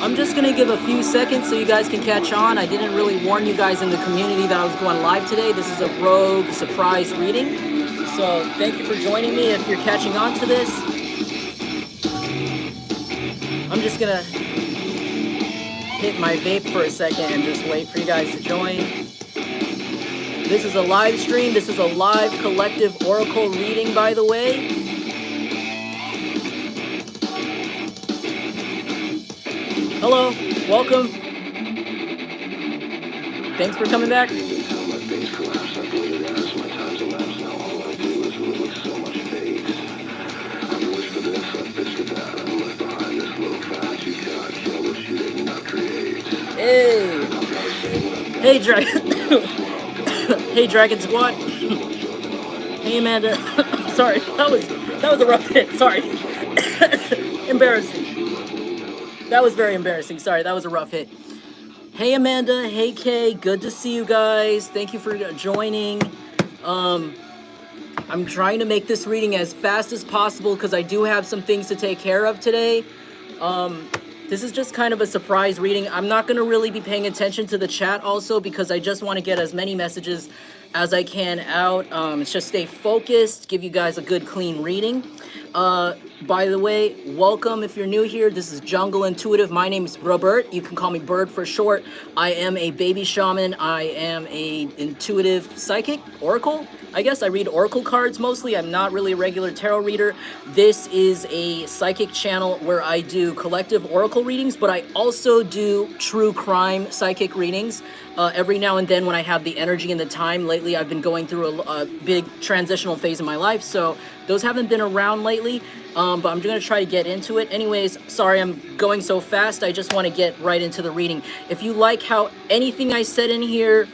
I'm just going to give a few seconds so you guys can catch on. I didn't really warn you guys in the community that I was going live today. This is a rogue surprise reading. So thank you for joining me if you're catching on to this. I'm just going to hit my vape for a second and just wait for you guys to join. This is a live stream. This is a live collective oracle reading, by the way. Hello, welcome. Thanks for coming back. Hey, hey, Dragon. Hey, Dragon Squad. Hey, Amanda. Sorry, that was a rough hit. Sorry, embarrassing. That was very embarrassing. Sorry, that was a rough hit. Hey, Amanda. Hey, Kay. Good to see you guys. Thank you for joining. I'm trying to make this reading as fast as possible because I do have some things to take care of today. This is just kind of a surprise reading. I'm not going to really be paying attention to the chat also because I just want to get as many messages as I can out. It's just stay focused, give you guys a good, clean reading. By the way, welcome if you're new here. This is Jungle Intuitive. My name is Robert. You can call me Bird for short. I am a baby shaman. I am a intuitive psychic, oracle. I guess I read oracle cards mostly. I'm not really a regular tarot reader. This is a psychic channel where I do collective oracle readings, but I also do true crime psychic readings. Every now and then when I have the energy and the time. Lately I've been going through a big transitional phase in my life, so those haven't been around lately, but I'm going to try to get into it. Anyways, sorry I'm going so fast. I just want to get right into the reading. If you like how anything I said in here,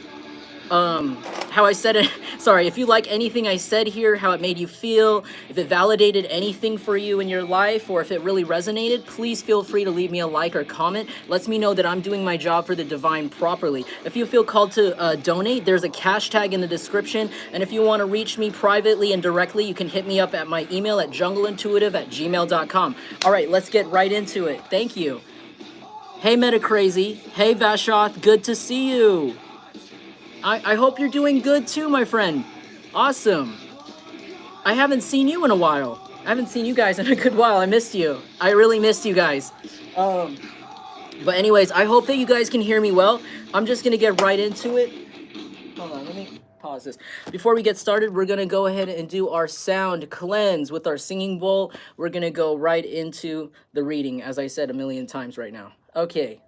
how I said it, sorry, if you like anything I said here, how it made you feel, if it validated anything for you in your life, or if it really resonated, please feel free to leave me a like or comment. Lets me know that I'm doing my job for the divine properly. If you feel called to donate, there's a cash tag in the description, and if you want to reach me privately and directly, you can hit me up at my email at jungleintuitive@gmail.com. All right, let's get right into it. Thank you. Hey, Metacrazy. Hey, Vashoth. Good to see you. I hope you're doing good too, my friend. Awesome. I haven't seen you in a while. I haven't seen you guys in a good while. I missed you. I really missed you guys. But anyways, I hope that you guys can hear me well. I'm just going to get right into it. Hold on, let me pause this. Before we get started, we're going to go ahead and do our sound cleanse with our singing bowl. We're going to go right into the reading, as I said a million times right now. Okay.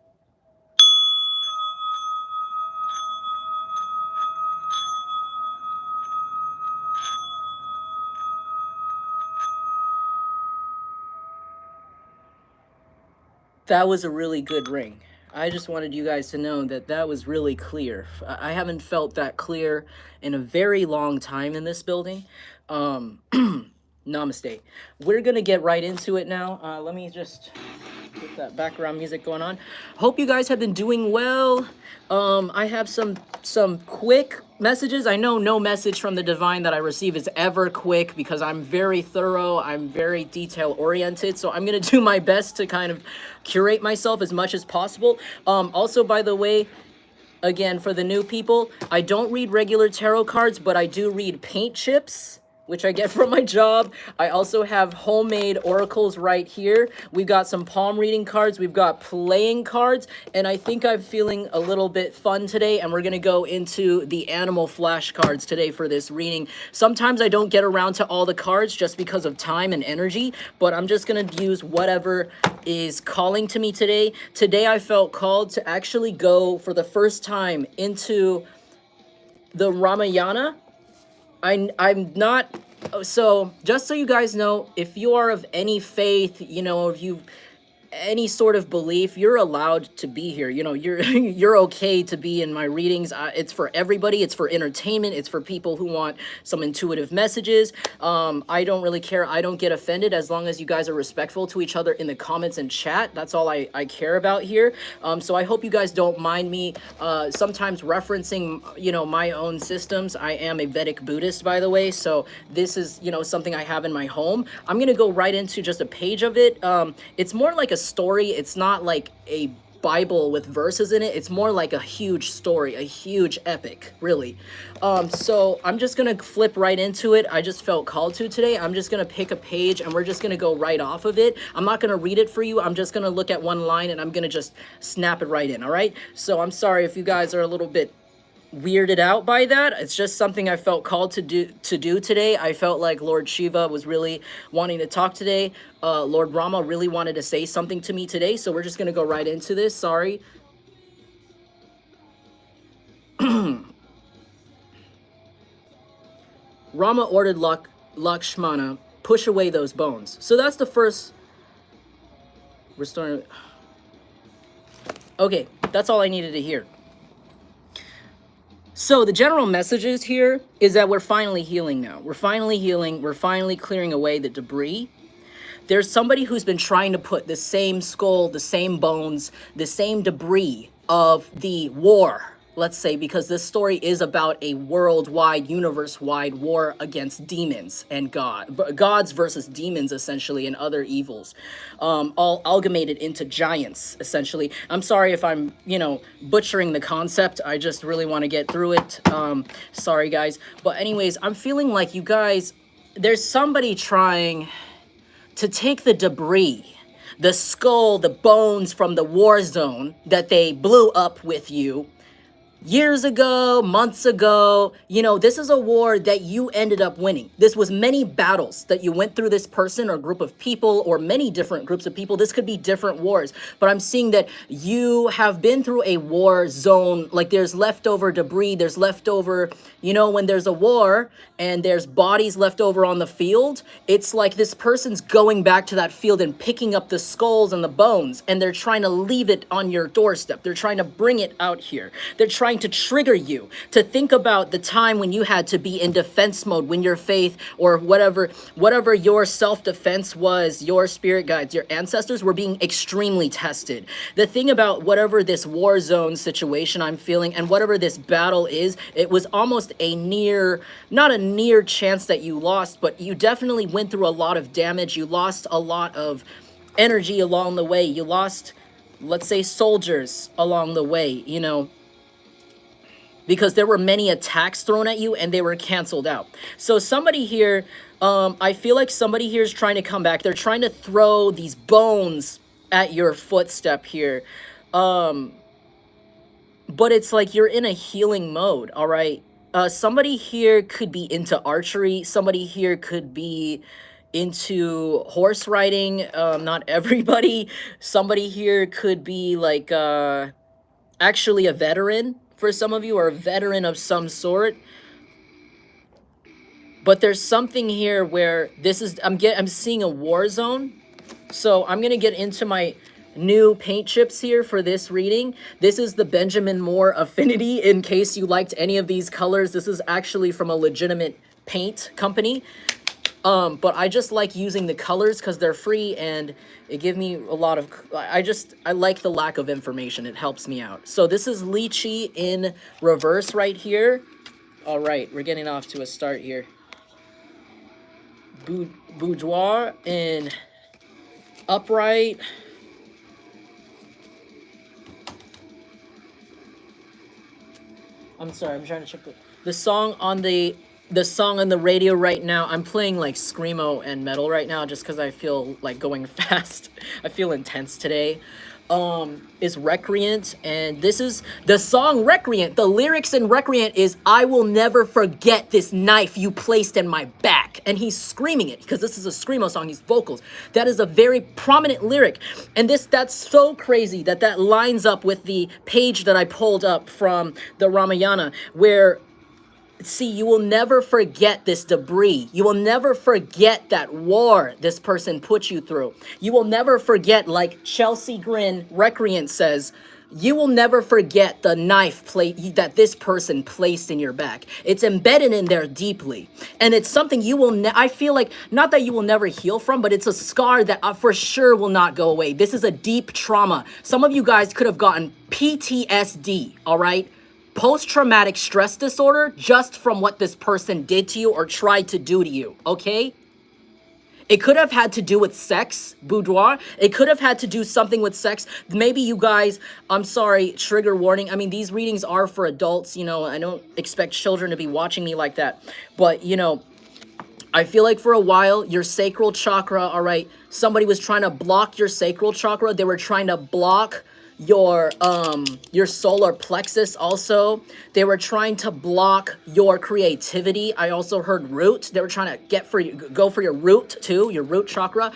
That was a really good ring. I just wanted you guys to know that that was really clear. I haven't felt that clear in a very long time in this building. Namaste. We're going to get right into it now. Let me just get that background music going on. Hope you guys have been doing well. I have some quick messages. I know no message from the divine that I receive is ever quick because I'm very thorough. I'm very detail oriented. So I'm going to do my best to kind of curate myself as much as possible. Also, by the way, again, for the new people, I don't read regular tarot cards, but I do read paint chips, which I get from my job. I also have homemade oracles right here. We've got some palm reading cards. We've got playing cards. And I think I'm feeling a little bit fun today. And we're going to go into the animal flashcards today for this reading. Sometimes I don't get around to all the cards just because of time and energy. But I'm just going to use whatever is calling to me today. Today I felt called to actually go for the first time into the Ramayana. I'm not, so just so you guys know, if you are of any faith, you know, if you any sort of belief, you're allowed to be here. You know, you're you're okay to be in my readings. It's for everybody. It's for entertainment. It's for people who want some intuitive messages. I don't really care. I don't get offended as long as you guys are respectful to each other in the comments and chat. That's all I care about here. So I hope you guys don't mind me sometimes referencing, you know, my own systems. I am a Vedic Buddhist, by the way. So this is, you know, something I have in my home. I'm going to go right into just a page of it. It's more like a story. It's not like a Bible with verses in it. It's more like a huge story, a huge epic, really. So I'm just gonna flip right into it. I just felt called to today. I'm just gonna pick a page and we're just gonna go right off of it. I'm not gonna read it for you. I'm just gonna look at one line and I'm gonna just snap it right in, all right? So I'm sorry if you guys are a little bit weirded out by that. It's just something I felt called to do today. I felt like Lord Shiva was really wanting to talk today. Lord Rama really wanted to say something to me today, so we're just gonna go right into this. Sorry. Rama ordered Lakshmana, push away those bones. So that's the first. We're starting. Okay, that's all I needed to hear. So the general messages here is that we're finally healing now. We're finally healing. We're finally clearing away the debris. There's somebody who's been trying to put the same skull, the same bones, the same debris of the war, let's say, because this story is about a worldwide, universe-wide war against demons and gods versus demons, essentially, and other evils, all amalgamated into giants, essentially. I'm sorry if I'm, butchering the concept. I just really want to get through it. Sorry, guys. But anyways, I'm feeling like you guys, there's somebody trying to take the debris, the skull, the bones from the war zone that they blew up with you years ago, months ago. This is a war that you ended up winning. This was many battles that you went through, this person or group of people, or many different groups of people. This could be different wars, but I'm seeing that you have been through a war zone. Like there's leftover debris, there's leftover, when there's a war and there's bodies left over on the field, it's like this person's going back to that field and picking up the skulls and the bones, and they're trying to leave it on your doorstep. They're trying to bring it out here. They're trying to trigger you to think about the time when you had to be in defense mode, when your faith or whatever your self-defense was, your spirit guides, your ancestors were being extremely tested. The thing about whatever this war zone situation I'm feeling and whatever this battle is, it was almost not a near chance that you lost, but you definitely went through a lot of damage. You lost a lot of energy along the way. You lost, let's say, soldiers along the way, because there were many attacks thrown at you and they were canceled out. So somebody here, I feel like somebody here is trying to come back. They're trying to throw these bones at your footstep here. But it's like you're in a healing mode, all right? Somebody here could be into archery. Somebody here could be into horse riding. Not everybody. Somebody here could be like actually a veteran. For some of you, or a veteran of some sort. But there's something here where this is, I'm seeing a war zone. So I'm gonna get into my new paint chips here for this reading. This is the Benjamin Moore Affinity. In case you liked any of these colors, this is actually from a legitimate paint company. But I just like using the colors because they're free and it gives me a lot of, I like the lack of information. It helps me out. So this is lychee in reverse right here. All right, we're getting off to a start here. Boudoir in upright. I'm sorry, I'm trying to check the song on the radio right now. I'm playing like screamo and metal right now just because I feel like going fast. I feel intense today. Is Recreant, and this is the song Recreant. The lyrics in Recreant is, "I will never forget this knife you placed in my back." And he's screaming it because this is a screamo song. He's vocals. That is a very prominent lyric. And that's so crazy that lines up with the page that I pulled up from the Ramayana, where, see, you will never forget this debris. You will never forget that war this person put you through. You will never forget, like Chelsea Grin Recreant says, you will never forget the knife that this person placed in your back. It's embedded in there deeply. And it's something you will, I feel like, not that you will never heal from, but it's a scar that for sure will not go away. This is a deep trauma. Some of you guys could have gotten PTSD, all right? Post-traumatic stress disorder, just from what this person did to you or tried to do to you, okay? It could have had to do with sex, boudoir. It could have had to do something with sex. Maybe you guys, I'm sorry, trigger warning. I mean, these readings are for adults, you know, I don't expect children to be watching me like that. But, you know, I feel like for a while, your sacral chakra, all right, somebody was trying to block your sacral chakra. They were trying to block your solar plexus also. They were trying to block your creativity. I also heard root. They were trying to go for your root too, your root chakra.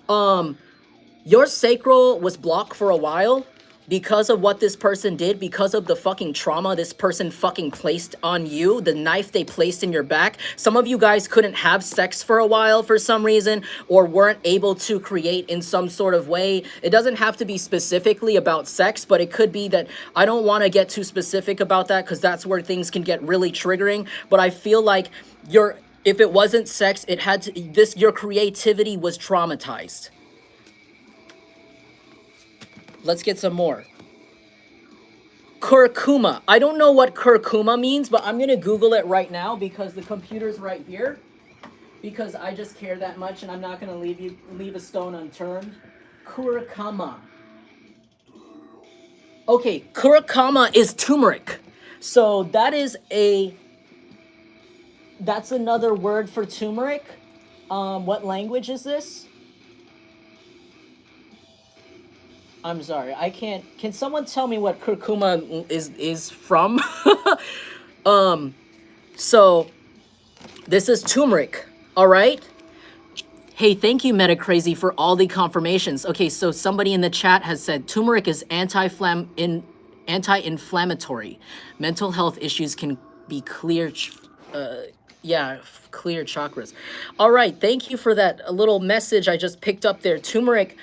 Your sacral was blocked for a while because of what this person did, because of the fucking trauma this person fucking placed on you, the knife they placed in your back. Some of you guys couldn't have sex for a while for some reason, or weren't able to create in some sort of way. It doesn't have to be specifically about sex, but it could be that. I don't want to get too specific about that because that's where things can get really triggering. But I feel like if it wasn't sex, it had to, your creativity was traumatized. Let's get some more. Curcuma. I don't know what curcuma means, but I'm going to Google it right now because the computer's right here. Because I just care that much and I'm not going to leave a stone unturned. Curcuma. Okay, curcuma is turmeric. So that's another word for turmeric. What language is this? I'm sorry, I can't. Can someone tell me what curcuma is from? So this is turmeric, all right? Hey, thank you, Metacrazy, for all the confirmations. Okay, so somebody in the chat has said turmeric is anti-inflammatory. Mental health issues can be clear. Clear chakras. All right, thank you for that little message I just picked up there. Turmeric.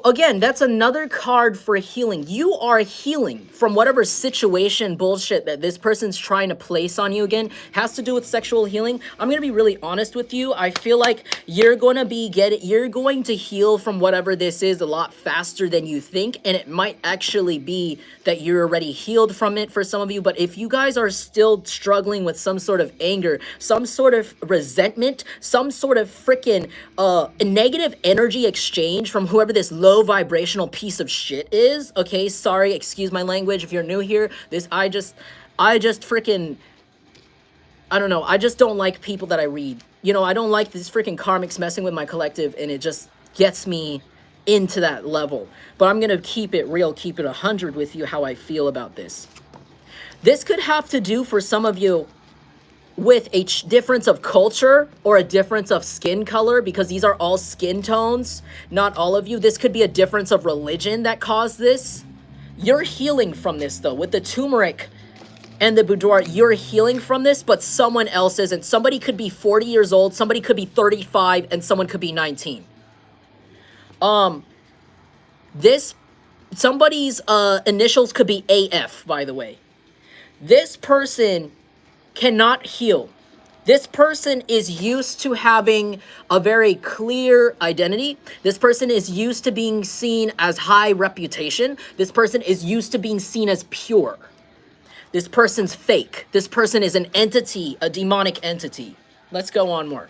Again, that's another card for healing. You are healing from whatever situation bullshit that this person's trying to place on you again. Has to do with sexual healing. I'm going to be really honest with you. I feel like you're going to heal from whatever this is a lot faster than you think. And it might actually be that you're already healed from it for some of you. But if you guys are still struggling with some sort of anger, some sort of resentment, some sort of freaking negative energy exchange from whoever this low vibrational piece of shit is, okay, sorry, excuse my language if you're new here, I just freaking, I don't know, I just don't like people that I read, you know, I don't like these freaking karmics messing with my collective, and it just gets me into that level. But I'm gonna keep it real, keep it 100 with you how I feel about this. This could have to do for some of you with a difference of culture or a difference of skin color, because these are all skin tones, not all of you. This could be a difference of religion that caused this. You're healing from this though. With the turmeric and the boudoir, you're healing from this, but someone else isn't. Somebody could be 40 years old, somebody could be 35, and someone could be 19. Somebody's initials could be AF, by the way. This person cannot heal. This person is used to having a very clear identity. This person is used to being seen as high reputation. This person is used to being seen as pure. This person's fake. This person is an entity, a demonic entity. Let's go on more.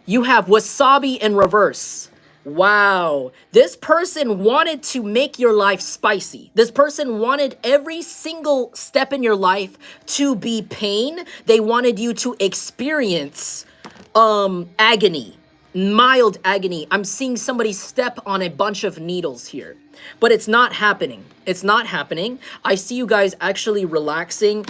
You have wasabi in reverse. Wow. This person wanted to make your life spicy. This person wanted every single step in your life to be pain. They wanted you to experience agony, mild agony. I'm seeing somebody step on a bunch of needles here, but it's not happening. It's not happening. I see you guys actually relaxing.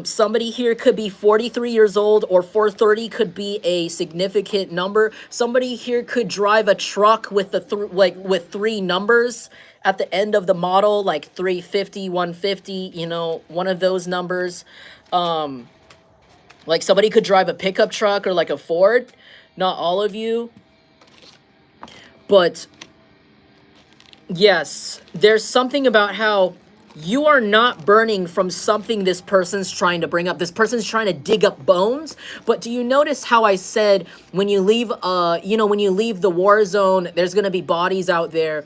Somebody here could be 43 years old, or 430 could be a significant number. Somebody here could drive a truck with with three numbers at the end of the model, like 350, 150, you know, one of those numbers. Like somebody could drive a pickup truck or like a Ford. Not all of you, but yes, there's something about how you are not burning from something this person's trying to bring up. This person's trying to dig up bones. But do you notice how I said when you leave, when you leave the war zone, there's going to be bodies out there.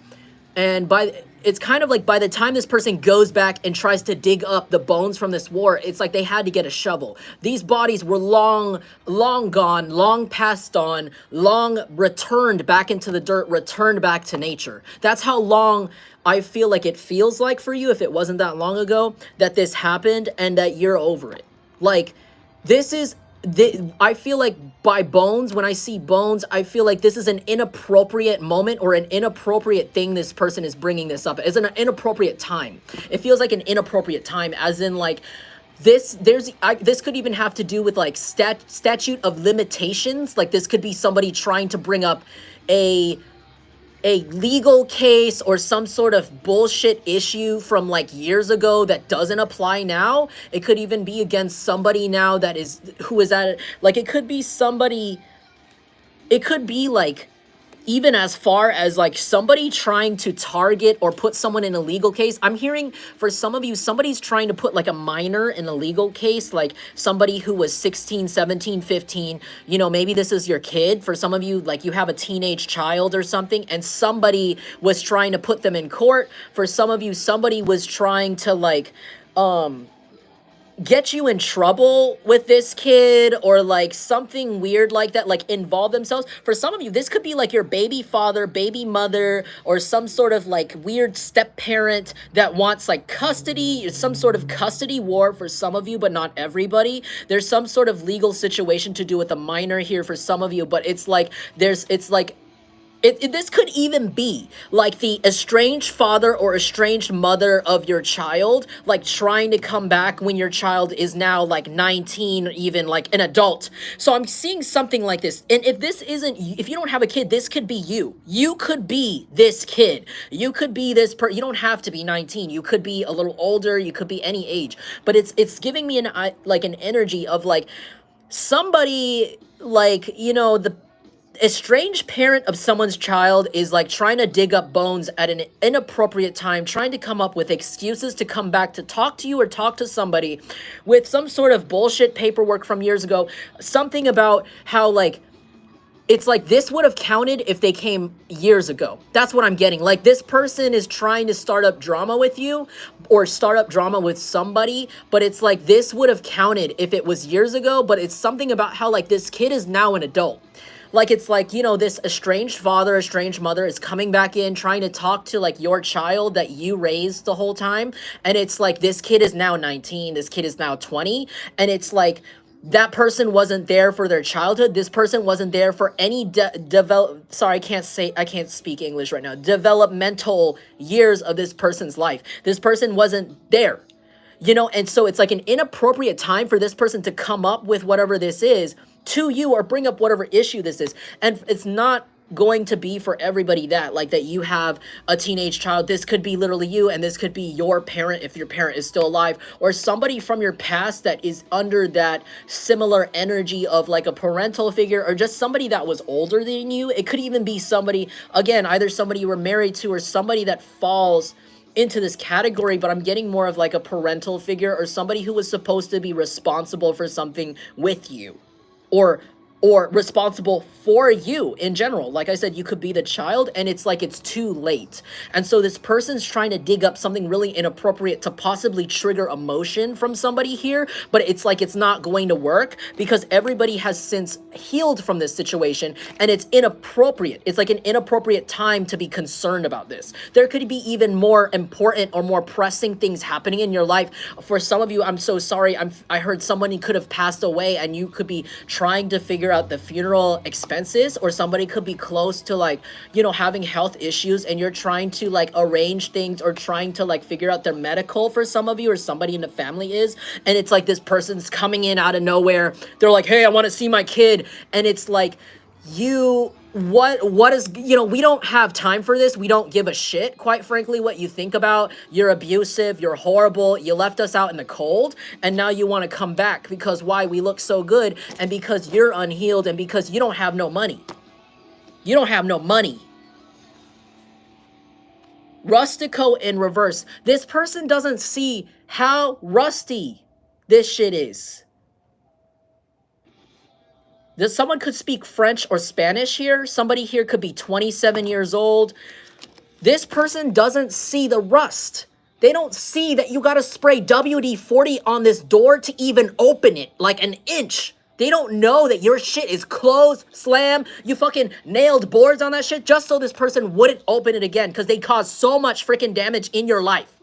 And it's kind of like by the time this person goes back and tries to dig up the bones from this war, it's like they had to get a shovel. These bodies were long gone, long passed on, long returned back into the dirt, returned back to nature. That's how long I feel like it feels like for you, if it wasn't that long ago, that this happened and that you're over it. Like, this is... I feel like by bones, when I see bones, I feel like this is an inappropriate moment or an inappropriate thing this person is bringing this up. It's an inappropriate time. It feels like an inappropriate time, as in like this could even have to do with like statute of limitations. Like this could be somebody trying to bring up a legal case or some sort of bullshit issue from like years ago that doesn't apply now. It could even be against somebody now that is, who is at it. Like it could be somebody, it could be like even as far as like somebody trying to target or put someone in a legal case. I'm hearing for some of you, somebody's trying to put like a minor in a legal case, like somebody who was 16, 17, 15, you know, maybe this is your kid. For some of you, like you have a teenage child or something and somebody was trying to put them in court. For some of you, somebody was trying to like, get you in trouble with this kid or like something weird like that, like involve themselves. For some of you, this could be like your baby father, baby mother, or some sort of like weird step parent that wants like custody, some sort of custody war for some of you, but not everybody. There's some sort of legal situation to do with a minor here for some of you, but it's like this could even be like the estranged father or estranged mother of your child, like trying to come back when your child is now like 19, even like an adult. So I'm seeing something like this. And if this isn't, if you don't have a kid, this could be you. You could be this kid. You could be this you don't have to be 19. You could be a little older. You could be any age. But it's giving me an like an energy of like somebody like, you know, the estranged parent of someone's child is like trying to dig up bones at an inappropriate time, trying to come up with excuses to come back to talk to you or talk to somebody with some sort of bullshit paperwork from years ago. Something about how like, it's like this would have counted if they came years ago. That's what I'm getting. Like this person is trying to start up drama with you or start up drama with somebody, but it's like this would have counted if it was years ago, but it's something about how like this kid is now an adult. Like, it's like, you know, this estranged father, estranged mother is coming back in, trying to talk to, like, your child that you raised the whole time. And it's like, this kid is now 19, this kid is now 20. And it's like, that person wasn't there for their childhood. This person wasn't there for any sorry, I can't speak English right now. Developmental years of this person's life. This person wasn't there. You know, and so it's like an inappropriate time for this person to come up with whatever this is to you or bring up whatever issue this is. And it's not going to be for everybody that like that you have a teenage child. This could be literally you, and this could be your parent if your parent is still alive, or somebody from your past that is under that similar energy of like a parental figure, or just somebody that was older than you. It could even be somebody, again, either somebody you were married to or somebody that falls into this category, but I'm getting more of like a parental figure or somebody who was supposed to be responsible for something with you or responsible for you in general. Like I said, you could be the child and it's like it's too late. And so this person's trying to dig up something really inappropriate to possibly trigger emotion from somebody here, but it's like it's not going to work because everybody has since healed from this situation and it's inappropriate. It's like an inappropriate time to be concerned about this. There could be even more important or more pressing things happening in your life. For some of you, I'm so sorry. I heard somebody could have passed away and you could be trying to figure out the funeral expenses, or somebody could be close to like, you know, having health issues and you're trying to like arrange things or trying to like figure out their medical for some of you, or somebody in the family is, and it's like this person's coming in out of nowhere. They're like, hey, I want to see my kid. And it's like, what is, you know, we don't have time for this. We don't give a shit, quite frankly, what you think about. You're abusive, you're horrible, you left us out in the cold, and now you want to come back because why? We look so good, and because you're unhealed, and because you don't have no money. You don't have no money. Rustico in reverse. This person doesn't see how rusty this shit is. Someone could speak French or Spanish here. Somebody here could be 27 years old. This person doesn't see the rust. They don't see that you gotta spray WD-40 on this door to even open it, like an inch. They don't know that your shit is closed, slam, you fucking nailed boards on that shit just so this person wouldn't open it again because they caused so much freaking damage in your life.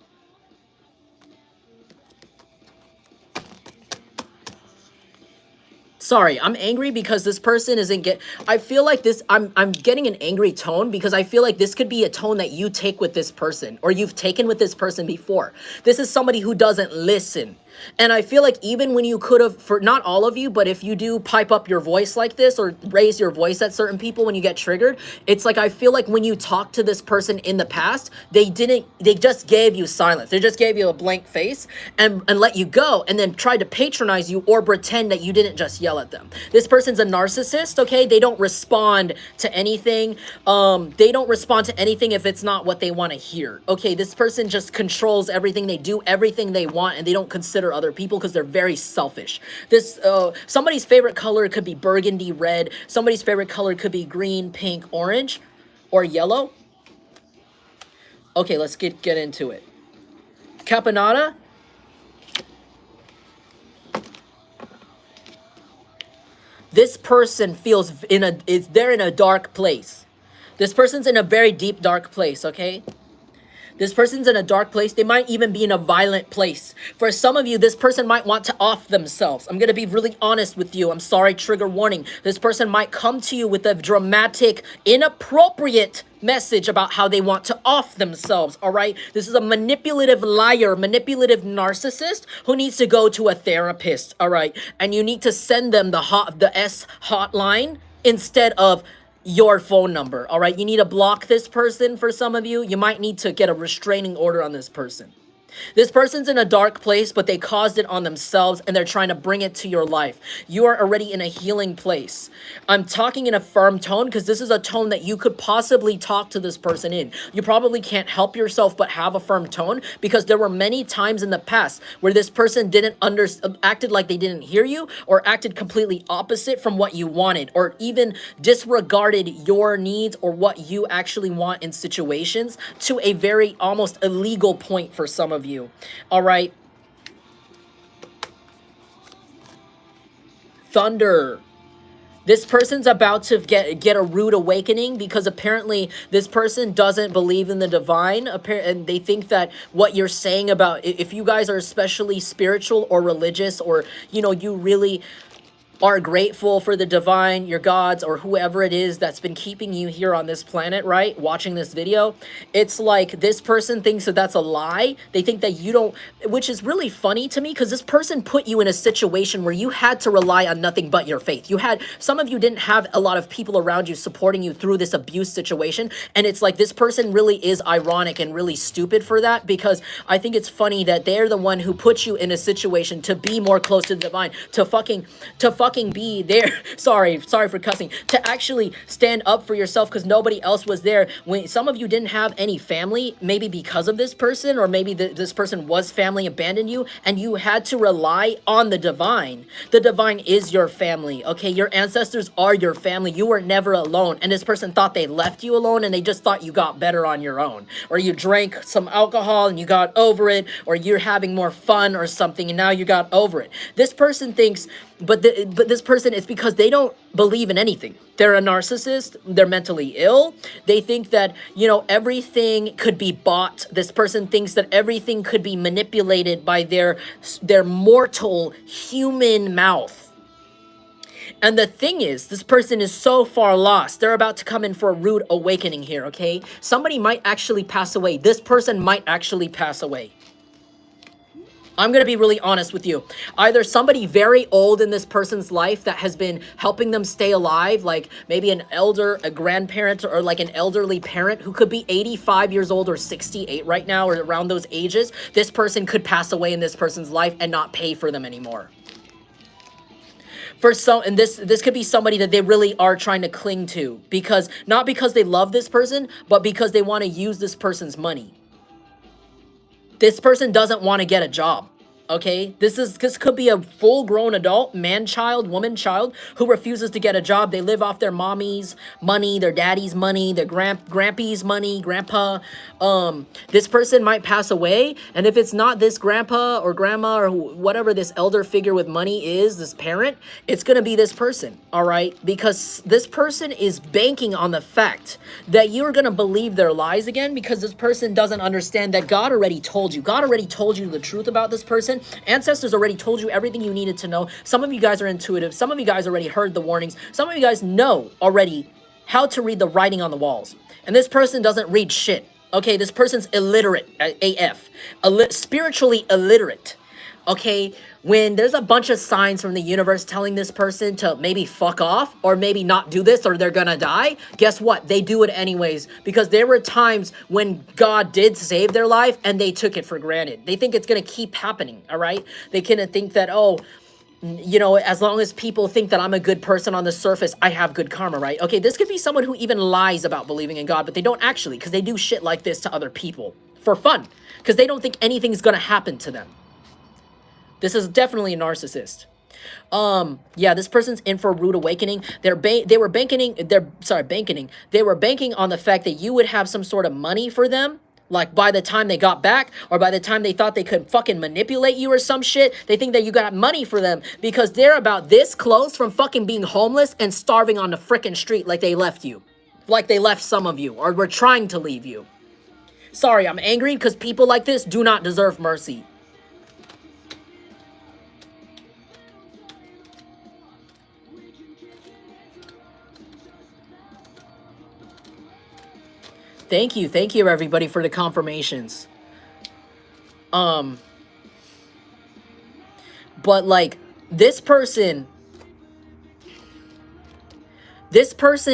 Sorry, I'm angry because this person isn't I feel like this, I'm getting an angry tone because I feel like this could be a tone that you take with this person or you've taken with this person before. This is somebody who doesn't listen. And I feel like even when you could have, for not all of you, but if you do pipe up your voice like this or raise your voice at certain people when you get triggered, it's like I feel like when you talk to this person in the past, they just gave you silence. They just gave you a blank face and let you go and then tried to patronize you or pretend that you didn't just yell at them. This person's a narcissist, okay? They don't respond to anything. They don't respond to anything if it's not what they want to hear. Okay, this person just controls everything. They do everything they want and they don't consider other people because they're very selfish. This somebody's favorite color could be burgundy red. Somebody's favorite color could be green, pink, orange, or yellow. Okay, let's get into it. Caponata. This person feels they're in a dark place. This person's in a very deep, dark place, okay? This person's in a dark place. They might even be in a violent place. For some of you, this person might want to off themselves. I'm going to be really honest with you. I'm sorry, trigger warning. This person might come to you with a dramatic, inappropriate message about how they want to off themselves, all right? This is a manipulative liar, manipulative narcissist who needs to go to a therapist, all right? And you need to send them the S hotline instead of your phone number, all right? You need to block this person. For some of you, you might need to get a restraining order on this person. This person's in a dark place, but they caused it on themselves and they're trying to bring it to your life. You are already in a healing place. I'm talking in a firm tone because this is a tone that you could possibly talk to this person in. You probably can't help yourself but have a firm tone because there were many times in the past where this person acted like they didn't hear you or acted completely opposite from what you wanted or even disregarded your needs or what you actually want in situations to a very almost illegal point for some of you. All right. Thunder. This person's about to get a rude awakening because apparently this person doesn't believe in the divine, and they think that what you're saying about, if you guys are especially spiritual or religious or, you know, you really are grateful for the divine, your gods, or whoever it is that's been keeping you here on this planet, right? Watching this video. It's like this person thinks that that's a lie. They think that you don't, which is really funny to me because this person put you in a situation where you had to rely on nothing but your faith. Some of you didn't have a lot of people around you supporting you through this abuse situation. And it's like this person really is ironic and really stupid for that because I think it's funny that they're the one who put you in a situation to be more close to the divine, to fucking be there. Sorry for cussing. To actually stand up for yourself because nobody else was there. When some of you didn't have any family, maybe because of this person, or maybe this person was family abandoned you, and you had to rely on the divine. The divine is your family, okay? Your ancestors are your family. You were never alone, and this person thought they left you alone, and they just thought you got better on your own, or you drank some alcohol and you got over it, or you're having more fun or something, and now you got over it. This person thinks, but this person, is because they don't believe in anything. They're a narcissist. They're mentally ill. They think that, you know, everything could be bought. This person thinks that everything could be manipulated by their mortal human mouth. And the thing is, this person is so far lost. They're about to come in for a rude awakening here, okay? Somebody might actually pass away. This person might actually pass away. I'm going to be really honest with you. Either somebody very old in this person's life that has been helping them stay alive, like maybe a grandparent, or like an elderly parent who could be 85 years old or 68 right now, or around those ages. This person could pass away in this person's life and not pay for them anymore. And this could be somebody that they really are trying to cling to, because not because they love this person, but because they want to use this person's money. This person doesn't want to get a job. Okay, this could be a full-grown adult, man child, woman child, who refuses to get a job. They live off their mommy's money, their daddy's money, their grampy's money, grandpa. This person might pass away, and if it's not this grandpa or grandma or whatever this elder figure with money is, this parent, it's gonna be this person, all right? Because this person is banking on the fact that you're gonna believe their lies again, because this person doesn't understand that God already told you. God already told you the truth about this person. Ancestors already told you everything you needed to know. Some of you guys are intuitive. Some of you guys already heard the warnings. Some of you guys know already how to read the writing on the walls. And this person doesn't read shit. Okay, this person's illiterate, AF. Spiritually illiterate. Okay, when there's a bunch of signs from the universe telling this person to maybe fuck off or maybe not do this or they're gonna die, guess what? They do it anyways, because there were times when God did save their life and they took it for granted. They think it's gonna keep happening, all right? They kind think that, oh, you know, as long as people think that I'm a good person on the surface, I have good karma, right? Okay, this could be someone who even lies about believing in God, but they don't actually, because they do shit like this to other people for fun, because they don't think anything's gonna happen to them. This is definitely a narcissist. Yeah, this person's in for a rude awakening. They were banking on the fact that you would have some sort of money for them. Like by the time they got back, or by the time they thought they could fucking manipulate you or some shit, they think that you got money for them because they're about this close from fucking being homeless and starving on the frickin' street like they left you. Like they left some of you, or were trying to leave you. Sorry, I'm angry because people like this do not deserve mercy. Thank you everybody for the confirmations. But like this person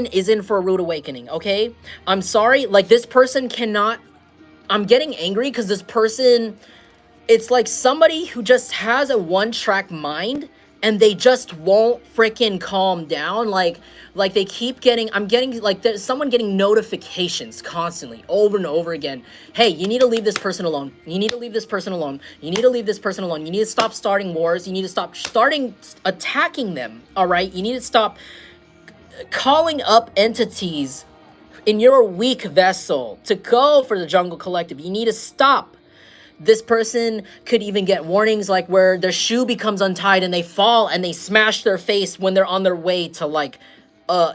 is in for a rude awakening, okay? I'm sorry, like this person cannot, I'm getting angry because this person, it's like somebody who just has a one-track mind and they just won't freaking calm down. Like they keep getting, I'm getting, like there's someone getting notifications constantly over and over again. Hey, you need to leave this person alone. You need to leave this person alone. You need to leave this person alone. You need to stop starting wars. You need to stop attacking them, all right? You need to stop calling up entities in your weak vessel to go for the Jungle Collective. You need to stop. This person could even get warnings like where their shoe becomes untied and they fall and they smash their face when they're on their way to like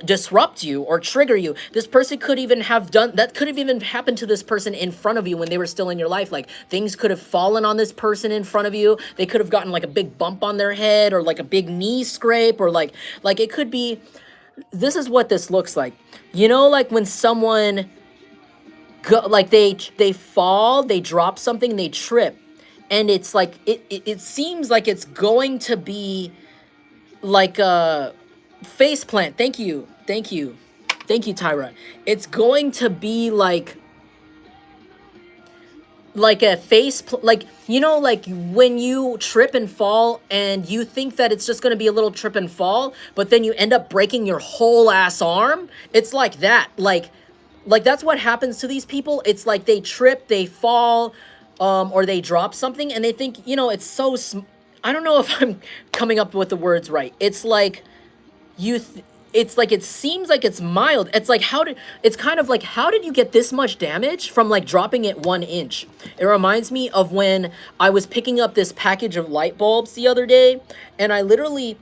disrupt you or trigger you. This person could even have done, that could have even happened to this person in front of you when they were still in your life. Like things could have fallen on this person in front of you. They could have gotten like a big bump on their head or like a big knee scrape or like it could be, this is what this looks like. You know, like when someone like they fall, they drop something, they trip, and it's like it seems like it's going to be like a face plant. Thank you Tyra. It's going to be like a like, you know, like when you trip and fall and you think that it's just going to be a little trip and fall, but then you end up breaking your whole ass arm. It's like that. Like that's what happens to these people. It's like they trip, they fall, or they drop something and they think, you know, it's so, I don't know if I'm coming up with the words right. It's like it's like, it seems like it's mild. It's like, it's kind of like, how did you get this much damage from like dropping it 1 inch? It reminds me of when I was picking up this package of light bulbs the other day and I literally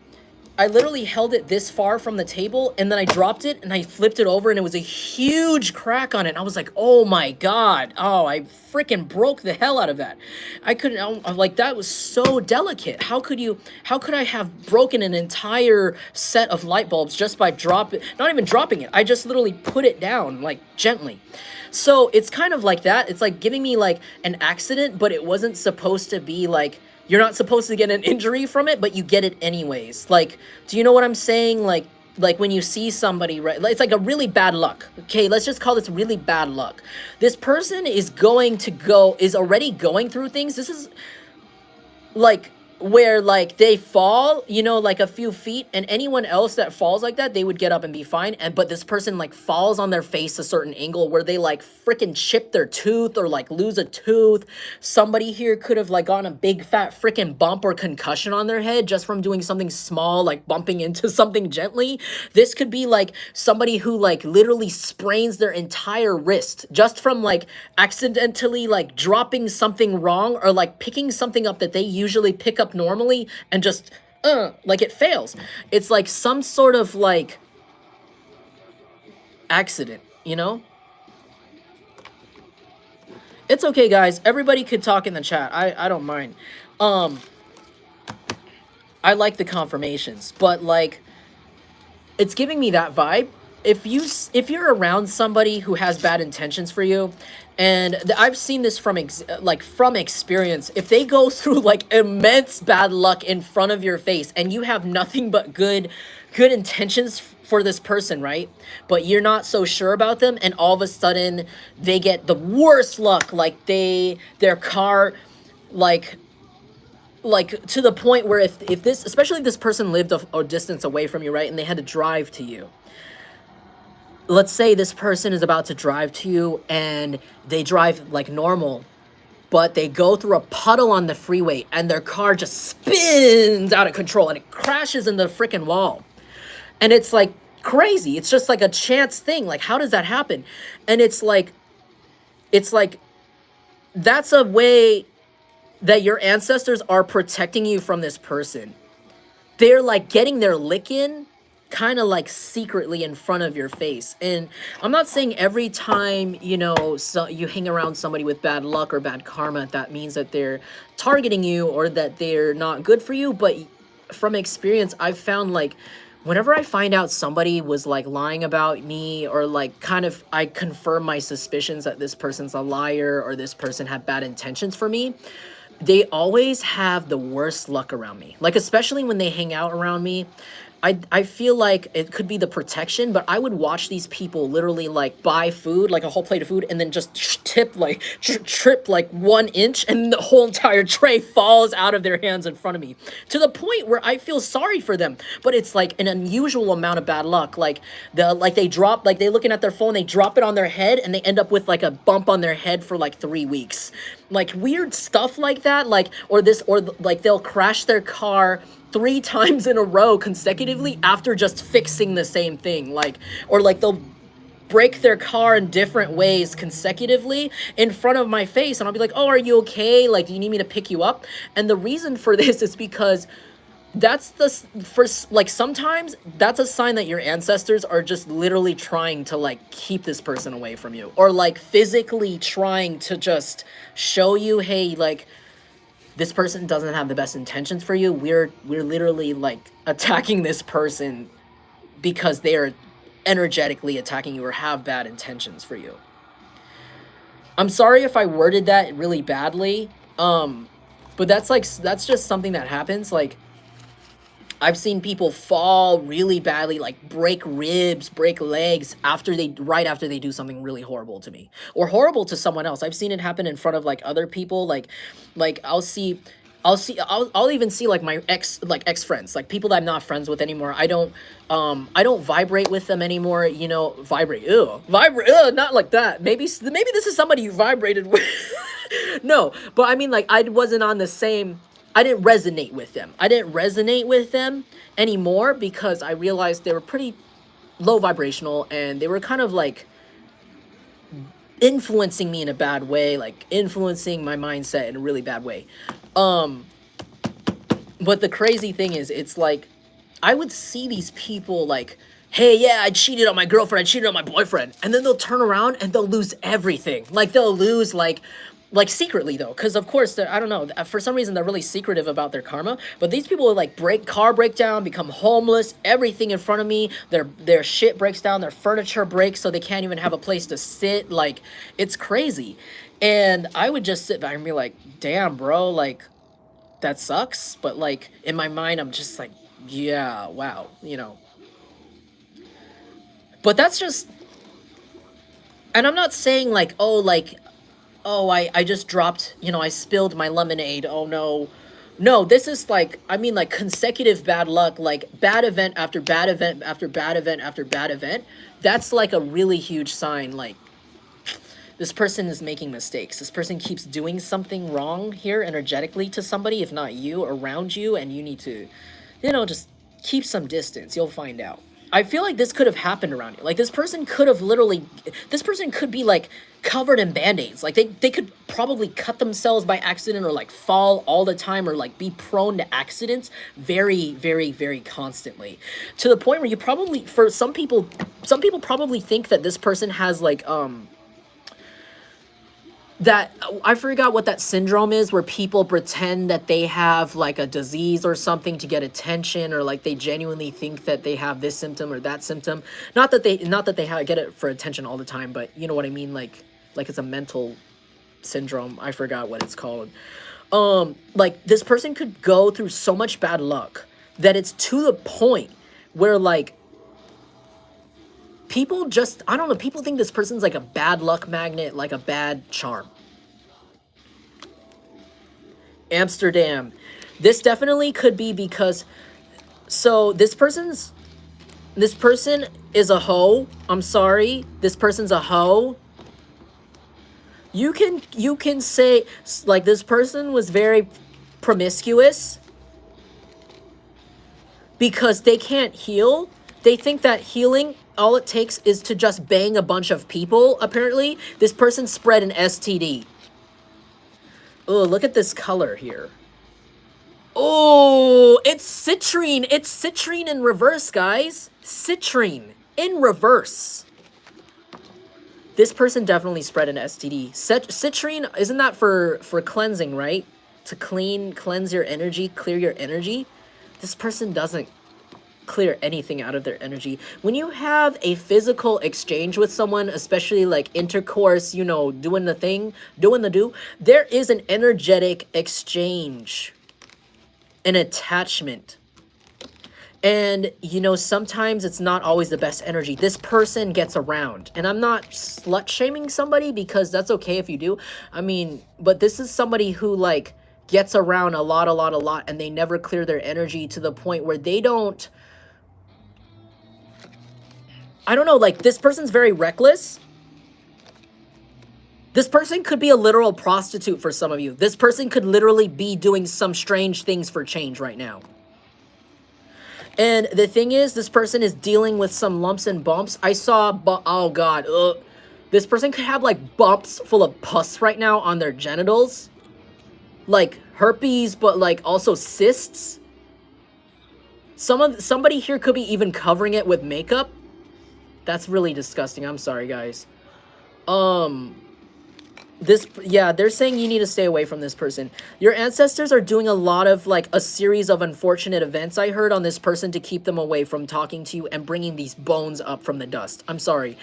held it this far from the table and then I dropped it and I flipped it over and it was a huge crack on it. And I was like, oh my God. Oh, I freaking broke the hell out of that. I couldn't, like, that was so delicate. How could I have broken an entire set of light bulbs just by not even dropping it. I just literally put it down, like, gently. So it's kind of like that. It's like giving me like an accident, but it wasn't supposed to be like, you're not supposed to get an injury from it, but you get it anyways. Like, do you know what I'm saying? Like when you see somebody, right? It's like a really bad luck. Okay, let's just call this really bad luck. This person is already going through things. This is like where like they fall, you know, like a few feet, and anyone else that falls like that, they would get up and be fine. And but this person like falls on their face a certain angle where they like freaking chip their tooth or like lose a tooth. Somebody here could have like gotten a big fat freaking bump or concussion on their head just from doing something small, like bumping into something gently. This could be like somebody who like literally sprains their entire wrist just from like accidentally like dropping something wrong or like picking something up that they usually pick up normally and just like it fails. It's like some sort of like accident, you know? It's okay, guys. Everybody could talk in the chat. I don't mind. I like the confirmations, but like it's giving me that vibe. If you're around somebody who has bad intentions for you, and I've seen this from from experience, if they go through like immense bad luck in front of your face and you have nothing but good intentions for this person, right? But you're not so sure about them, and all of a sudden they get the worst luck, like their car like to the point where if this, especially if this person lived a distance away from you, right, and they had to drive to you. Let's say this person is about to drive to you and they drive like normal, but they go through a puddle on the freeway and their car just spins out of control and it crashes in the freaking wall. And it's like crazy. It's just like a chance thing. Like, how does that happen? And it's like that's a way that your ancestors are protecting you from this person. They're like getting their lick in kind of like secretly in front of your face. And I'm not saying every time, you know, so you hang around somebody with bad luck or bad karma, that means that they're targeting you or that they're not good for you. But from experience, I've found like whenever I find out somebody was like lying about me or like kind of I confirm my suspicions that this person's a liar or this person had bad intentions for me, they always have the worst luck around me. Like, especially when they hang out around me, I feel like it could be the protection, but I would watch these people literally like buy food, like a whole plate of food, and then just trip like 1 inch and the whole entire tray falls out of their hands in front of me, to the point where I feel sorry for them. But it's like an unusual amount of bad luck. Like they drop, like they looking at their phone, they drop it on their head and they end up with like a bump on their head for like 3 weeks. Like weird stuff like that. Like, or like they'll crash their car 3 times in a row consecutively after just fixing the same thing. Like, or like they'll break their car in different ways consecutively in front of my face, and I'll be like, oh, are you okay? Like, do you need me to pick you up? And the reason for this is because that's the first, like, sometimes that's a sign that your ancestors are just literally trying to like keep this person away from you, or like physically trying to just show you, hey, like, this person doesn't have the best intentions for you. We're literally like attacking this person because they're energetically attacking you or have bad intentions for you. I'm sorry if I worded that really badly, but that's just something that happens. Like, I've seen people fall really badly, like break ribs, break legs right after they do something really horrible to me or horrible to someone else. I've seen it happen in front of like other people. Like I'll even see like my ex friends, like people that I'm not friends with anymore. I don't vibrate with them anymore. You know, vibrate, not like that. Maybe this is somebody you vibrated with. No, but I mean, like, I wasn't on the same. I didn't resonate with them. I didn't resonate with them anymore because I realized they were pretty low vibrational and they were kind of like influencing me in a bad way, like influencing my mindset in a really bad way. But the crazy thing is, it's like I would see these people like, hey, yeah, I cheated on my girlfriend, I cheated on my boyfriend, and then they'll turn around and they'll lose everything. Like, they'll lose like secretly though, because of course I don't know, for some reason they're really secretive about their karma, but these people will like car break down, become homeless, everything in front of me, their shit breaks down, their furniture breaks so they can't even have a place to sit. Like, it's crazy. And I would just sit back and be like, damn, bro, like, that sucks. But like in my mind I'm just like, yeah, wow, you know. But that's just, and I'm not saying like, oh, I just dropped, you know, I spilled my lemonade, oh no, No, this is like, I mean, like consecutive bad luck, like bad event after bad event after bad event after bad event. That's like a really huge sign. Like, this person is making mistakes. This person keeps doing something wrong here energetically to somebody, if not you, around you, and you need to, you know, just keep some distance. You'll find out. I feel like this could have happened around you. Like, this person could have literally, this person could be like covered in band-aids. Like, they could probably cut themselves by accident, or like fall all the time, or like be prone to accidents very, very, very constantly. To the point where you probably, for some people probably think that this person has like, that, I forgot what that syndrome is, where people pretend that they have like a disease or something to get attention, or like they genuinely think that they have this symptom or that symptom. Not that they get it for attention all the time, but you know what I mean, like it's a mental syndrome. I forgot what it's called. Like, this person could go through so much bad luck that it's to the point where like people just, I don't know, people think this person's like a bad luck magnet, like a bad charm. Amsterdam. This definitely could be because, so this person is a hoe. I'm sorry. This person's a hoe. You can say, like, this person was very promiscuous because they can't heal. They think that healing, all it takes is to just bang a bunch of people, apparently. This person spread an STD. Oh, look at this color here. Oh, it's citrine. It's citrine in reverse, guys. Citrine in reverse. This person definitely spread an STD. Citrine, isn't that for cleansing, right? To cleanse your energy, clear your energy. This person doesn't clear anything out of their energy. When you have a physical exchange with someone, especially like intercourse, you know, doing the thing, doing the do, there is an energetic exchange, an attachment. And, you know, sometimes it's not always the best energy. This person gets around. And I'm not slut-shaming somebody, because that's okay if you do. I mean, but this is somebody who, like, gets around a lot, and they never clear their energy to the point where they don't... I don't know, like, this person's very reckless. This person could be a literal prostitute for some of you. This person could literally be doing some strange things for change right now. And the thing is, this person is dealing with some lumps and bumps. I saw, oh god, this person could have like bumps full of pus right now on their genitals. Like herpes, but like also cysts. Somebody here could be even covering it with makeup. That's really disgusting. I'm sorry, guys. Yeah, they're saying you need to stay away from this person. Your ancestors are doing a lot of, like, a series of unfortunate events, I heard, on this person to keep them away from talking to you and bringing these bones up from the dust. I'm sorry.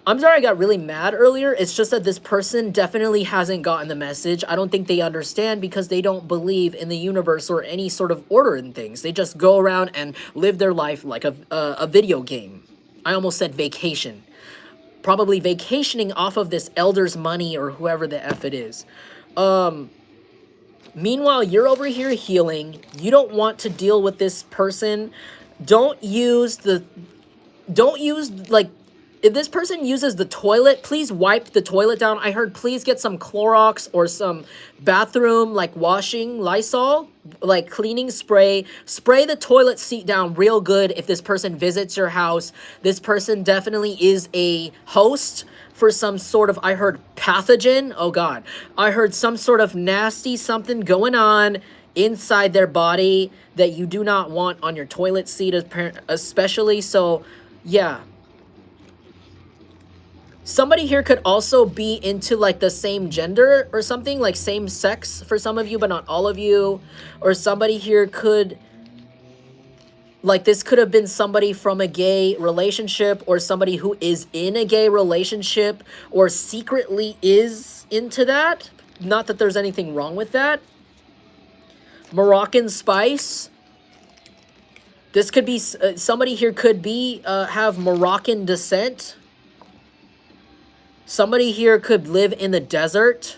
I'm sorry I got really mad earlier. It's just that this person definitely hasn't gotten the message. I don't think they understand because they don't believe in the universe or any sort of order in things. They just go around and live their life like a video game. I almost said vacation. Probably vacationing off of this elder's money or whoever the F it is. Meanwhile, you're over here healing. You don't want to deal with this person. Don't use, like, if this person uses the toilet, please wipe the toilet down. I heard please get some Clorox or some bathroom, like, washing Lysol, like, cleaning spray. Spray the toilet seat down real good if this person visits your house. This person definitely is a host for some sort of, I heard, pathogen. Oh, God. I heard some sort of nasty something going on inside their body that you do not want on your toilet seat, especially. So, yeah. Somebody here could also be into, like, the same gender or something, like same sex for some of you, but not all of you. Or somebody here could, like, this could have been somebody from a gay relationship, or somebody who is in a gay relationship or secretly is into that. Not that there's anything wrong with that. Moroccan spice. This could be, somebody here could be, have Moroccan descent. Somebody here could live in the desert.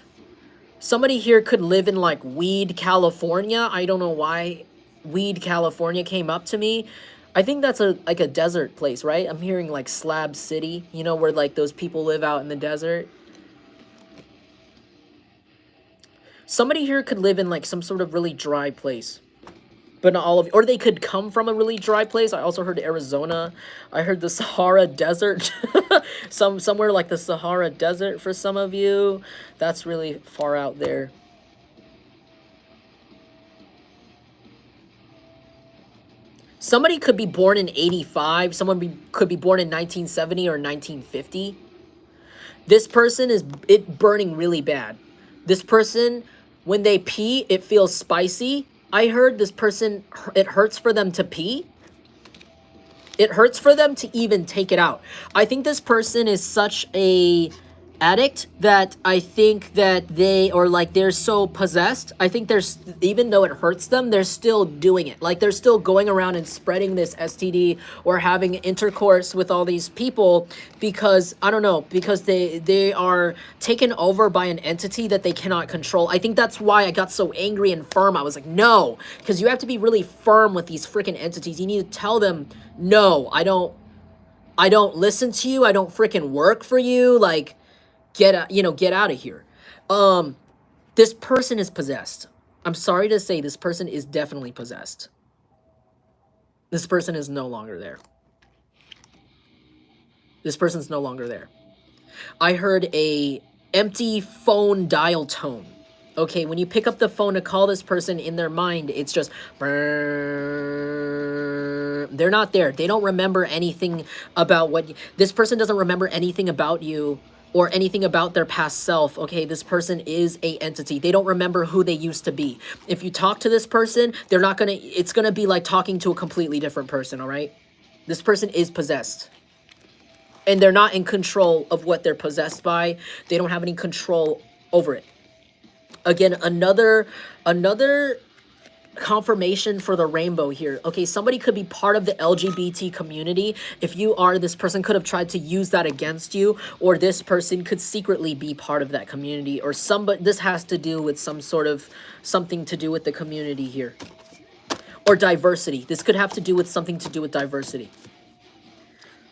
Somebody here could live in like Weed, California. I don't know why Weed, California came up to me. I think that's like a desert place, right? I'm hearing like Slab City, you know, where like those people live out in the desert. Somebody here could live in like some sort of really dry place. But not all of you. Or they could come from a really dry place. I also heard Arizona. I heard the Sahara Desert. Somewhere like the Sahara Desert for some of you. That's really far out there. Somebody could be born in 85. Someone could be born in 1970 or 1950. This person is burning really bad. This person, when they pee, it feels spicy. I heard this person, it hurts for them to pee. It hurts for them to even take it out. I think this person is such a addict that I think that they're so possessed. I think even though it hurts them, they're still doing it. Like they're still going around and spreading this STD or having intercourse with all these people because, I don't know, because they are taken over by an entity that they cannot control. I think that's why I got so angry and firm. I was like, no, because you have to be really firm with these freaking entities. You need to tell them, no, I don't listen to you. I don't freaking work for you. Like, get out of here. This person is possessed. I'm sorry to say this person is definitely possessed. This person is no longer there. This person's no longer there. I heard a empty phone dial tone. Okay, when you pick up the phone to call this person in their mind, it's just they're not there. They don't remember anything about this person doesn't remember anything about you or anything about their past self. Okay, this person is a entity. They don't remember who they used to be. If you talk to this person, it's gonna be like talking to a completely different person, all right? This person is possessed. And they're not in control of what they're possessed by. They don't have any control over it. Again, another confirmation for the rainbow here. Okay, somebody could be part of the LGBT community. If you are, this person could have tried to use that against you, or this person could secretly be part of that community, or this has to do with something to do with the community here. Or diversity. This could have to do with something to do with diversity.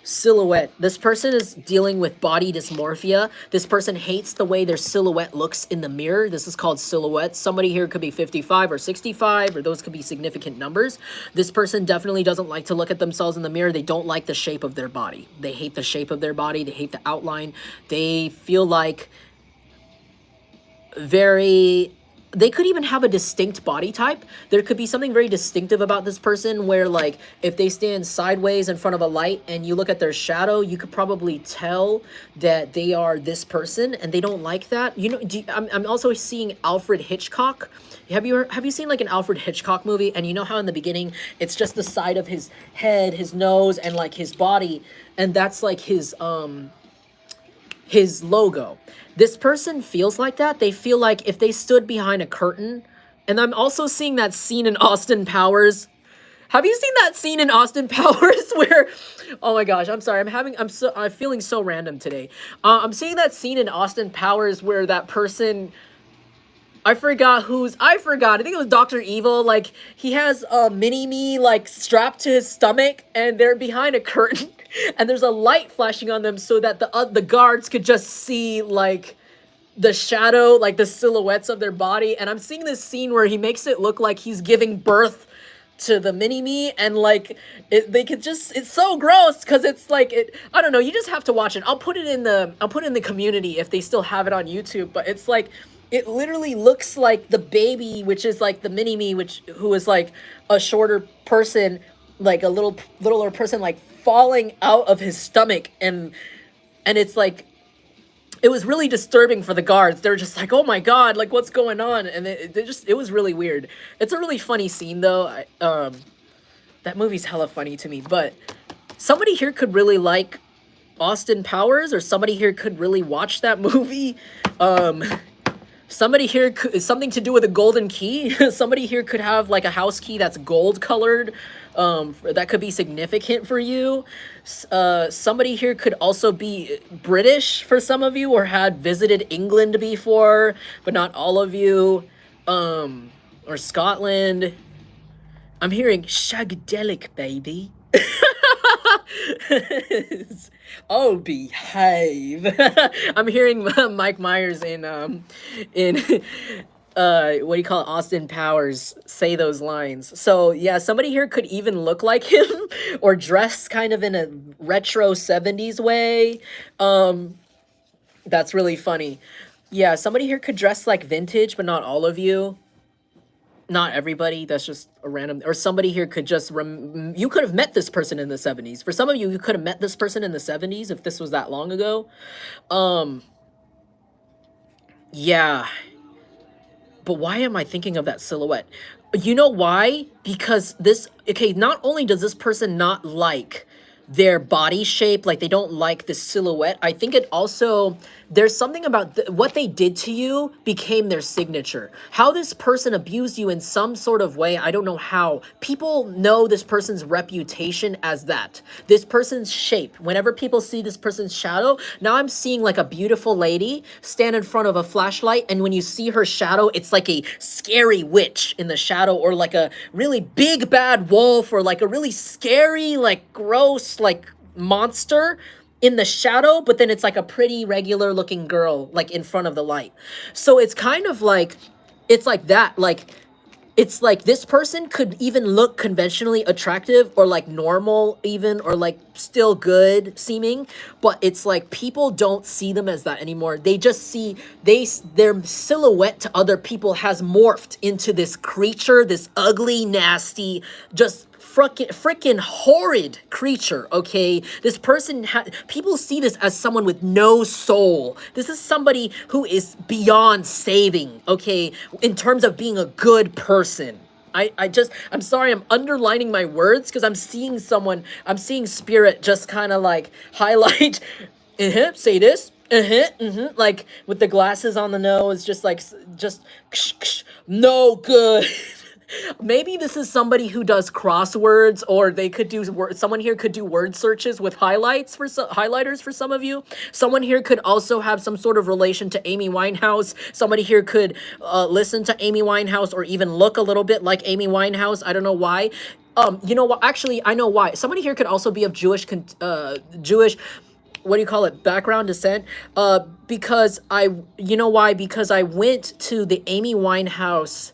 Silhouette. This person is dealing with body dysmorphia. This person hates the way their silhouette looks in the mirror. This is called silhouette. Somebody here could be 55 or 65, or those could be significant numbers. This person definitely doesn't like to look at themselves in the mirror. They don't like the shape of their body. They hate the shape of their body. They hate the outline. They feel like they could even have a distinct body type. There could be something very distinctive about this person where, like, if they stand sideways in front of a light and you look at their shadow, you could probably tell that they are this person, and they don't like that. You know, I'm also seeing Alfred Hitchcock. Have you seen like an Alfred Hitchcock movie? And you know how in the beginning it's just the side of his head, his nose, and like his body, and that's like his logo. This person feels like that. They feel like if they stood behind a curtain, and I'm also seeing that scene in Austin Powers. Have you seen that scene in Austin Powers where, oh my gosh, I'm sorry, I'm feeling so random today. I'm seeing that scene in Austin Powers where that person, I forgot, I think it was Dr. Evil, like, he has a mini-me, like, strapped to his stomach, and they're behind a curtain, and there's a light flashing on them so that the guards could just see, like, the shadow, like, the silhouettes of their body, and I'm seeing this scene where he makes it look like he's giving birth to the mini-me, and, like, it's so gross, because it's, like, I don't know, you just have to watch it. I'll put it in the community if they still have it on YouTube, but it's, like, it literally looks like the baby, which is like the mini-me, who is like a shorter person, like a littler person, like falling out of his stomach, and it's like, it was really disturbing for the guards. They're just like, oh my god, like, what's going on? And it was really weird. It's a really funny scene though. That movie's hella funny to me. But somebody here could really like Austin Powers, or somebody here could really watch that movie. Somebody here could something to do with a golden key. Somebody here could have like a house key that's gold colored. That could be significant for you. Somebody here could also be British for some of you, or had visited England before, but not all of you. Or Scotland. I'm hearing shagadelic, baby. Oh, behave. I'm hearing Mike Myers in what do you call it, Austin Powers say those lines. So yeah, somebody here could even look like him or dress kind of in a retro 70s way. That's really funny. Yeah, somebody here could dress like vintage, but not all of you. Not everybody. That's just a random. Or somebody here could just you could have met this person in the 70s. For some of you, you could have met this person in the 70s if this was that long ago. Yeah. But why am I thinking of that silhouette? You know why? Because this, okay, not only does this person not like their body shape, like they don't like the silhouette, I think it also, there's something about what they did to you became their signature. How this person abused you in some sort of way, I don't know how. People know this person's reputation as that. This person's shape. Whenever people see this person's shadow, now I'm seeing like a beautiful lady stand in front of a flashlight, and when you see her shadow, it's like a scary witch in the shadow, or like a really big bad wolf, or like a really scary, like gross, like monster in the shadow, but then it's like a pretty regular looking girl like in front of the light. So it's kind of like, it's like that, like it's like this person could even look conventionally attractive, or like normal even, or like still good seeming, but it's like people don't see them as that anymore. They just see their silhouette to other people has morphed into this creature, this ugly, nasty, just freaking horrid creature. Okay, this person people see this as someone with no soul. This is somebody who is beyond saving, okay, in terms of being a good person. I'm sorry, I'm underlining my words because I'm seeing spirit just kind of like highlight, say this, like with the glasses on the nose, just like, just no good. Maybe this is somebody who does crosswords, or they could do someone here could do word searches with highlighters for some of you. Someone here could also have some sort of relation to Amy Winehouse. Somebody here could listen to Amy Winehouse, or even look a little bit like Amy Winehouse. I don't know why. You know what? Actually, I know why. Somebody here could also be of Jewish, what do you call it, background, descent, because you know why? Because I went to the Amy Winehouse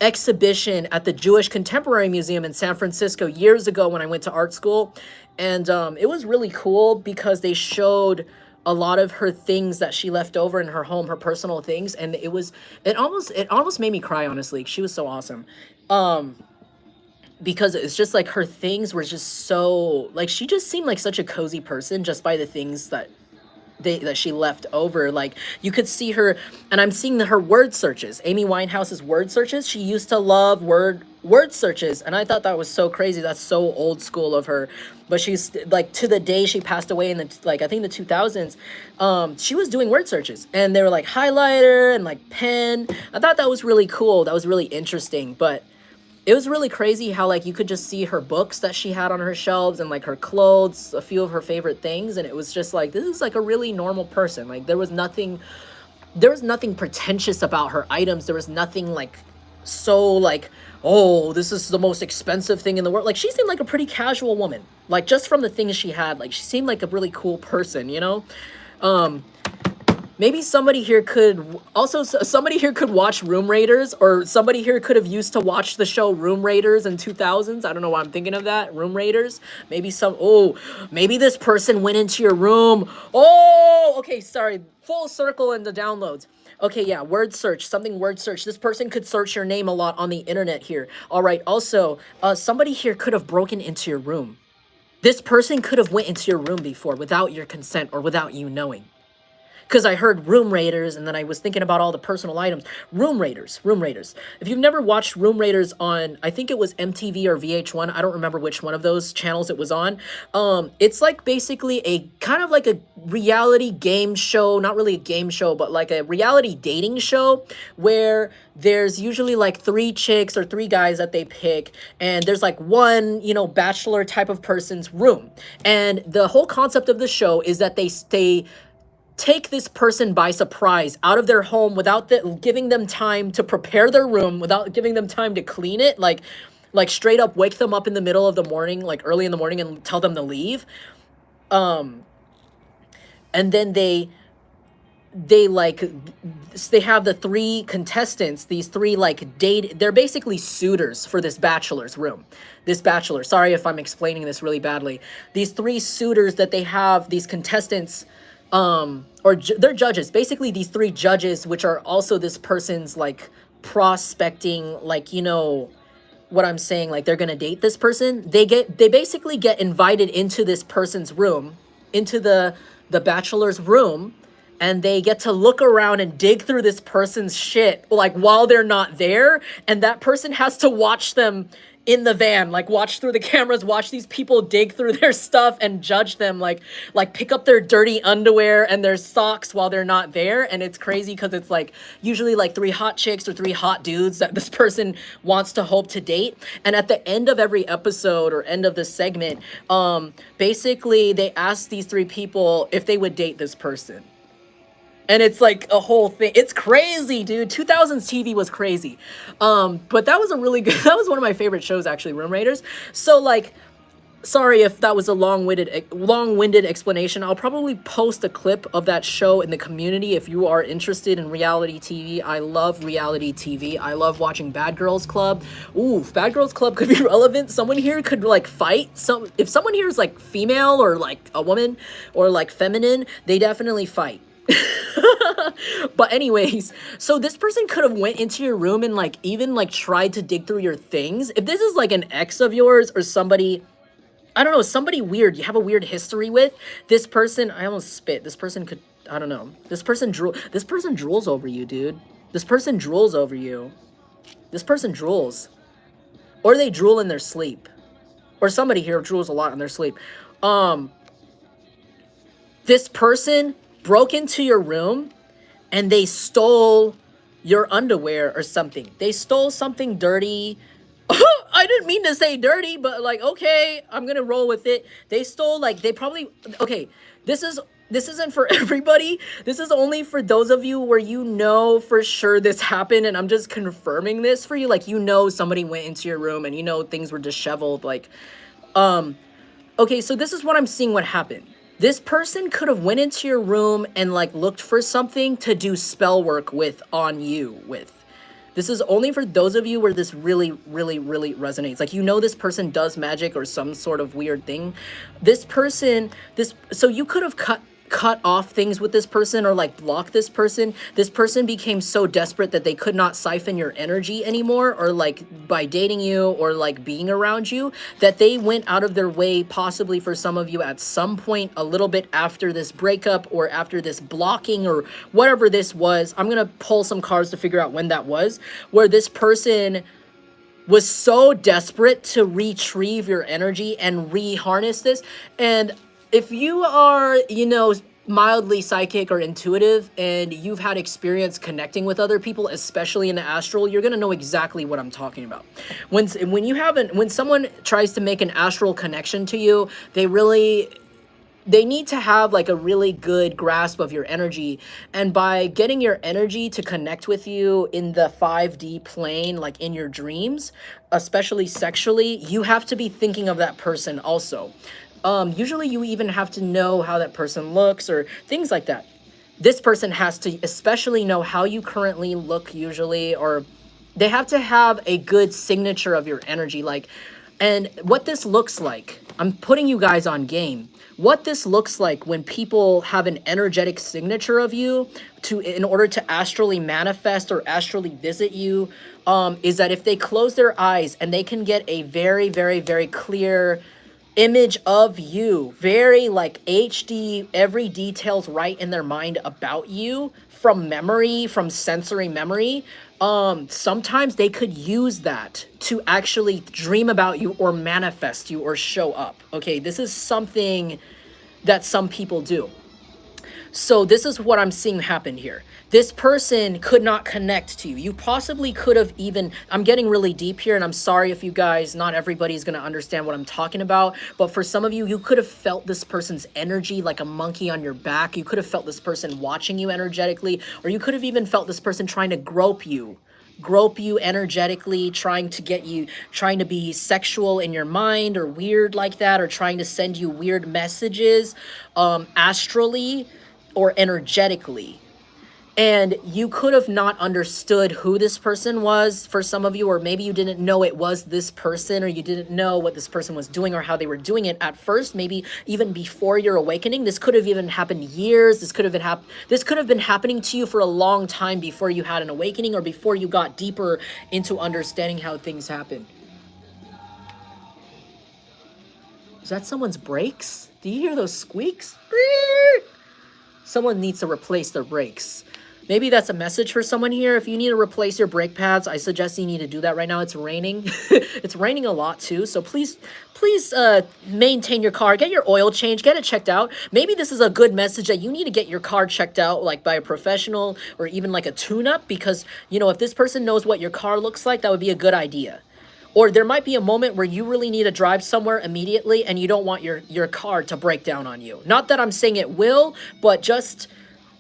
exhibition at the Jewish Contemporary Museum in San Francisco years ago when I went to art school, and it was really cool because they showed a lot of her things that she left over in her home, her personal things, and it almost made me cry, honestly. She was so awesome. Because it's just like her things were just so, like, she just seemed like such a cozy person just by the things that she left over. Like, you could see her, and I'm seeing her word searches, Amy Winehouse's word searches. She used to love word searches, and I thought that was so crazy. That's so old school of her. But she's like, to the day she passed away in the, like, I think the 2000s, she was doing word searches, and they were like highlighter and like pen. I thought that was really cool. That was really interesting. But it was really crazy how, like, you could just see her books that she had on her shelves, and like her clothes, a few of her favorite things, and it was just like, this is like a really normal person. Like, there was nothing pretentious about her items. There was nothing like so like, oh, this is the most expensive thing in the world. Like, she seemed like a pretty casual woman. Like, just from the things she had, like, she seemed like a really cool person, you know? Maybe somebody here could watch Room Raiders, or somebody here could have used to watch the show Room Raiders in 2000s. I don't know why I'm thinking of that. Room Raiders. Maybe maybe this person went into your room. Oh, okay, sorry. Full circle in the downloads. Okay, yeah, word search, word search. This person could search your name a lot on the internet here. All right, also, somebody here could have broken into your room. This person could have went into your room before without your consent or without you knowing. because I heard Room Raiders, and then I was thinking about all the personal items. Room Raiders, Room Raiders. If you've never watched Room Raiders on, I think it was MTV or VH1, I don't remember which one of those channels it was on. It's like basically a kind of like a reality game show, not really a game show, but like a reality dating show where there's usually like 3 chicks or 3 guys that they pick, and there's like one, you know, bachelor type of person's room. And the whole concept of the show is that they take this person by surprise out of their home without giving them time to prepare their room, without giving them time to clean it, like straight up wake them up in the middle of the morning, like early in the morning, and tell them to leave. And then they have the 3 contestants, these 3 like they're basically suitors for this bachelor's room. This bachelor, sorry if I'm explaining this really badly. These 3 suitors that they have, these contestants, they're judges. Basically these 3 judges, which are also this person's like prospecting, like, you know what I'm saying, like they're gonna date this person. They basically get invited into this person's room, into the bachelor's room, and they get to look around and dig through this person's shit, like while they're not there, and that person has to watch them in the van, like watch through the cameras, watch these people dig through their stuff and judge them, like pick up their dirty underwear and their socks while they're not there. And it's crazy because it's like usually like 3 hot chicks or 3 hot dudes that this person wants to hope to date. And at the end of every episode or end of this segment, basically they ask these 3 people if they would date this person. And it's like a whole thing. It's crazy, dude. 2000s TV was crazy. But that was a really good, that was one of my favorite shows, actually, Room Raiders. So like, sorry if that was a long-winded explanation. I'll probably post a clip of that show in the community if you are interested in reality TV. I love reality TV. I love watching Bad Girls Club. Ooh, Bad Girls Club could be relevant. Someone here could like fight. If someone here is like female or like a woman or like feminine, they definitely fight. But anyways, so this person could have went into your room and like even like tried to dig through your things. If this is like an ex of yours or somebody, I don't know, somebody weird you have a weird history with, this person, I almost spit, this person could, I don't know, this person drools over you, dude. This person drools over you. This person drools. Or they drool in their sleep. Or somebody here drools a lot in their sleep. This person broke into your room and they stole your underwear or something. They stole something dirty. I didn't mean to say dirty, but like, okay, I'm gonna roll with it. They stole, like, they probably, okay, this isn't for everybody. This is only for those of you where you know for sure this happened, and I'm just confirming this for you. Like, you know somebody went into your room and you know things were disheveled, like, okay, so this is what I'm seeing what happened. This person could have went into your room and like looked for something to do spell work with on you with. This is only for those of you where this really, really, really resonates. Like, you know, this person does magic or some sort of weird thing. This person, so you could have cut off things with this person or like block this person. This person became so desperate that they could not siphon your energy anymore, or like by dating you or like being around you, that they went out of their way, possibly for some of you at some point a little bit after this breakup or after this blocking or whatever this was. I'm gonna pull some cards to figure out when that was, where this person was so desperate to retrieve your energy and re-harness this. And if you are, you know, mildly psychic or intuitive and you've had experience connecting with other people, especially in the astral, you're going to know exactly what I'm talking about. When someone tries to make an astral connection to you, they need to have like a really good grasp of your energy. And by getting your energy to connect with you in the 5D plane, like in your dreams, especially sexually, you have to be thinking of that person also. Usually you even have to know how that person looks or things like that. This person has to especially know how you currently look usually, or they have to have a good signature of your energy. Like, and what this looks like, I'm putting you guys on game. What this looks like when people have an energetic signature of you in order to astrally manifest or astrally visit you, is that if they close their eyes and they can get a very, very, very clear image of you, very like HD, every detail's right in their mind about you from memory, from sensory memory. Sometimes they could use that to actually dream about you or manifest you or show up. Okay, this is something that some people do. So this is what I'm seeing happen here. This person could not connect to you. You possibly could have even, I'm getting really deep here, and I'm sorry if you guys, not everybody's going to understand what I'm talking about, but for some of you, you could have felt this person's energy like a monkey on your back. You could have felt this person watching you energetically, or you could have even felt this person trying to grope you energetically, trying to get you, trying to be sexual in your mind or weird like that, or trying to send you weird messages astrally or energetically. And you could have not understood who this person was for some of you, or maybe you didn't know it was this person, or you didn't know what this person was doing or how they were doing it at first, maybe even before your awakening. This could have even happened years. This could have been happening to you for a long time before you had an awakening, or before you got deeper into understanding how things happen. Is that someone's brakes? Do you hear those squeaks? Someone needs to replace their brakes. Maybe that's a message for someone here. If you need to replace your brake pads, I suggest you need to do that right now. It's raining. It's raining a lot too. So please maintain your car. Get your oil changed. Get it checked out. Maybe this is a good message that you need to get your car checked out, like by a professional or even like a tune-up, because, you know, if this person knows what your car looks like, that would be a good idea. Or there might be a moment where you really need to drive somewhere immediately and you don't want your car to break down on you. Not that I'm saying it will, but just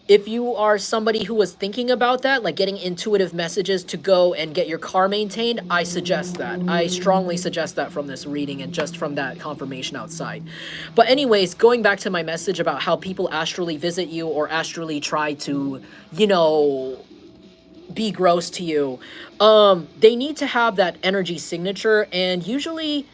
if you are somebody who was thinking about that, like getting intuitive messages to go and get your car maintained, I suggest that. I strongly suggest that from this reading and just from that confirmation outside. But anyways, going back to my message about how people astrally visit you or astrally try to, you know, be gross to you, they need to have that energy signature, and usually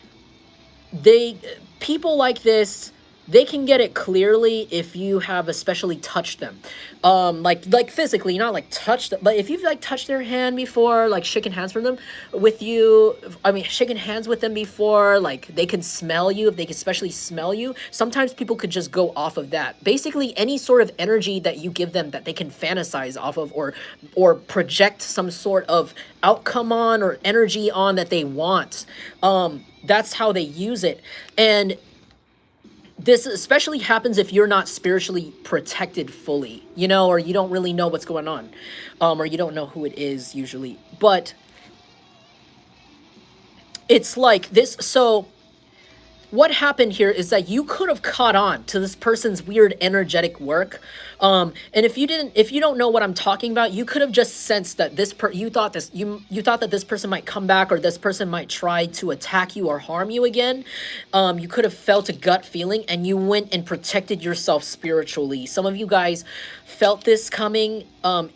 people like this, they can get it clearly if you have especially touched them, like physically, not like touched them, but if you've like touched their hand before, like shaken hands from them with you, shaken hands with them before, like they can smell you, if they can especially smell you. Sometimes people could just go off of that. Basically, any sort of energy that you give them that they can fantasize off of, or project some sort of outcome on or energy on that they want. That's how they use it. And this especially happens if you're not spiritually protected fully, you know, or you don't really know what's going on, or you don't know who it is usually. But it's like this. So what happened here is that you could have caught on to this person's weird energetic work. And if you don't know what I'm talking about, you could have just sensed that you thought that this person might come back, or this person might try to attack you or harm you again. You could have felt a gut feeling, and you went and protected yourself spiritually. Some of you guys felt this coming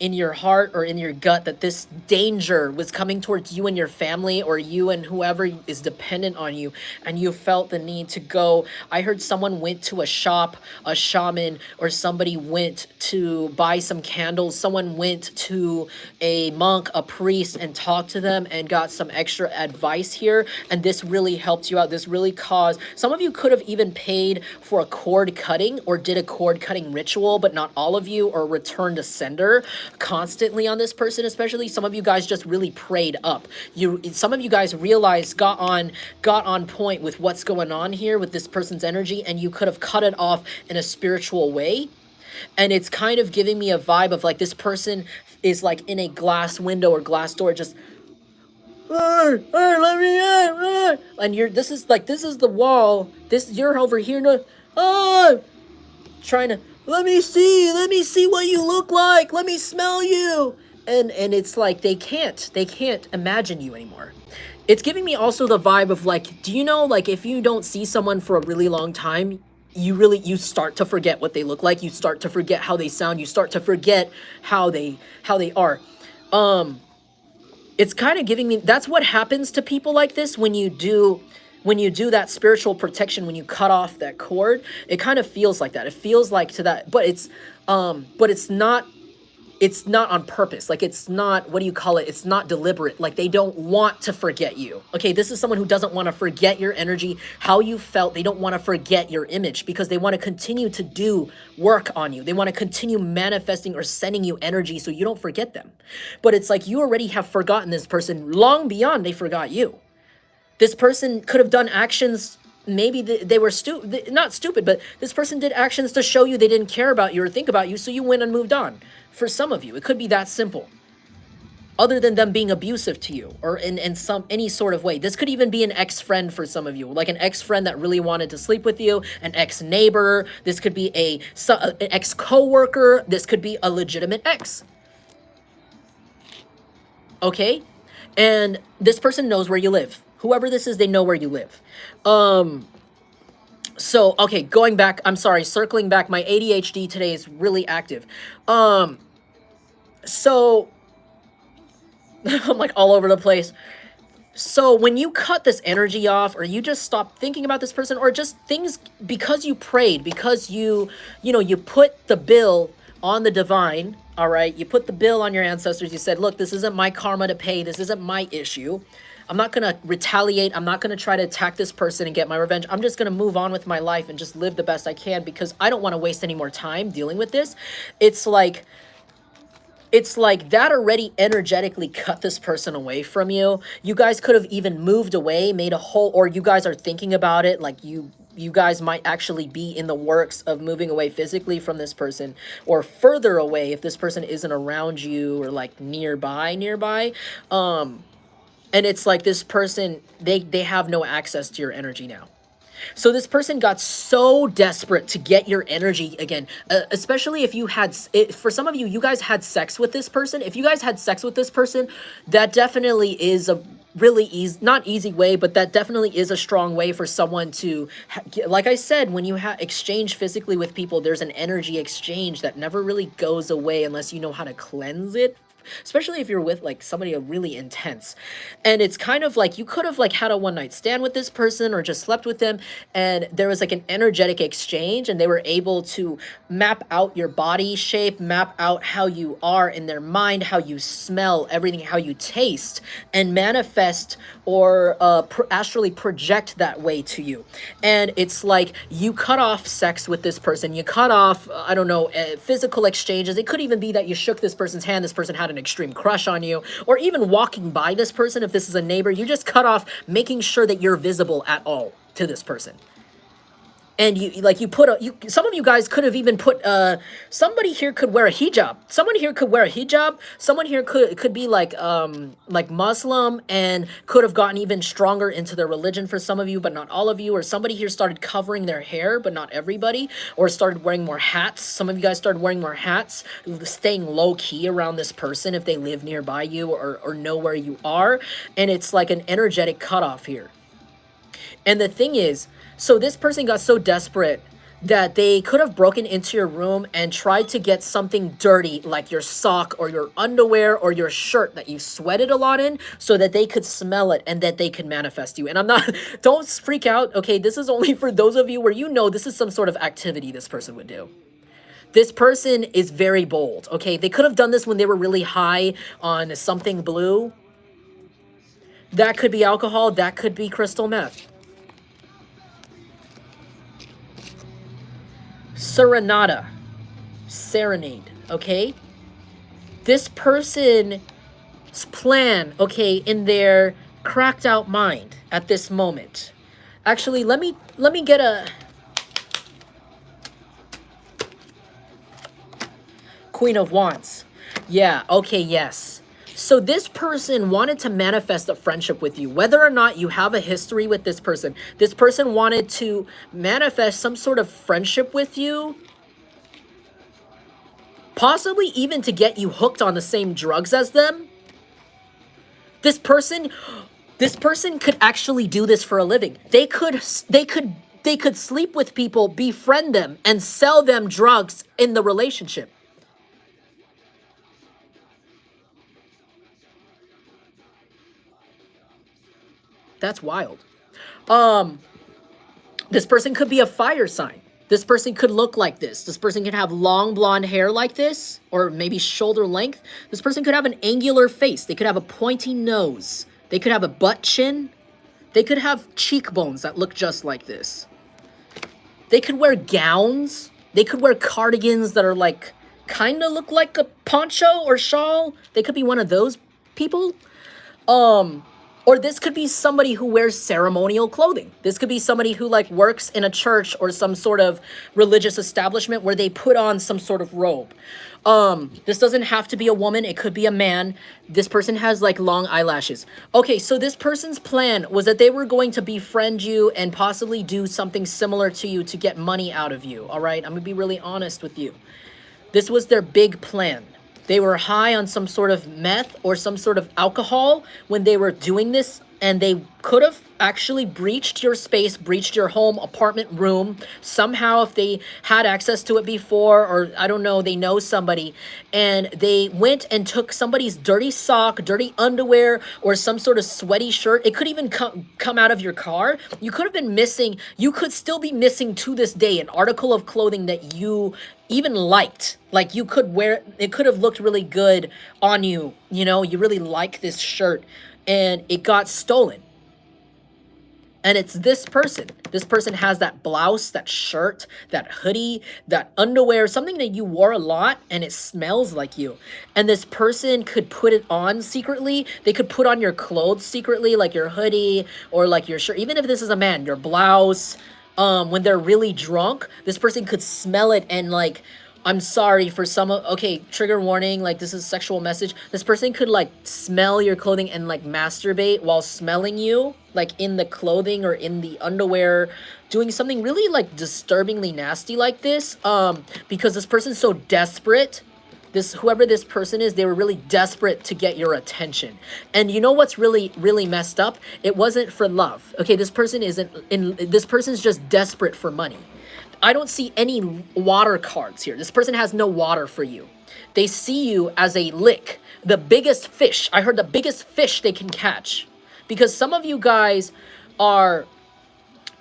in your heart or in your gut, that this danger was coming towards you and your family, or you and whoever is dependent on you, and you felt the need to go. I heard someone went to a shop, a shaman, or somebody went to buy some candles. Someone went to a monk, a priest, and talked to them and got some extra advice here, and this really helped you out. This really caused, some of you could have even paid for a cord cutting or did a cord cutting ritual, but not all of you, or returned a sender constantly on this person. Especially some of you guys just really prayed up. Some of you guys realized, got on point with what's going on here with this person's energy, and you could have cut it off in a spiritual way. And it's kind of giving me a vibe of like this person is like in a glass window or glass door, just hey, let me in, and this is the wall, you're over here, no, trying to, let me see what you look like, let me smell you, and it's like they can't imagine you anymore. It's giving me also the vibe of like, do you know, like if you don't see someone for a really long time, you start to forget what they look like, you start to forget how they sound, you start to forget how they are. It's kind of giving me, that's what happens to people like this when you do that spiritual protection, when you cut off that cord. It kind of feels like that. It feels like to that, but it's not it's not on purpose. Like, it's not, what do you call it? It's not deliberate. Like, they don't want to forget you. Okay, this is someone who doesn't want to forget your energy, how you felt. They don't want to forget your image because they want to continue to do work on you. They want to continue manifesting or sending you energy so you don't forget them. But it's like you already have forgotten this person long beyond they forgot you. This person could have done actions, maybe they were not stupid, but this person did actions to show you they didn't care about you or think about you, so you went and moved on. For some of you, it could be that simple. Other than them being abusive to you or in any sort of way. This could even be an ex-friend for some of you, like an ex-friend that really wanted to sleep with you, an ex-neighbor. This could be an ex-coworker. This could be a legitimate ex. Okay? And this person knows where you live. Whoever this is, they know where you live. So, okay, going back, I'm sorry, circling back, my ADHD today is really active. So, I'm like all over the place. So when you cut this energy off, or you just stop thinking about this person, or just things, because you prayed, because you put the bill on the divine, all right? You put the bill on your ancestors. You said, look, this isn't my karma to pay. This isn't my issue. I'm not going to retaliate. I'm not going to try to attack this person and get my revenge. I'm just going to move on with my life and just live the best I can because I don't want to waste any more time dealing with this. It's like that already energetically cut this person away from you. You guys could have even moved away, made a whole, or you guys are thinking about it, like you guys might actually be in the works of moving away physically from this person, or further away if this person isn't around you, or like nearby. And it's like this person, they have no access to your energy now. So this person got so desperate to get your energy again, especially if you had, for some of you, you guys had sex with this person. If you guys had sex with this person, that definitely is a really easy, not easy way, but that definitely is a strong way for someone to, like I said, when you exchange physically with people, there's an energy exchange that never really goes away unless you know how to cleanse it. Especially if you're with like somebody really intense. And it's kind of like you could have like had a one night stand with this person or just slept with them, and there was like an energetic exchange, and they were able to map out your body shape, map out how you are in their mind, how you smell, everything, how you taste, and manifest or astrally project that way to you. And it's like you cut off sex with this person, you cut off, I don't know, physical exchanges. It could even be that you shook this person's hand, this person had an extreme crush on you, or even walking by this person. If this is a neighbor, you just cut off making sure that you're visible at all to this person. And some of you guys could have even put, somebody here could wear a hijab. Someone here could wear a hijab. Someone here could be like Muslim and could have gotten even stronger into their religion for some of you, but not all of you. Or somebody here started covering their hair, but not everybody. Or started wearing more hats. Some of you guys started wearing more hats, staying low key around this person if they live nearby you or know where you are. And it's like an energetic cutoff here. And the thing is, so this person got so desperate that they could have broken into your room and tried to get something dirty, like your sock or your underwear or your shirt that you sweated a lot in, so that they could smell it and that they could manifest you. And I'm not, don't freak out, okay? This is only for those of you where you know this is some sort of activity this person would do. This person is very bold, okay? They could have done this when they were really high on something blue. That could be alcohol, that could be crystal meth. Serenade, okay? This person's plan, okay, in their cracked out mind at this moment. Actually, let me get a Queen of Wands. Yeah, okay, yes. So this person wanted to manifest a friendship with you, whether or not you have a history with this person. This person wanted to manifest some sort of friendship with you, possibly even to get you hooked on the same drugs as them. This person could actually do this for a living. They could sleep with people, befriend them, and sell them drugs in the relationship. That's wild. This person could be a fire sign. This person could look like this. This person could have long blonde hair like this, or maybe shoulder length. This person could have an angular face. They could have a pointy nose. They could have a butt chin. They could have cheekbones that look just like this. They could wear gowns. They could wear cardigans that are like, kind of look like a poncho or shawl. They could be one of those people. Or this could be somebody who wears ceremonial clothing. This could be somebody who like works in a church or some sort of religious establishment where they put on some sort of robe. This doesn't have to be a woman. It could be a man. This person has like long eyelashes. Okay, so this person's plan was that they were going to befriend you and possibly do something similar to you to get money out of you. All right, I'm gonna be really honest with you. This was their big plan. They were high on some sort of meth or some sort of alcohol when they were doing this, and they could have actually breached your space, breached your home, apartment, room, somehow if they had access to it before, or I don't know, they know somebody, and they went and took somebody's dirty sock, dirty underwear, or some sort of sweaty shirt. It could even come out of your car. You could have been missing, you could still be missing to this day an article of clothing that you even liked. Like you could wear, it could have looked really good on you, you know, you really like this shirt, and it got stolen. And it's this person. This person has that blouse, that shirt, that hoodie, that underwear, something that you wore a lot and it smells like you. And this person could put it on secretly. They could put on your clothes secretly, like your hoodie or like your shirt. Even if this is a man, your blouse, when they're really drunk, this person could smell it and like, I'm sorry for some, okay, trigger warning, like this is a sexual message. This person could like smell your clothing and like masturbate while smelling you, like in the clothing or in the underwear, doing something really like disturbingly nasty like this, because this person's so desperate. Whoever this person is, they were really desperate to get your attention. And you know what's really, really messed up? It wasn't for love. Okay, this person's just desperate for money. I don't see any water cards here. This person has no water for you. They see you as a lick, the biggest fish. I heard the biggest fish they can catch. Because some of you guys are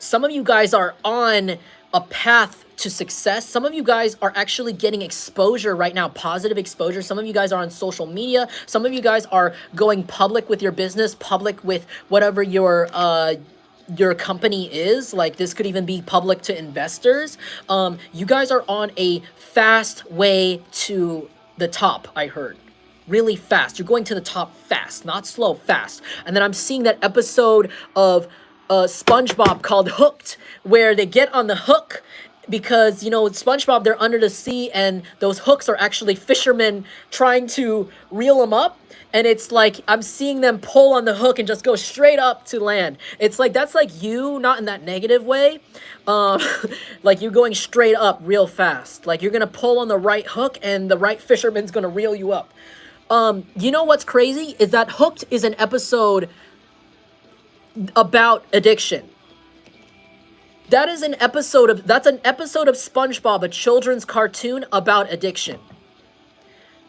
on a path to success. Some of you guys are actually getting exposure right now, positive exposure. Some of you guys are on social media. Some of you guys are going public with your business, public with whatever your company is. Like this could even be public to investors. You guys are on a fast way to the top, I heard. Really fast. You're going to the top fast, not slow, fast. And then I'm seeing that episode of SpongeBob called Hooked, where they get on the hook because, you know, SpongeBob, they're under the sea and those hooks are actually fishermen trying to reel them up. And it's like, I'm seeing them pull on the hook and just go straight up to land. It's like, that's like you, not in that negative way. Like you going straight up real fast. Like you're going to pull on the right hook and the right fisherman's going to reel you up. You know what's crazy is that Hooked is an episode about addiction. That's an episode of SpongeBob, a children's cartoon about addiction.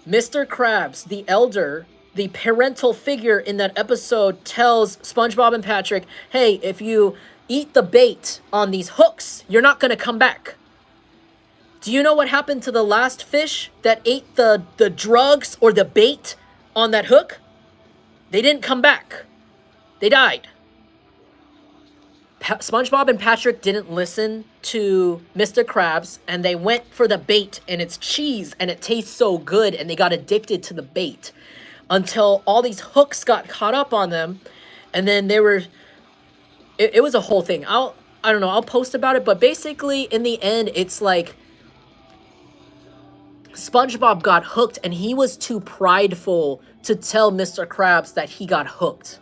Mr. Krabs, the elder, the parental figure in that episode, tells SpongeBob and Patrick, hey, if you eat the bait on these hooks, you're not going to come back. Do you know what happened to the last fish that ate the drugs or the bait on that hook? They didn't come back. They died. SpongeBob and Patrick didn't listen to Mr. Krabs, and they went for the bait, and it's cheese, and it tastes so good, and they got addicted to the bait until all these hooks got caught up on them, and then they were... It was a whole thing. I don't know, I'll post about it, but basically, in the end, it's like SpongeBob got hooked, and he was too prideful to tell Mr. Krabs that he got hooked,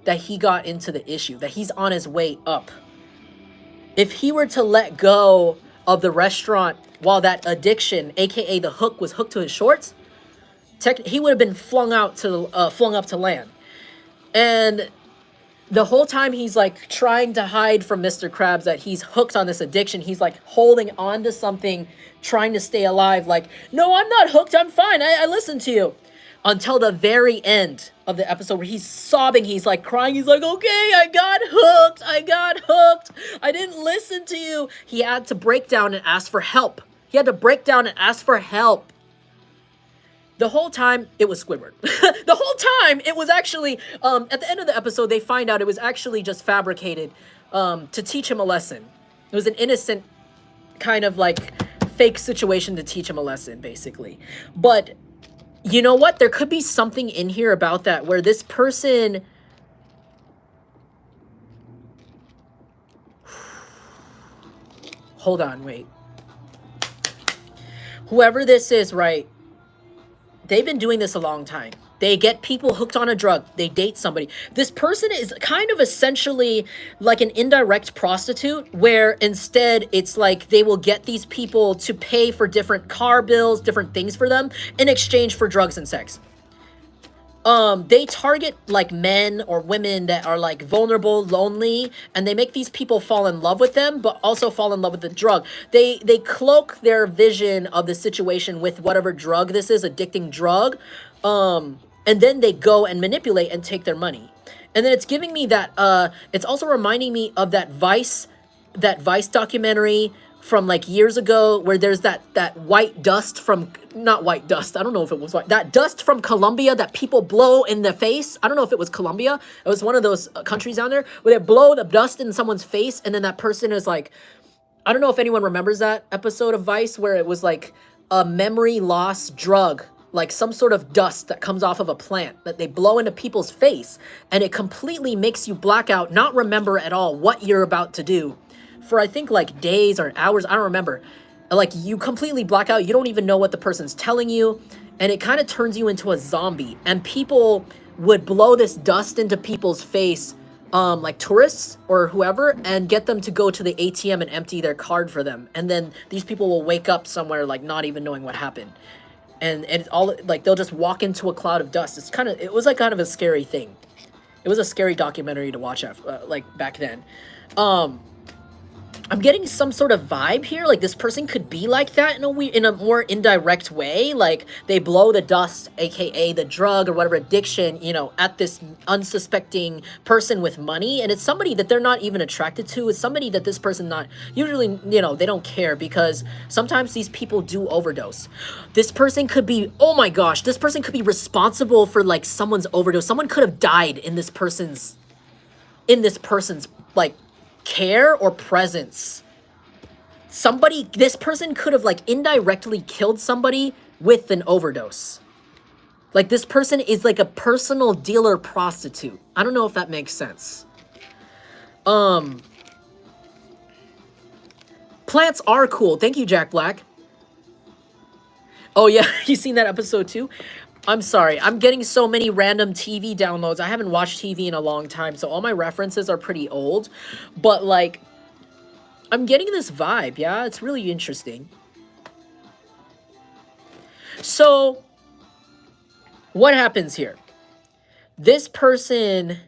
that he got into the issue, that he's on his way up. If he were to let go of the restaurant while that addiction, aka the hook, was hooked to his shorts, he would have been flung up to land. And the whole time he's like trying to hide from Mr. Krabs that he's hooked on this addiction, he's like holding on to something, trying to stay alive, like, no, I'm not hooked, I'm fine, I listen to you. until the very end of the episode where he's sobbing, he's like crying, he's like, okay, I got hooked, I didn't listen to you. He had to break down and ask for help. He had to break down and ask for help. The whole time, it was Squidward. The whole time, it was actually, at the end of the episode, they find out it was actually just fabricated to teach him a lesson. It was an innocent kind of like fake situation to teach him a lesson, basically. But you know what? There could be something in here about that where this person... Hold on, wait. Whoever this is, right? They've been doing this a long time. They get people hooked on a drug. They date somebody. This person is kind of essentially like an indirect prostitute, where instead it's like they will get these people to pay for different car bills, different things for them in exchange for drugs and sex. They target like men or women that are like vulnerable, lonely, and they make these people fall in love with them, but also fall in love with the drug. They cloak their vision of the situation with whatever drug this is, addicting drug. And then they go and manipulate and take their money. And then it's giving me that, it's also reminding me of that Vice documentary from like years ago, where there's that white dust from, not white dust, I don't know if it was white, that dust from Colombia that people blow in the face. I don't know if it was Colombia. It was one of those countries down there where they blow the dust in someone's face, and then that person is like, I don't know if anyone remembers that episode of Vice where it was like a memory loss drug, like some sort of dust that comes off of a plant that they blow into people's face, and it completely makes you black out, not remember at all what you're about to do for I think like days or hours, I don't remember. Like you completely black out, you don't even know what the person's telling you, and it kind of turns you into a zombie. And people would blow this dust into people's face, like tourists or whoever, and get them to go to the ATM and empty their card for them. And then these people will wake up somewhere like not even knowing what happened. And it's all like they'll just walk into a cloud of dust. It was like kind of a scary thing. It was a scary documentary to watch like back then. I'm getting some sort of vibe here, like this person could be like that in a more indirect way, like they blow the dust, aka the drug or whatever addiction, you know, at this unsuspecting person with money, and it's somebody that they're not even attracted to. It's somebody that this person not usually, you know, they don't care, because sometimes these people do overdose. This person could be, oh my gosh, this person could be responsible for like someone's overdose. Someone could have died in this person's like care or presence. This person could have like indirectly killed somebody with an overdose. Like this person is like a personal dealer prostitute. I don't know if that makes sense. Plants are cool. Thank you, Jack Black. Oh yeah, you seen that episode too? I'm sorry, I'm getting so many random TV downloads. I haven't watched TV in a long time, so all my references are pretty old. But, like, I'm getting this vibe, yeah? It's really interesting. So, what happens here? This person...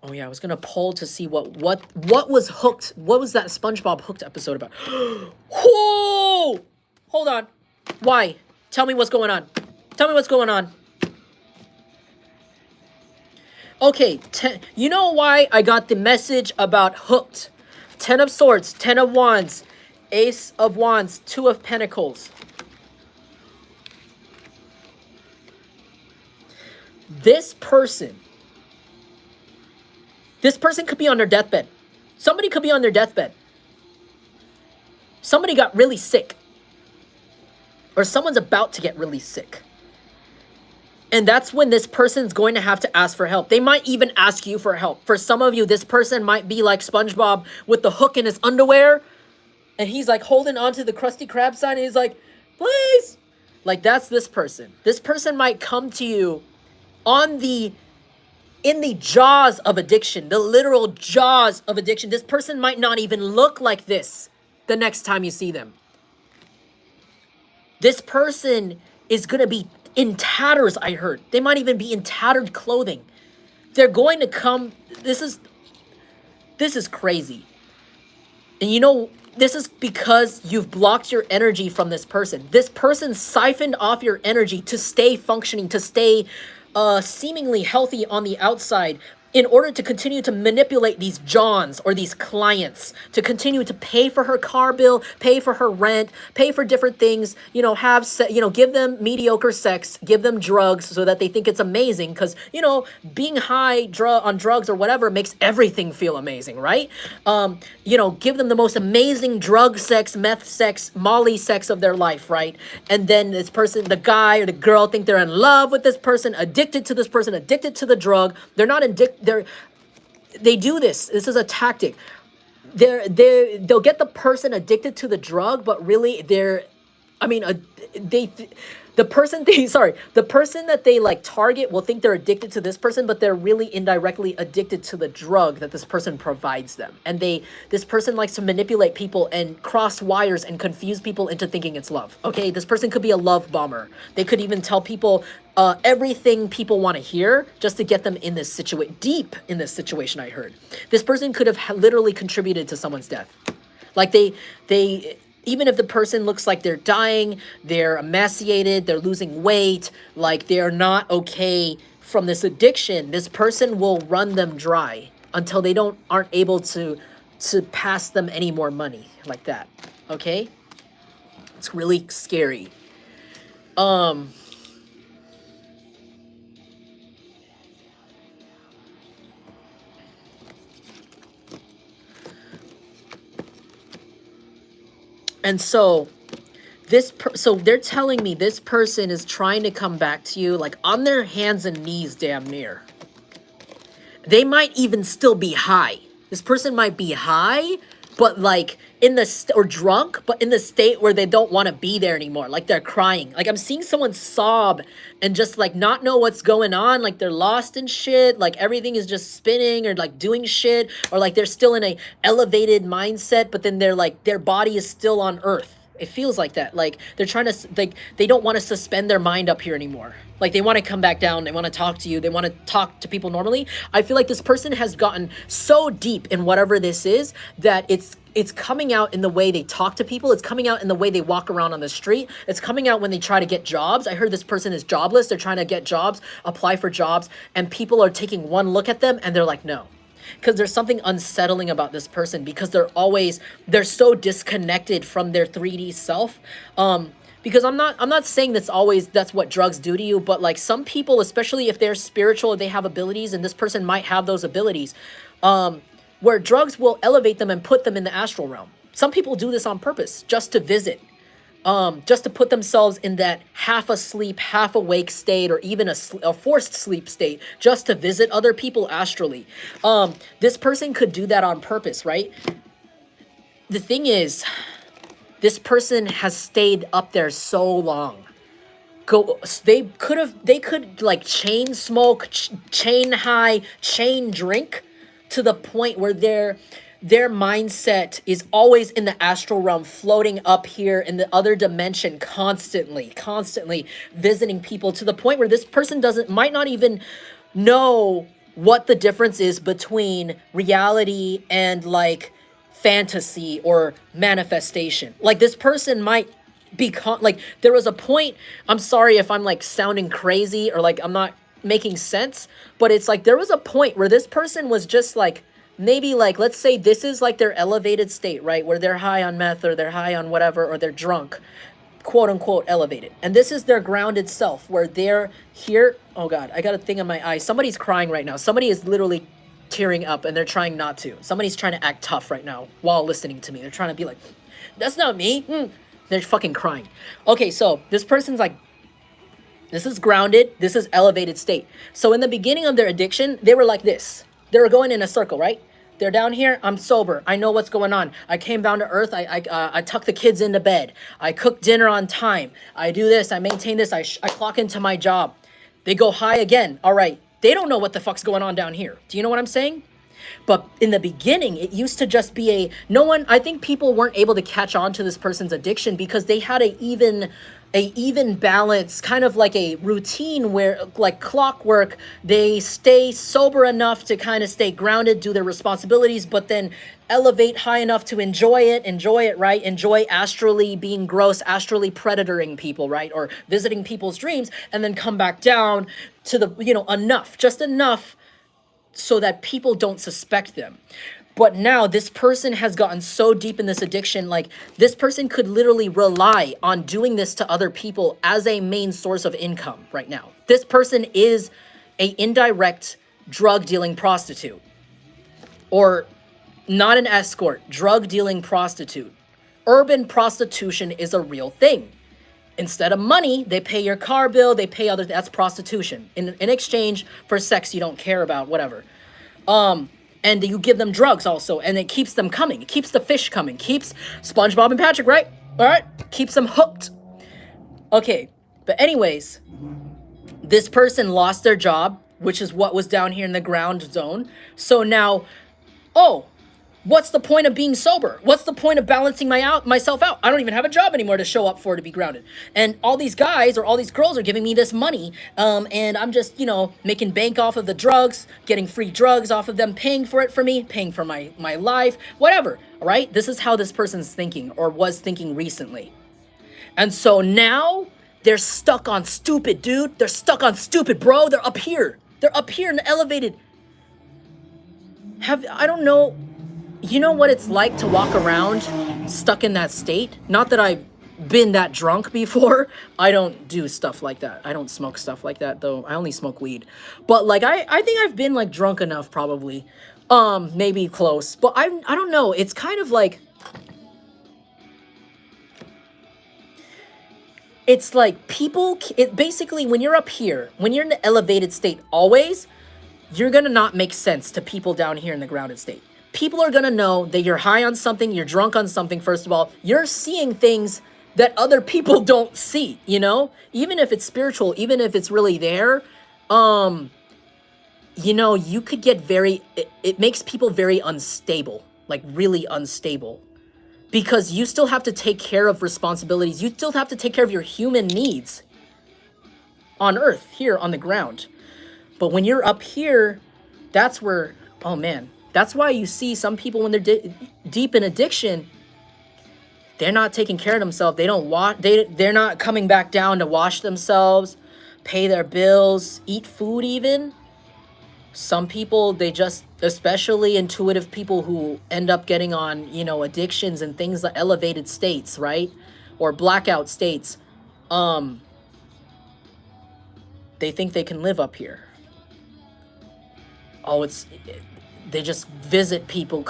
Oh, yeah, I was going to poll to see what was hooked. What was that SpongeBob Hooked episode about? Whoa! Hold on. Why? Tell me what's going on. Tell me what's going on. Okay, you know why I got the message about Hooked? 10 of Swords, 10 of Wands, Ace of Wands, 2 of Pentacles. This person could be on their deathbed. Somebody could be on their deathbed. Somebody got really sick. Or someone's about to get really sick. And that's when this person's going to have to ask for help. They might even ask you for help. For some of you, this person might be like SpongeBob with the hook in his underwear. And he's like holding onto the Krusty Krab sign. And he's like, please. Like that's this person. This person might come to you in the jaws of addiction. The literal jaws of addiction. This person might not even look like this the next time you see them. This person is going to be in tatters, I heard. They might even be in tattered clothing. They're going to come... This is crazy. And you know, This is because you've blocked your energy from this person. This person siphoned off your energy to stay functioning, to stay seemingly healthy on the outside, in order to continue to manipulate these Johns or these clients, to continue to pay for her car bill, pay for her rent, pay for different things, you know, give them mediocre sex, give them drugs so that they think it's amazing, because, you know, being high on drugs or whatever makes everything feel amazing, right? You know, give them the most amazing drug sex, meth sex, Molly sex of their life, right? And then this person, the guy or the girl, think they're in love with this person, addicted to this person, addicted to the drug. They're not addicted. They do this. This is a tactic. They'll get the person addicted to the drug, but really the person that they like target will think they're addicted to this person, but they're really indirectly addicted to the drug that this person provides them. And this person likes to manipulate people and cross wires and confuse people into thinking it's love. Okay, this person could be a love bomber. They could even tell people everything people want to hear just to get them in this situation, deep in this situation. I heard this person could have literally contributed to someone's death. Like they even if the person looks like they're dying, they're emaciated, they're losing weight, like they're not okay from this addiction, this person will run them dry until they aren't able to pass them any more money like that. Okay? It's really scary. And so so they're telling me this person is trying to come back to you like on their hands and knees, damn near. They might even still be high. This person might be high, but like or drunk, but in the state where they don't want to be there anymore. Like they're crying. Like I'm seeing someone sob and just like not know what's going on. Like they're lost in shit. Like everything is just spinning or like doing shit, or like they're still in a elevated mindset, but then they're like, their body is still on earth. It feels like that. Like they're trying to, like, they don't want to suspend their mind up here anymore. Like they want to come back down. They want to talk to you. They want to talk to people normally. I feel like this person has gotten so deep in whatever this is that it's coming out in the way they talk to people. It's coming out in the way they walk around on the street. It's coming out when they try to get jobs. I heard this person is jobless. They're trying to get jobs, apply for jobs, and people are taking one look at them and they're like, no. Because there's something unsettling about this person, because they're so disconnected from their 3D self. Because I'm not saying that's what drugs do to you, but like some people, especially if they're spiritual, they have abilities, and this person might have those abilities, where drugs will elevate them and put them in the astral realm. Some people do this on purpose, just to visit, just to put themselves in that half asleep, half awake state, or even a forced sleep state, just to visit other people astrally. This person could do that on purpose, right? The thing is, this person has stayed up there so long. They could like chain smoke, chain high, chain drink, to the point where their mindset is always in the astral realm, floating up here in the other dimension, constantly visiting people, to the point where this person might not even know what the difference is between reality and like fantasy or manifestation. Like this person might be like, there was a point, I'm sorry if I'm like sounding crazy or like I'm not making sense, but it's like there was a point where this person was just like, maybe like, let's say this is like their elevated state, right? Where they're high on meth, or they're high on whatever, or they're drunk, quote unquote elevated. And this is their grounded self, where they're here. Oh God, I got a thing in my eye. Somebody's crying right now. Somebody is literally tearing up and they're trying not to. Somebody's trying to act tough right now while listening to me. They're trying to be like, that's not me. They're fucking crying. Okay, so this person's like, this is grounded. This is elevated state. So in the beginning of their addiction, they were like this. They were going in a circle, right? They're down here. I'm sober. I know what's going on. I came down to earth. I tuck the kids into bed. I cook dinner on time. I do this. I maintain this. I clock into my job. They go high again. All right. They don't know what the fuck's going on down here. Do you know what I'm saying? But in the beginning, it used to just be I think people weren't able to catch on to this person's addiction because they had a even a even balance, kind of like a routine where, like clockwork, they stay sober enough to kind of stay grounded, do their responsibilities, but then elevate high enough to enjoy it, right? Enjoy astrally being gross, astrally predatoring people, right? Or visiting people's dreams, and then come back down to the, enough, just enough so that people don't suspect them. But now this person has gotten so deep in this addiction, like this person could literally rely on doing this to other people as a main source of income right now. This person is a indirect drug dealing prostitute, or not an escort, drug dealing prostitute. Urban prostitution is a real thing. Instead of money, they pay your car bill, they pay other, that's prostitution. In exchange for sex you don't care about, whatever. And you give them drugs also, and it keeps them coming. It keeps the fish coming. Keeps SpongeBob and Patrick, right? All right? Keeps them hooked. Okay, but anyways, this person lost their job, which is what was down here in the ground zone. So now, oh, what's the point of being sober? What's the point of balancing myself out? I don't even have a job anymore to show up for, to be grounded. And all these guys or all these girls are giving me this money, and I'm just, making bank off of the drugs, getting free drugs off of them, paying for it for me, paying for my life, whatever, all right? This is how this person's thinking, or was thinking recently. And so now they're stuck on stupid, dude. They're stuck on stupid, bro. They're up here. They're up here in the elevated. I don't know. You know what it's like to walk around stuck in that state? Not that I've been that drunk before. I don't do stuff like that. I don't smoke stuff like that, though. I only smoke weed. But like I think I've been like drunk enough, probably. Maybe close. But I don't know. It's kind of like, it's like people, basically when you're up here, when you're in the elevated state always, you're gonna not make sense to people down here in the grounded state. People are gonna know that you're high on something, you're drunk on something, first of all. You're seeing things that other people don't see, Even if it's spiritual, even if it's really there, you could get it makes people very unstable, like really unstable. Because you still have to take care of responsibilities. You still have to take care of your human needs on Earth, here on the ground. But when you're up here, that's where, oh man. That's why you see some people when they're deep in addiction, they're not taking care of themselves. They don't they're not coming back down to wash themselves, pay their bills, eat food even. Some people, they just, especially intuitive people who end up getting on, addictions and things like elevated states, right? Or blackout states. They think they can live up here. Oh, they just visit people,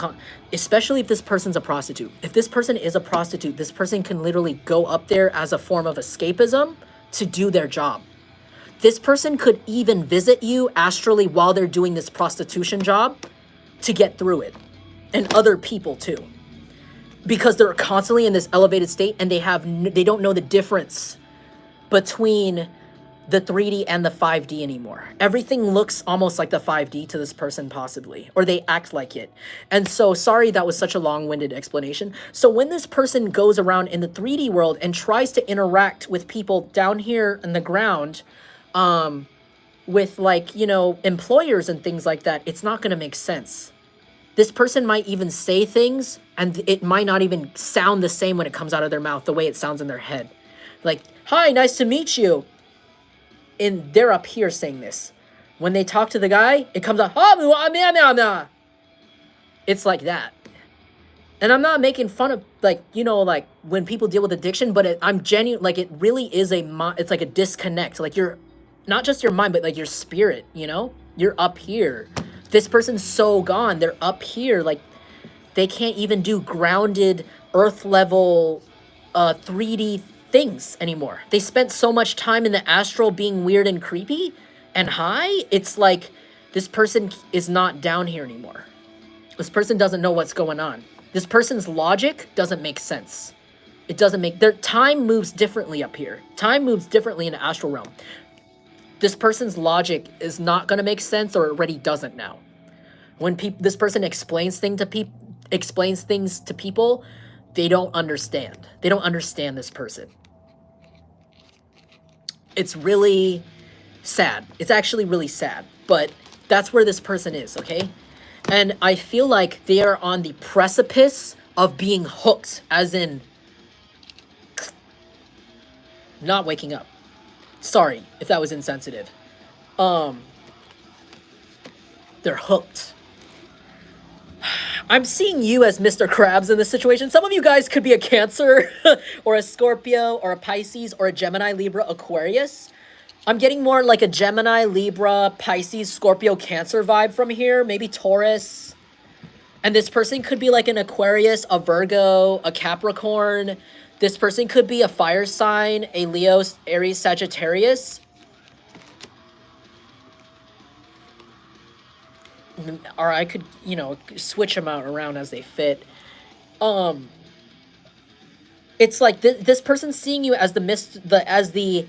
especially if this person's a prostitute. If this person is a prostitute, this person can literally go up there as a form of escapism to do their job. This person could even visit you astrally while they're doing this prostitution job to get through it. And other people too. Because they're constantly in this elevated state and they don't know the difference between the 3D and the 5D anymore. Everything looks almost like the 5D to this person, possibly, or they act like it. And so, sorry that was such a long-winded explanation. So when this person goes around in the 3D world and tries to interact with people down here in the ground, with like, employers and things like that, it's not going to make sense. This person might even say things and it might not even sound the same when it comes out of their mouth, the way it sounds in their head. Like, hi, nice to meet you. And they're up here saying this. When they talk to the guy, it comes out, it's like that. And I'm not making fun of, like, like when people deal with addiction, but I'm genuine, like it really is it's like a disconnect. Like you're, not just your mind, but like your spirit, you're up here. This person's so gone. They're up here. Like they can't even do grounded earth level 3D things anymore. They spent so much time in the astral being weird and creepy and high. It's like this person is not down here anymore. This person doesn't know what's going on. This person's logic doesn't make sense. It doesn't make, their time moves differently up here. Time moves differently in the astral realm. This person's logic is not going to make sense, or already doesn't now. When this person explains things to people, they don't understand. They don't understand this person. It's really sad. It's actually really sad, but that's where this person is, okay? And I feel like they are on the precipice of being hooked, as in not waking up. Sorry if that was insensitive. They're hooked. I'm seeing you as Mr. Krabs in this situation. Some of you guys could be a Cancer or a Scorpio or a Pisces or a Gemini, Libra, Aquarius. I'm getting more like a Gemini, Libra, Pisces, Scorpio, Cancer vibe from here. Maybe Taurus. And this person could be like an Aquarius, a Virgo, a Capricorn. This person could be a fire sign, a Leo, Aries, Sagittarius. Or I could, you know, switch them out around as they fit. It's like this person's seeing you as the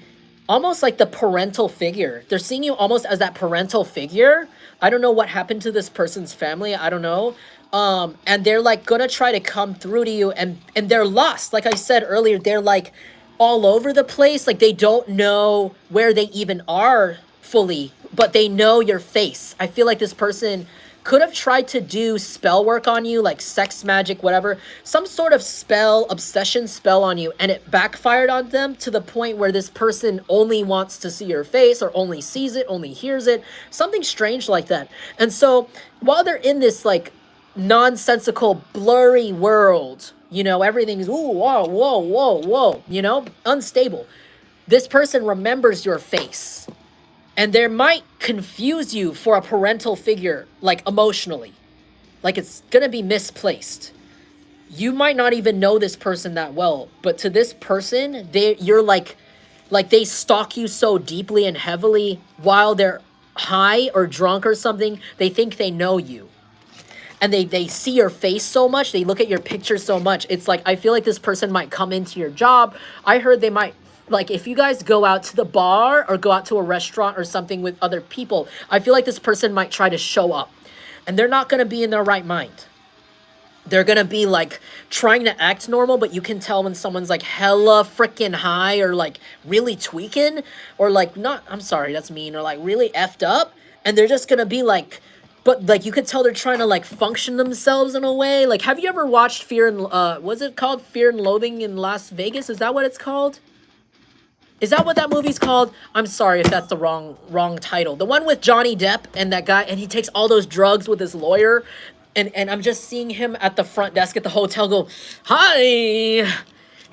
almost like the parental figure. They're seeing you almost as that parental figure. I don't know what happened to this person's family. I don't know. And they're like gonna try to come through to you, and they're lost. Like I said earlier, they're like all over the place. Like they don't know where they even are fully, but they know your face. I feel like this person could have tried to do spell work on you, like sex magic, whatever, some sort of spell, obsession spell on you, and it backfired on them to the point where this person only wants to see your face, or only sees it, only hears it, something strange like that. And so while they're in this like nonsensical, blurry world, you know, everything's ooh, whoa, whoa, whoa, whoa, you know, unstable, this person remembers your face. And they might confuse you for a parental figure, like emotionally. Like it's gonna be misplaced. You might not even know this person that well, but to this person, you're like they stalk you so deeply and heavily while they're high or drunk or something, they think they know you. And they see your face so much, they look at your picture so much. It's like, I feel like this person might come into your job. I heard they might, like if you guys go out to the bar or go out to a restaurant or something with other people, I feel like this person might try to show up. And they're not going to be in their right mind. They're going to be like trying to act normal, but you can tell when someone's like hella freaking high or like really tweaking or like not, I'm sorry, that's mean, or like really effed up. And they're just going to be like, but like you could tell they're trying to like function themselves in a way. Like, have you ever watched Fear and, what's it called? Fear and Loathing in Las Vegas? Is that what it's called? Is that what that movie's called? I'm sorry if that's the wrong title. The one with Johnny Depp and that guy, and he takes all those drugs with his lawyer. And I'm just seeing him at the front desk at the hotel go, hi,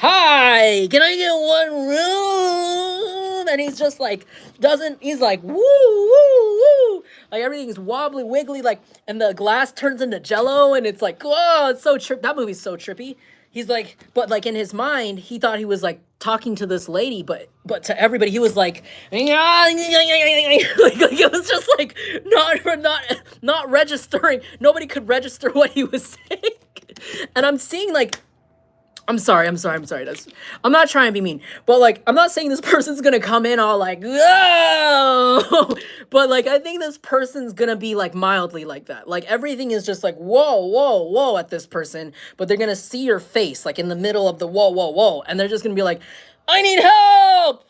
can I get one room? And he's just like, he's like, woo, woo, woo. Like everything's wobbly, wiggly, like, and the glass turns into jello, and it's like, oh, it's so that movie's so trippy. He's like, but like in his mind, he thought he was like talking to this lady, but to everybody, he was like, like it was just like not registering. Nobody could register what he was saying. And I'm seeing like, I'm sorry. I'm not trying to be mean, but like, I'm not saying this person's gonna come in all like, whoa, but like, I think this person's gonna be like mildly like that. Like everything is just like, whoa, whoa, whoa at this person, but they're gonna see your face like in the middle of the whoa, whoa, whoa. And they're just gonna be like, I need help.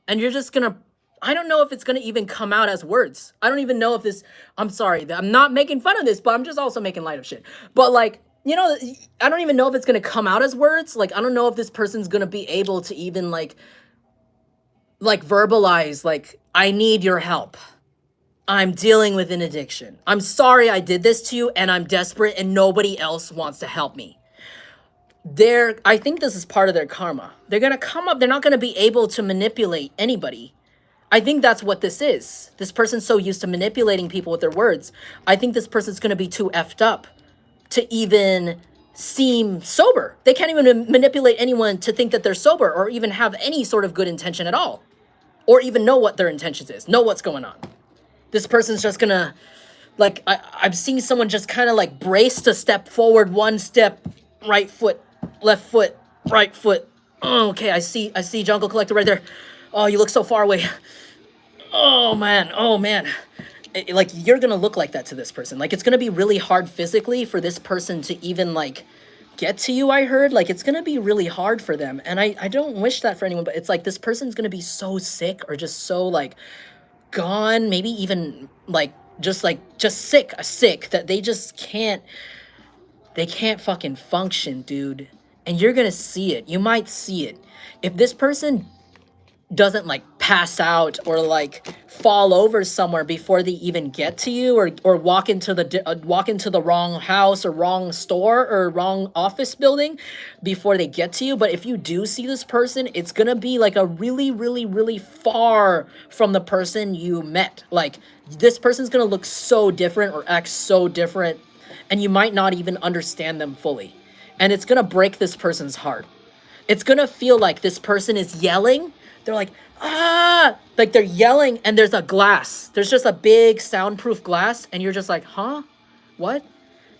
And you're just gonna, I don't know if it's gonna even come out as words. I don't even know if this, I'm sorry, I'm not making fun of this, but I'm just also making light of shit. But like, you know, I don't even know if it's going to come out as words. Like, I don't know if this person's going to be able to even, like verbalize, like, I need your help. I'm dealing with an addiction. I'm sorry I did this to you, and I'm desperate, and nobody else wants to help me. I think this is part of their karma. They're going to come up. They're not going to be able to manipulate anybody. I think that's what this is. This person's so used to manipulating people with their words. I think this person's going to be too effed up to even seem sober. They can't even manipulate anyone to think that they're sober or even have any sort of good intention at all. Or even know what their intentions is, know what's going on. This person's just gonna, like, I'm seeing someone just kind of like brace to step forward, one step, right foot, left foot, right foot. Oh, okay, I see Jungle Collector right there. Oh, you look so far away. Oh man. Like, you're gonna look like that to this person. Like, it's gonna be really hard physically for this person to even like get to you, I heard, like, it's gonna be really hard for them. And I don't wish that for anyone, but it's like this person's gonna be so sick or just so like gone, maybe even just sick that they can't fucking function, dude. And you're gonna see it. You might see it. If this person doesn't like pass out or like fall over somewhere before they even get to you, or walk into the wrong house or wrong store or wrong office building before they get to you. But if you do see this person, it's gonna be like a really, really, really far from the person you met. Like, this person's gonna look so different or act so different, and you might not even understand them fully. And it's gonna break this person's heart. It's gonna feel like this person is yelling. They're like, ah, like they're yelling, and there's a glass. There's just a big soundproof glass, and you're just like, huh? What?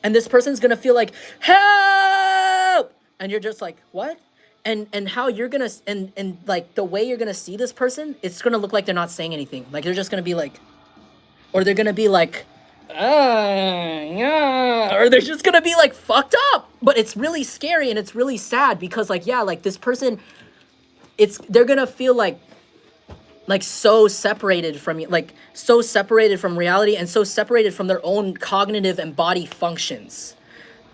And this person's gonna feel like, help! And you're just like, what? And how you're gonna, and like the way you're gonna see this person, it's gonna look like they're not saying anything. Like they're just gonna be like, or they're gonna be like, yeah, or they're just gonna be like fucked up. But it's really scary and it's really sad because like, yeah, like this person, they're gonna feel like so separated from you, like so separated from reality and so separated from their own cognitive and body functions,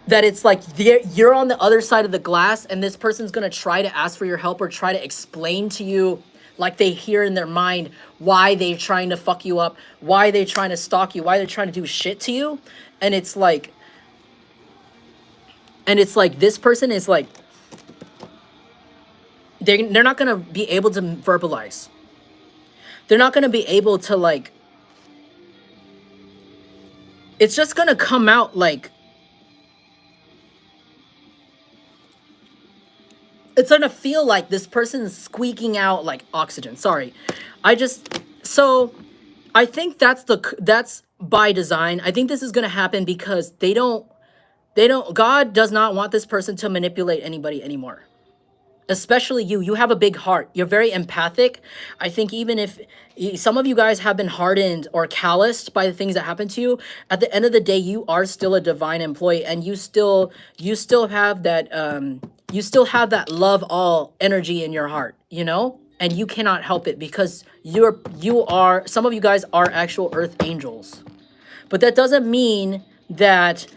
that it's like you're on the other side of the glass, and this person's gonna try to ask for your help or try to explain to you, like they hear in their mind, why they're trying to fuck you up, why they're trying to stalk you, why they're trying to do shit to you. And it's like this person is like, they're not gonna be able to verbalize. They're not gonna be able to like, it's just gonna come out like, it's gonna feel like this person's squeaking out like oxygen. Sorry. So I think that's by design. I think this is gonna happen because God does not want this person to manipulate anybody anymore. Especially you have a big heart. You're very empathic. I think even if some of you guys have been hardened or calloused by the things that happen to you, at the end of the day, you are still a divine employee, and you still have that love all energy in your heart, you know? And you cannot help it because some of you guys are actual earth angels. But that doesn't mean that,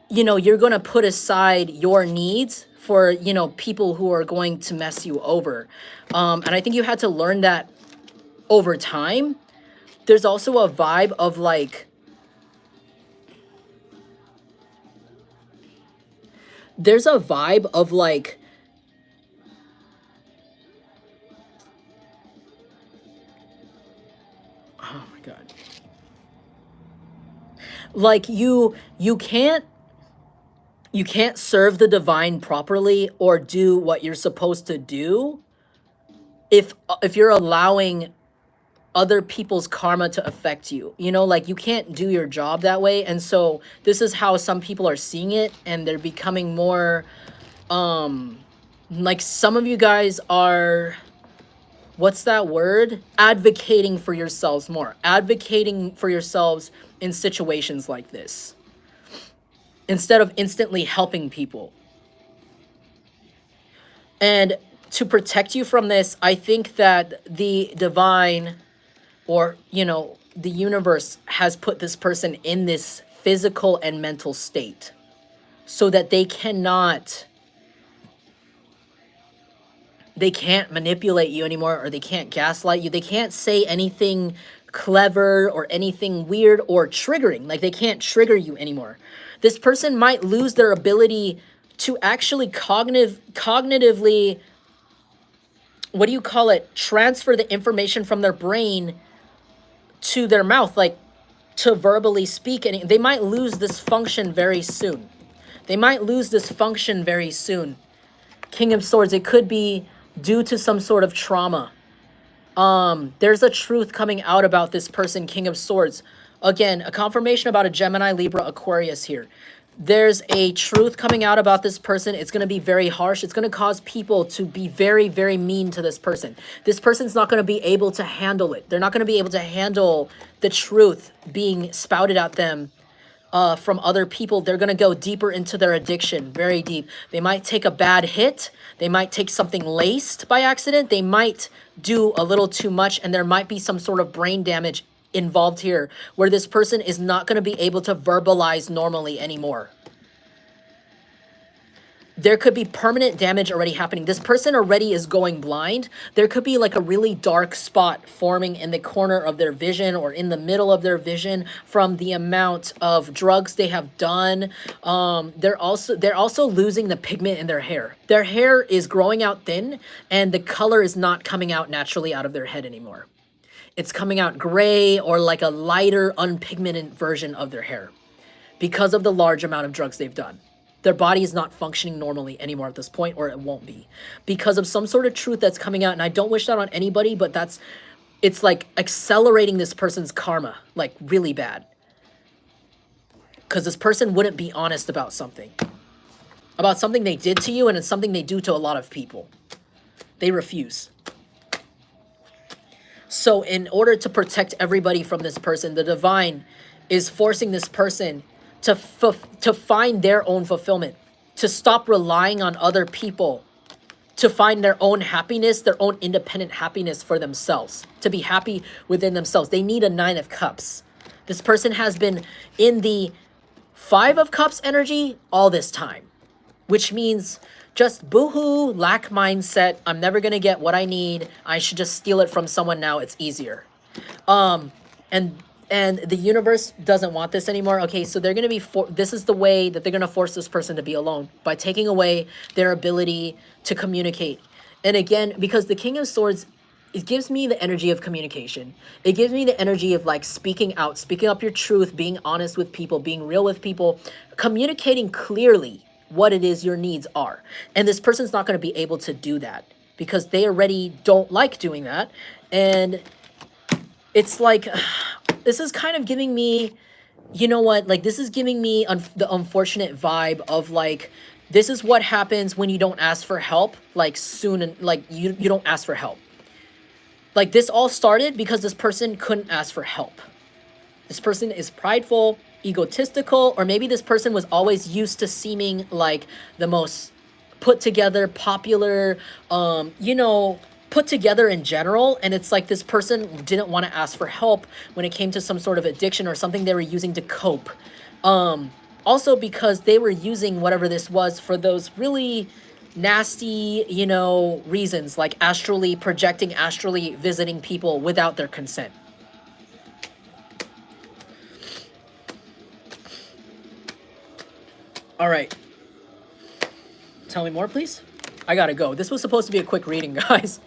you're going to put aside your needs for, people who are going to mess you over. And I think you had to learn that over time. There's also a vibe of like, oh my God. Like you can't serve the divine properly or do what you're supposed to do if you're allowing other people's karma to affect you. Like you can't do your job that way. And so this is how some people are seeing it, and they're becoming more like, some of you guys are, what's that word? Advocating for yourselves more. Advocating for yourselves in situations like this, instead of instantly helping people. And to protect you from this, I think that the divine, or, the universe has put this person in this physical and mental state so that they can't manipulate you anymore, or they can't gaslight you. They can't say anything clever or anything weird or triggering. Like, they can't trigger you anymore. This person might lose their ability to actually cognitively, what do you call it? Transfer the information from their brain to their mouth, like to verbally speak. And they might lose this function very soon. King of Swords, it could be due to some sort of trauma. There's a truth coming out about this person, King of Swords. Again, a confirmation about a Gemini, Libra, Aquarius here. There's a truth coming out about this person. It's going to be very harsh. It's going to cause people to be very, very mean to this person. This person's not going to be able to handle it. They're not going to be able to handle the truth being spouted at them from other people, they're going to go deeper into their addiction, very deep. They might take a bad hit. They might take something laced by accident. They might do a little too much, and there might be some sort of brain damage involved here where this person is not going to be able to verbalize normally anymore. There could be permanent damage already happening. This person already is going blind. There could be like a really dark spot forming in the corner of their vision or in the middle of their vision from the amount of drugs they have done. They're also losing the pigment in their hair. Their hair is growing out thin, and the color is not coming out naturally out of their head anymore. It's coming out gray or like a lighter, unpigmented version of their hair because of the large amount of drugs they've done. Their body is not functioning normally anymore at this point, or it won't be, because of some sort of truth that's coming out. And I don't wish that on anybody, but it's like accelerating this person's karma, like really bad. Because this person wouldn't be honest about something they did to you, and it's something they do to a lot of people. They refuse. So in order to protect everybody from this person, the divine is forcing this person to find their own fulfillment, to stop relying on other people, to find their own happiness, their own independent happiness for themselves, to be happy within themselves. They need a 9 of Cups. This person has been in the 5 of Cups energy all this time, which means just boohoo, lack mindset. I'm never going to get what I need. I should just steal it from someone now. It's easier. And the universe doesn't want this anymore. Okay, so they're going to be, this is the way that they're going to force this person to be alone, by taking away their ability to communicate. And again, because the King of Swords, it gives me the energy of communication. It gives me the energy of like speaking out, speaking up your truth, being honest with people, being real with people, communicating clearly what it is your needs are. And this person's not going to be able to do that because they already don't like doing that. And it's like, this is kind of giving me, you know what, like this is giving me the unfortunate vibe of like, this is what happens when you don't ask for help, like soon, and like you don't ask for help. Like this all started because this person couldn't ask for help. This person is prideful, egotistical, or maybe this person was always used to seeming like the most put together, popular, put together in general, and it's like this person didn't want to ask for help when it came to some sort of addiction or something they were using to cope. Also because they were using whatever this was for those really nasty, reasons, like astrally visiting people without their consent. All right. Tell me more, please. I gotta go. This was supposed to be a quick reading, guys.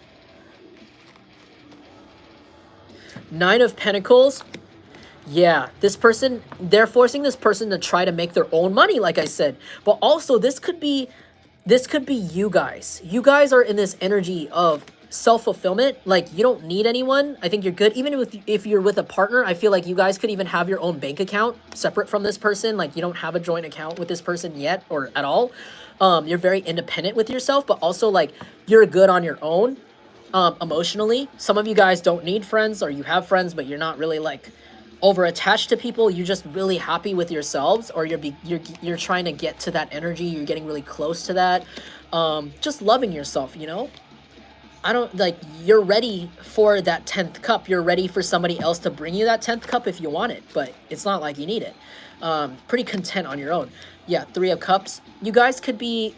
9 of Pentacles. Yeah, this person, they're forcing this person to try to make their own money, like I said. But also, this could be you guys. You guys are in this energy of self-fulfillment. Like, you don't need anyone. I think you're good. Even if you're with a partner, I feel like you guys could even have your own bank account separate from this person. Like, you don't have a joint account with this person yet or at all. You're very independent with yourself, but also, like, you're good on your own. Emotionally, some of you guys don't need friends, or you have friends but you're not really like over attached to people. You're just really happy with yourselves, or you're trying to get to that energy. You're getting really close to that, just loving yourself. I don't like, you're ready for that 10th cup. You're ready for somebody else to bring you that 10th cup if you want it, but it's not like you need it. Pretty content on your own. Yeah, 3 of Cups. You guys could be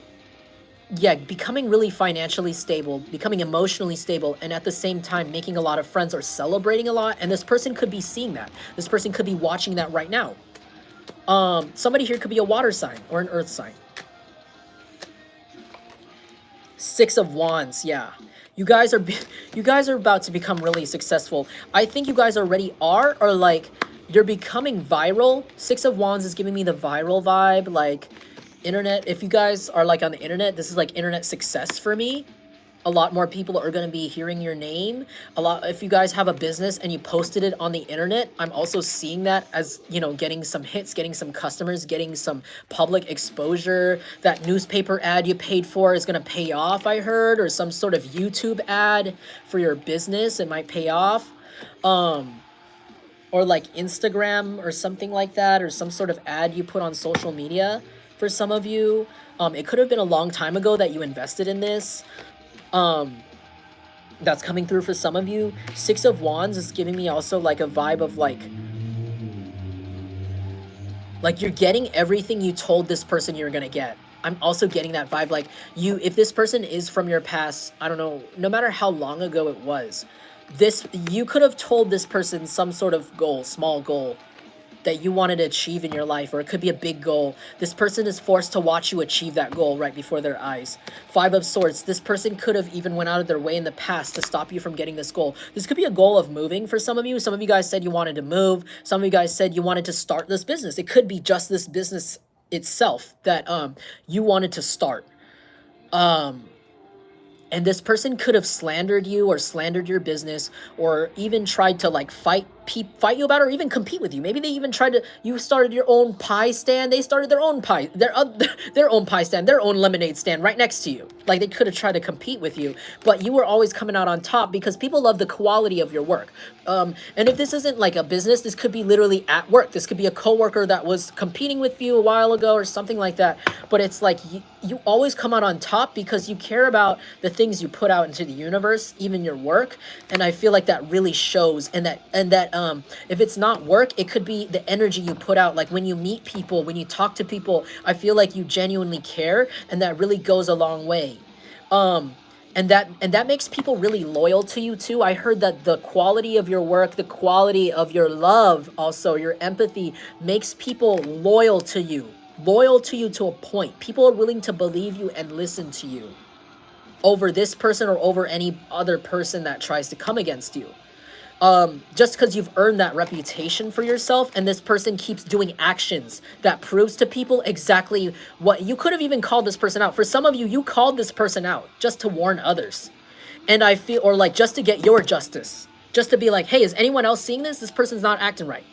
becoming really financially stable, becoming emotionally stable, and at the same time making a lot of friends or celebrating a lot. And this person could be seeing that. This person could be watching that right now. Somebody here could be a water sign or an earth sign. 6 of Wands, yeah. You guys are about to become really successful. I think you guys already are, or like you're becoming viral. 6 of Wands is giving me the viral vibe, like internet. If you guys are like on the internet, this is like internet success for me. A lot more people are going to be hearing your name. If you guys have a business and you posted it on the internet, I'm also seeing that as, getting some hits, getting some customers, getting some public exposure. That newspaper ad you paid for is going to pay off, I heard, or some sort of YouTube ad for your business. It might pay off. or like Instagram or something like that, or some sort of ad you put on social media for some of you. It could have been a long time ago that you invested in this. That's coming through for some of you. Six of Wands is giving me also like a vibe of like you're getting everything you told this person you're gonna get. I'm also getting that vibe like if this person is from your past, I don't know, no matter how long ago it was, you could have told this person some sort of goal, small goal, that you wanted to achieve in your life, or it could be a big goal. This person is forced to watch you achieve that goal right before their eyes. Five of Swords, this person could have even went out of their way in the past to stop you from getting this goal. This could be a goal of moving for some of you. Some of you guys said you wanted to move. Some of you guys said you wanted to start this business. It could be just this business itself that you wanted to start. And this person could have slandered you or slandered your business, or even tried to like fight you about it, or even compete with you. Maybe they even tried to, you started your own pie stand, they started their own pie, their own pie stand, their own lemonade stand right next to you. Like they could have tried to compete with you, but you were always coming out on top because people love the quality of your work. And if this isn't like a business, this could be literally at work. This could be a coworker that was competing with you a while ago or something like that. But it's like you always come out on top because you care about the things you put out into the universe, even your work. And I feel like that really shows. And that if it's not work, it could be the energy you put out. Like when you meet people, when you talk to people, I feel like you genuinely care, and that really goes a long way. And that makes people really loyal to you too. I heard that the quality of your work, the quality of your love, also your empathy, makes people loyal to you to a point. People are willing to believe you and listen to you over this person or over any other person that tries to come against you. Just because you've earned that reputation for yourself, and this person keeps doing actions that proves to people exactly what you could have even called this person out. For some of you, you called this person out just to warn others. And I feel, or like just to get your justice, just to be like, hey, is anyone else seeing this? This person's not acting right.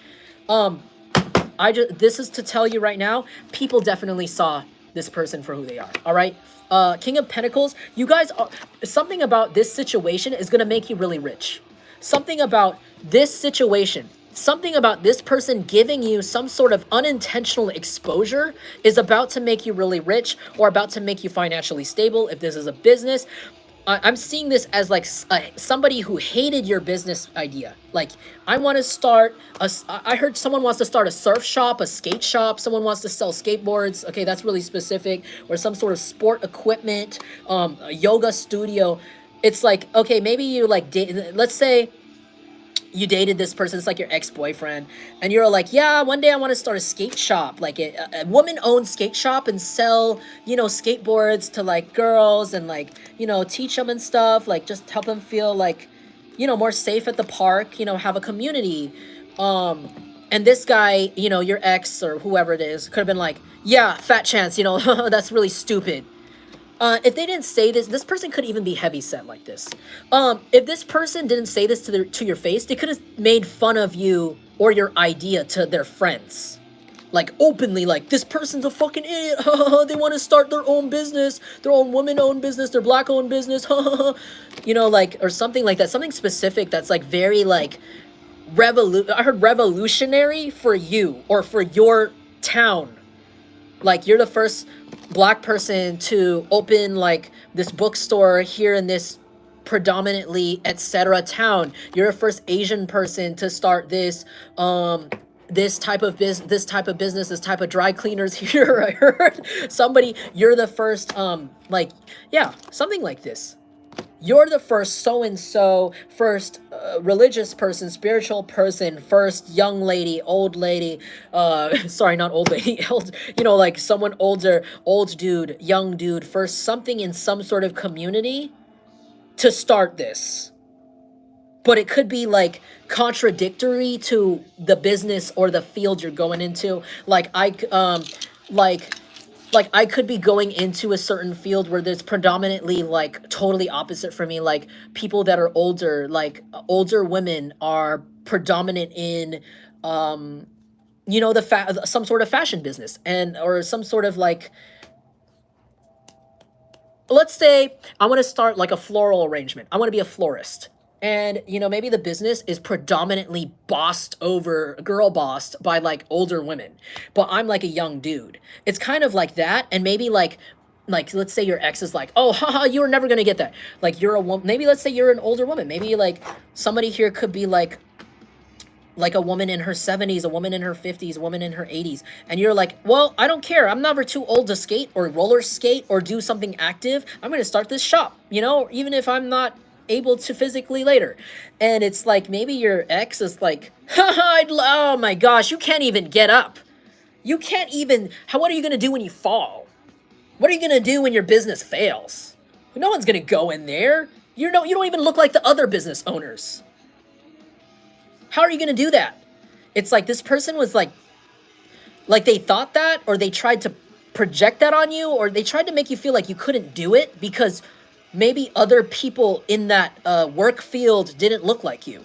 This is to tell you right now, people definitely saw this person for who they are. All right. King of Pentacles, you guys are, something about this situation is going to make you really rich. Something about this situation, something about this person giving you some sort of unintentional exposure is about to make you really rich, or about to make you financially stable. If this is a business, I'm seeing this as like somebody who hated your business idea. Like, I want to start I heard someone wants to start a surf shop, a skate shop. Someone wants to sell skateboards. Okay, that's really specific. Or some sort of sport equipment, a yoga studio. It's like, okay, maybe you like, let's say you dated this person, it's like your ex-boyfriend, and you're like, yeah, one day I want to start a skate shop, like a woman-owned skate shop, and sell, skateboards to like girls, and like, teach them and stuff, like just help them feel like, more safe at the park, have a community. And this guy, your ex or whoever it is, could have been like, yeah, fat chance, that's really stupid. If they didn't say this person could even be heavy set like this. If this person didn't say this to your face, they could have made fun of you or your idea to their friends. Like openly, like, this person's a fucking idiot. They want to start their own business, their own woman-owned business, their black-owned business. Like, or something like that. Something specific that's like very like, I heard revolutionary for you or for your town. Like, you're the first black person to open like this bookstore here in this predominantly etc town. You're the first Asian person to start this this type of business, this type of dry cleaners here. I heard you're the first like, yeah, something like this. You're the first so-and-so, first religious person, spiritual person, first young lady, old lady, sorry, not old lady, old, like someone older, old dude, young dude, first something in some sort of community to start this. But it could be like contradictory to the business or the field you're going into. Like I could be going into a certain field where there's predominantly like totally opposite for me. Like people that are older, like older women are predominant in, some sort of fashion business, or some sort of like, let's say I want to start like a floral arrangement. I want to be a florist. And, you know, maybe the business is predominantly girl bossed by like older women, but I'm like a young dude. It's kind of like that. And maybe like let's say your ex is like, oh, haha, you were never gonna get that. Like you're a woman. Maybe let's say you're an older woman. Maybe like somebody here could be like a woman in her 70s, a woman in her 50s, a woman in her 80s. And you're like, well, I don't care. I'm never too old to skate or roller skate or do something active. I'm going to start this shop, you know, even if I'm not able to physically later. And it's like maybe your ex is like, oh my gosh, you can't even get up. You can't even, what are you going to do when you fall? What are you going to do when your business fails? No one's going to go in there. You don't even look like the other business owners. How are you going to do that? It's like this person was like they thought that, or they tried to project that on you, or they tried to make you feel like you couldn't do it because maybe other people in that work field didn't look like you.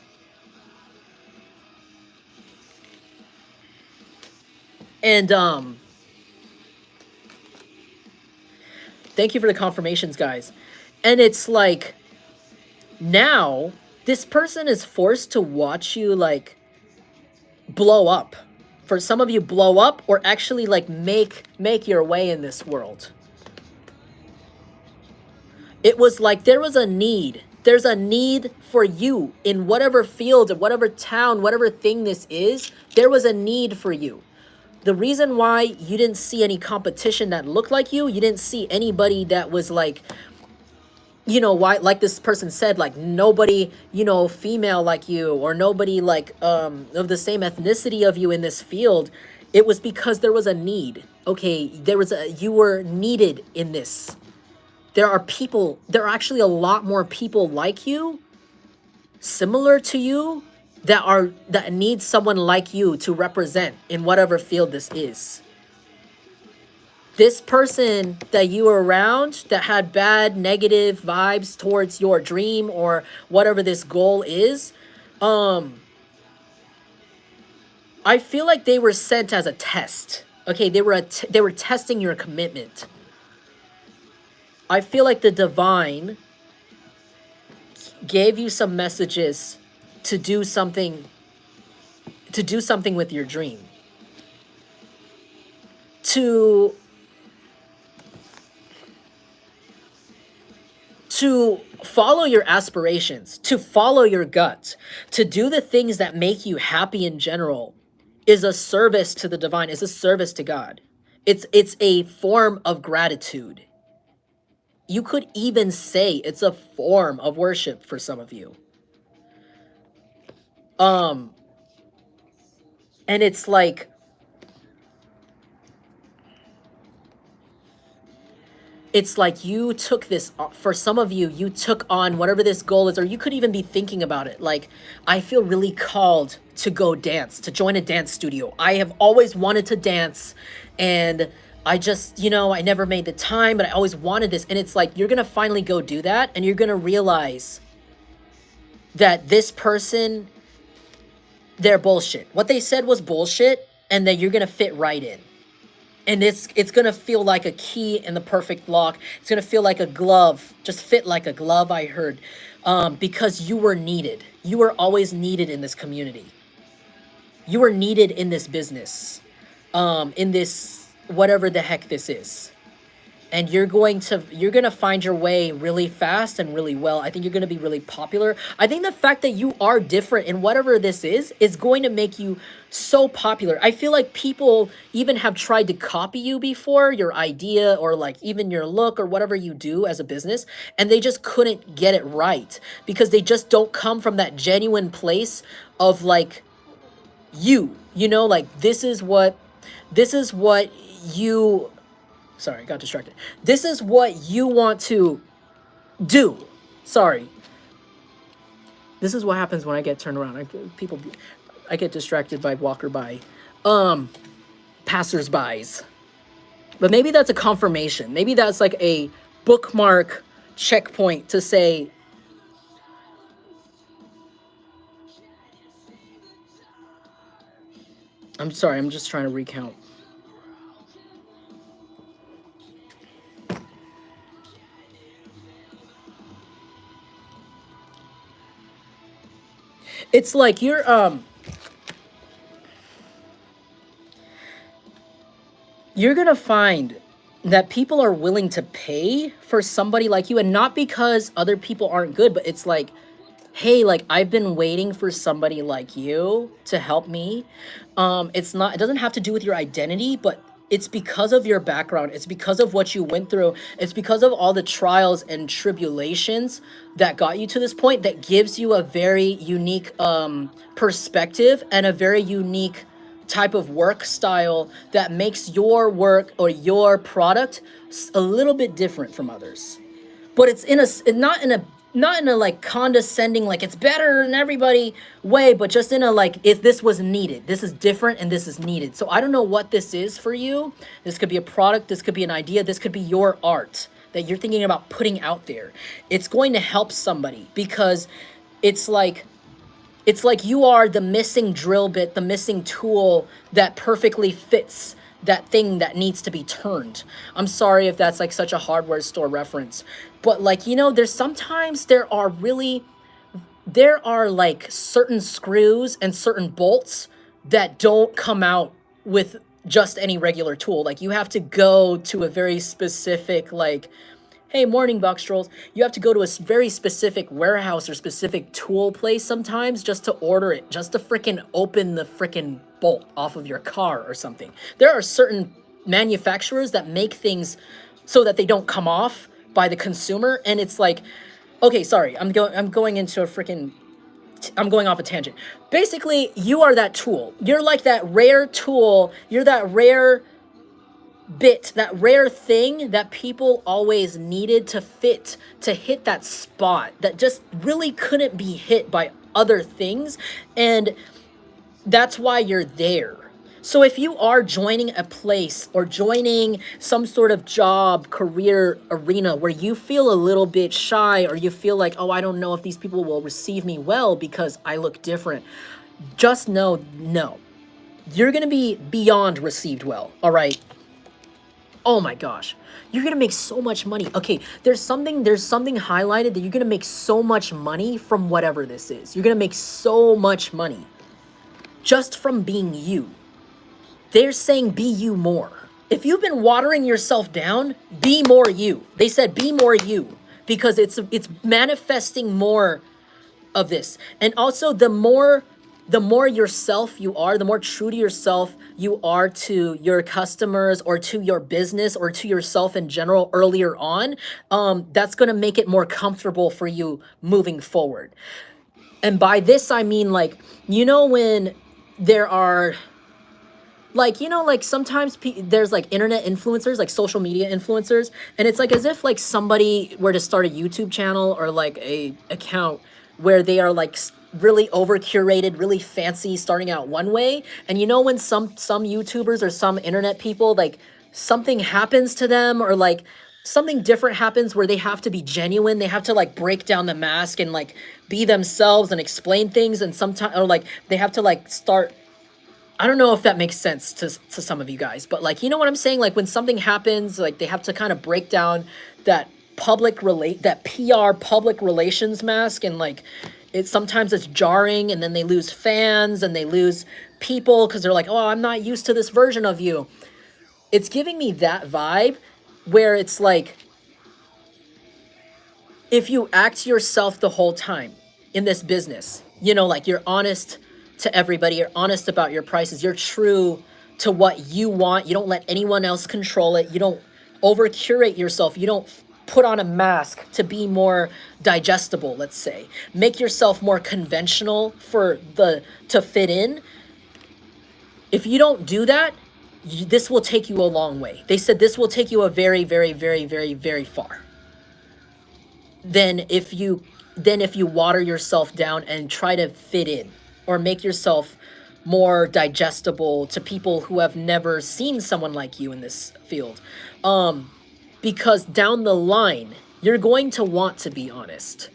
And thank you for the confirmations, guys. And it's like now this person is forced to watch you like blow up. For some of you, blow up or actually like make your way in this world. It was like there was a need. There's a need for you in whatever field, whatever town, whatever thing this is. There was a need for you. The reason why you didn't see any competition that looked like you didn't see anybody that was like, you know, why, like this person said, like nobody, you know, female like you, or nobody like of the same ethnicity of you in this field. It was because there was a need. Okay, you were needed in this. There are actually a lot more people like you, similar to you, that need someone like you to represent in whatever field this is. This person that you were around that had bad, negative vibes towards your dream or whatever this goal is, I feel like they were sent as a test. Okay, they were testing your commitment. I feel like the divine gave you some messages to do something with your dream. To follow your aspirations, to follow your gut, to do the things that make you happy in general is a service to the divine, is a service to God. It's a form of gratitude. You could even say it's a form of worship for some of you. And it's like, you took this, for some of you, you took on whatever this goal is, or you could even be thinking about it. Like, I feel really called to go dance, to join a dance studio. I have always wanted to dance, and I just, you know, I never made the time, but I always wanted this. And it's like, you're going to finally go do that, and you're going to realize that this person, they're bullshit. What they said was bullshit, and that you're going to fit right in. And it's going to feel like a key in the perfect lock. It's going to feel like a glove, just fit like a glove, I heard, because you were needed. You were always needed in this community. You were needed in this business, in this, whatever the heck this is. And you're going to find your way really fast and really well. I think you're going to be really popular. I think the fact that you are different in whatever this is going to make you so popular. I feel like people even have tried to copy you before, your idea, or like even your look or whatever you do as a business, and they just couldn't get it right because they just don't come from that genuine place of like you know, like this is what you, sorry, got distracted. This is what you want to do. Sorry. This is what happens when I get turned around. I get distracted by passersbys. But maybe that's a confirmation. Maybe that's like a bookmark checkpoint to say, I'm sorry, I'm just trying to recount. It's like you're gonna find that people are willing to pay for somebody like you, and not because other people aren't good, but it's like, hey, like I've been waiting for somebody like you to help me. It's not, it doesn't have to do with your identity, but it's because of your background. It's because of what you went through. It's because of all the trials and tribulations that got you to this point that gives you a very unique perspective and a very unique type of work style that makes your work or your product a little bit different from others. But it's in a not in a like condescending, like it's better than everybody way, but just in a like, if this was needed, this is different and this is needed. So I don't know what this is for you. This could be a product, this could be an idea, this could be your art that you're thinking about putting out there. It's going to help somebody because it's like you are the missing drill bit, the missing tool that perfectly fits that thing that needs to be turned. I'm sorry if that's like such a hardware store reference, but like, you know, there are like certain screws and certain bolts that don't come out with just any regular tool. Like you have to go to a very specific, like, hey, morning box trolls. You have to go to a very specific warehouse or specific tool place sometimes just to order it, just to freaking open the freaking bolt off of your car or something. There are certain manufacturers that make things so that they don't come off by the consumer, and it's like, okay, sorry, I'm going into a freaking I'm going off a tangent. Basically, you are that tool. You're like that rare tool. You're that rare bit, that rare thing that people always needed to fit, to hit that spot that just really couldn't be hit by other things. And that's why you're there. So if you are joining a place or joining some sort of job, career arena where you feel a little bit shy, or you feel like, oh, I don't know if these people will receive me well because I look different, just know, no, you're going to be beyond received well. All right. Oh my gosh, you're gonna make so much money. Okay, there's something highlighted that you're gonna make so much money from whatever this is. You're gonna make so much money just from being you. They're saying be you more. If you've been watering yourself down, be more you. They said be more you because it's manifesting more of this. And also the more yourself you are, the more true to yourself you are to your customers or to your business or to yourself in general earlier on, that's going to make it more comfortable for you moving forward. And by this, I mean, like, you know, when there are, like, you know, like sometimes there's like internet influencers, like social media influencers, and it's like as if like somebody were to start a YouTube channel or like a account where they are like really over curated, really fancy, starting out one way. And you know, when some YouTubers or some internet people, like something happens to them or like something different happens where they have to be genuine, they have to like break down the mask and like be themselves and explain things, and sometimes, or like they have to like start, I don't know if that makes sense to some of you guys, but like, you know what I'm saying? Like when something happens, like they have to kind of break down that that PR public relations mask, and like sometimes it's jarring, and then they lose fans and they lose people because they're like, oh, I'm not used to this version of you. It's giving me that vibe where it's like, if you act yourself the whole time in this business, you know, like you're honest to everybody, you're honest about your prices, you're true to what you want, you don't let anyone else control it, you don't over curate yourself, you don't put on a mask to be more digestible, let's say, make yourself more conventional to fit in. If you don't do that, this will take you a long way. They said this will take you a very, very, very, very, very far. Then if you water yourself down and try to fit in or make yourself more digestible to people who have never seen someone like you in this field. Because down the line, you're going to want to be honest.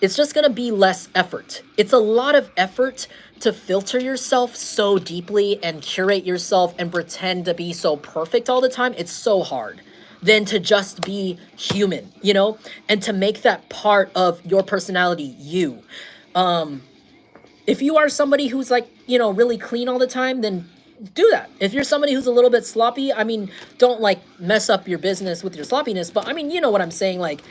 It's just going to be less effort. It's a lot of effort to filter yourself so deeply and curate yourself and pretend to be so perfect all the time. It's so hard than to just be human, you know, and to make that part of your personality you. If you are somebody who's like, you know, really clean all the time, then do that. If you're somebody who's a little bit sloppy, I mean, don't like mess up your business with your sloppiness, but I mean, you know what I'm saying, like,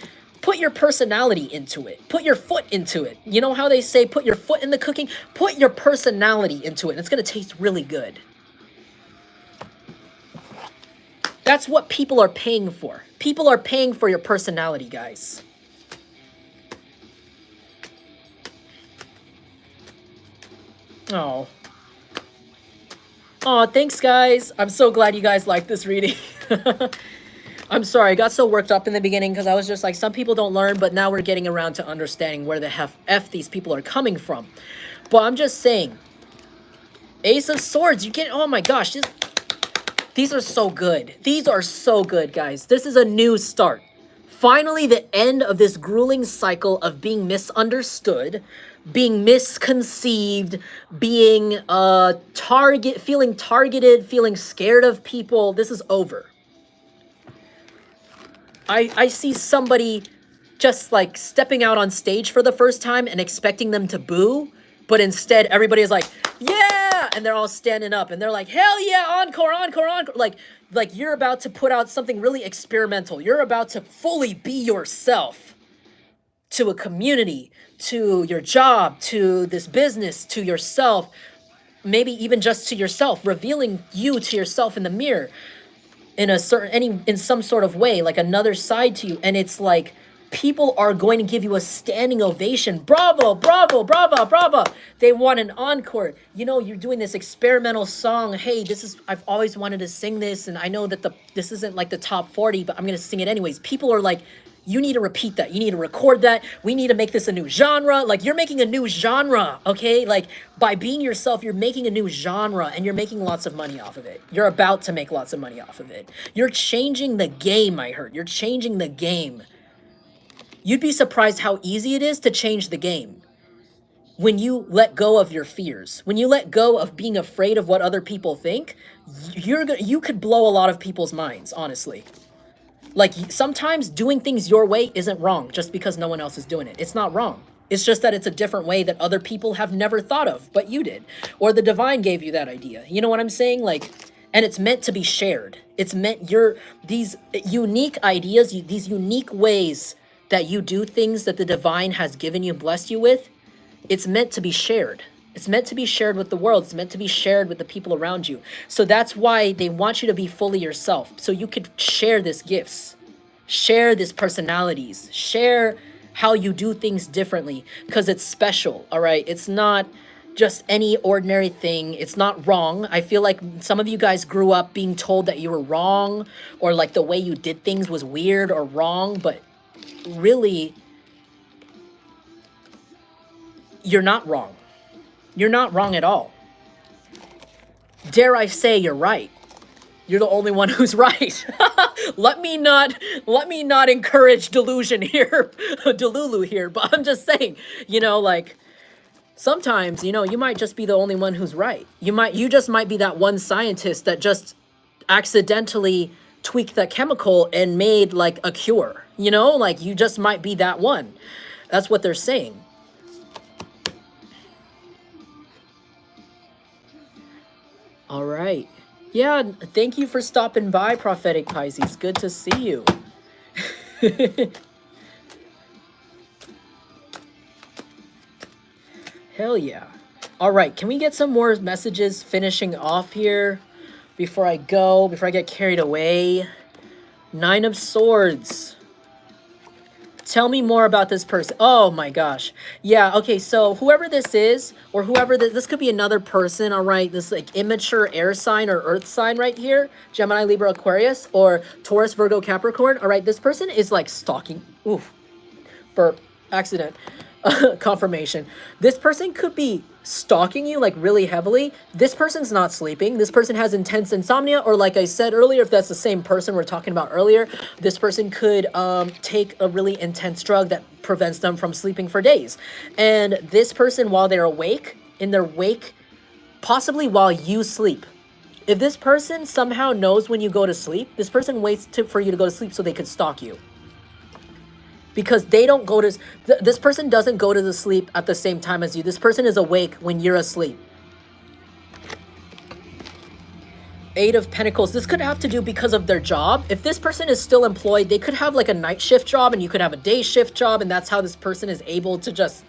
put your personality into it. Put your foot into it. You know how they say put your foot in the cooking? Put your personality into it. And it's going to taste really good. That's what people are paying for. People are paying for your personality, guys. Oh. Oh, thanks, guys. I'm so glad you guys like this reading. I'm sorry, I got so worked up in the beginning because I was just like, some people don't learn, but now we're getting around to understanding where the F these people are coming from. But I'm just saying, Ace of Swords, you get, oh my gosh, these are so good. These are so good, guys. This is a new start. Finally, the end of this grueling cycle of being misunderstood, being misconceived, being feeling targeted, feeling scared of people. This is over. I see somebody just like stepping out on stage for the first time and expecting them to boo, but instead everybody is like, yeah, and they're all standing up and they're like, hell yeah, encore, encore, encore. Like you're about to put out something really experimental. You're about to fully be yourself to a community, to your job, to this business, to yourself, maybe even just to yourself, revealing you to yourself in the mirror in some sort of way, like another side to you. And it's like, people are going to give you a standing ovation. Bravo, bravo, bravo, bravo. They want an encore. You know, you're doing this experimental song. Hey, I've always wanted to sing this. And I know that this isn't like the top 40, but I'm going to sing it anyways. People are like, you need to repeat that. You need to record that. We need to make this a new genre. Like, you're making a new genre, okay? Like, by being yourself, you're making a new genre and you're making lots of money off of it. You're about to make lots of money off of it. You're changing the game, I heard. You're changing the game. You'd be surprised how easy it is to change the game when you let go of your fears. When you let go of being afraid of what other people think, you could blow a lot of people's minds, honestly. Like, sometimes doing things your way isn't wrong just because no one else is doing it. It's not wrong. It's just that it's a different way that other people have never thought of, but you did. Or the divine gave you that idea. You know what I'm saying? Like, and it's meant to be shared. It's meant these unique ideas, these unique ways that you do things that the divine has given you, blessed you with, it's meant to be shared. It's meant to be shared with the world. It's meant to be shared with the people around you. So that's why they want you to be fully yourself. So you could share these gifts, share these personalities, share how you do things differently, because it's special, all right? It's not just any ordinary thing. It's not wrong. I feel like some of you guys grew up being told that you were wrong, or like the way you did things was weird or wrong, but really, you're not wrong. You're not wrong at all. Dare I say you're right. You're the only one who's right. Let me not encourage delusion here, delulu here, but I'm just saying, you know, like, sometimes, you know, you might just be the only one who's right. You just might be that one scientist that just accidentally tweaked that chemical and made like a cure, you know, like you just might be that one. That's what they're saying. All right. Yeah, thank you for stopping by, Prophetic Pisces. Good to see you. Hell yeah. All right, can we get some more messages finishing off here before I get carried away? 9 of Swords. Tell me more about this person. Oh my gosh. Yeah, okay, so whoever this is, or whoever this could be another person, all right? This like immature air sign or earth sign right here, Gemini, Libra, Aquarius, or Taurus, Virgo, Capricorn. All right, this person is like stalking. Oof. Burp. Accident. Confirmation. This person could be stalking you like really heavily. This person's not sleeping. This person has intense insomnia, or like I said earlier, if that's the same person we're talking about earlier, this person could take a really intense drug that prevents them from sleeping for days. And this person, while they're awake, in their wake, possibly while you sleep, if this person somehow knows when you go to sleep, this person waits for you to go to sleep so they could stalk you. because they don't go to, this person doesn't go to the sleep at the same time as you. This person is awake when you're asleep. Eight of Pentacles. This could have to do because of their job. If this person is still employed, they could have like a night shift job and you could have a day shift job, and that's how this person is able to just,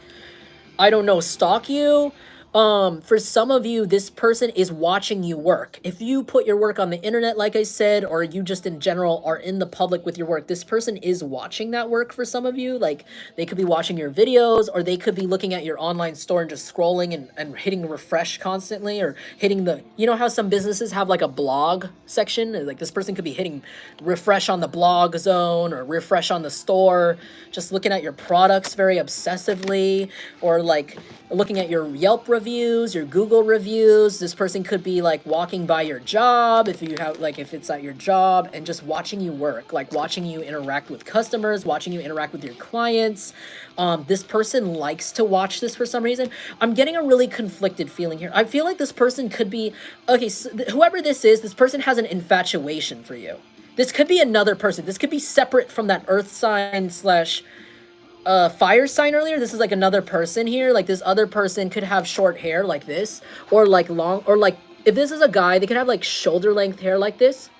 I don't know, stalk you. For some of you, this person is watching you work. If you put your work on the internet, like I said, or you just in general are in the public with your work, this person is watching that work for some of you. Like they could be watching your videos, or they could be looking at your online store and just scrolling and hitting refresh constantly, or hitting the, you know how some businesses have like a blog section? Like this person could be hitting refresh on the blog zone or refresh on the store, just looking at your products very obsessively, or like looking at your Yelp reviews, your Google reviews. This person could be like walking by your job, if you have, like if it's at your job, and just watching you work, like watching you interact with customers, watching you interact with your clients. This person likes to watch this for some reason. I'm getting a really conflicted feeling here. I feel like this person could be, okay, so whoever this is, this person has an infatuation for you. This could be another person. This could be separate from that earth sign slash fire sign earlier. This is like another person here. Like this other person could have short hair like this, or like long, or like if this is a guy, they could have like shoulder length hair like this,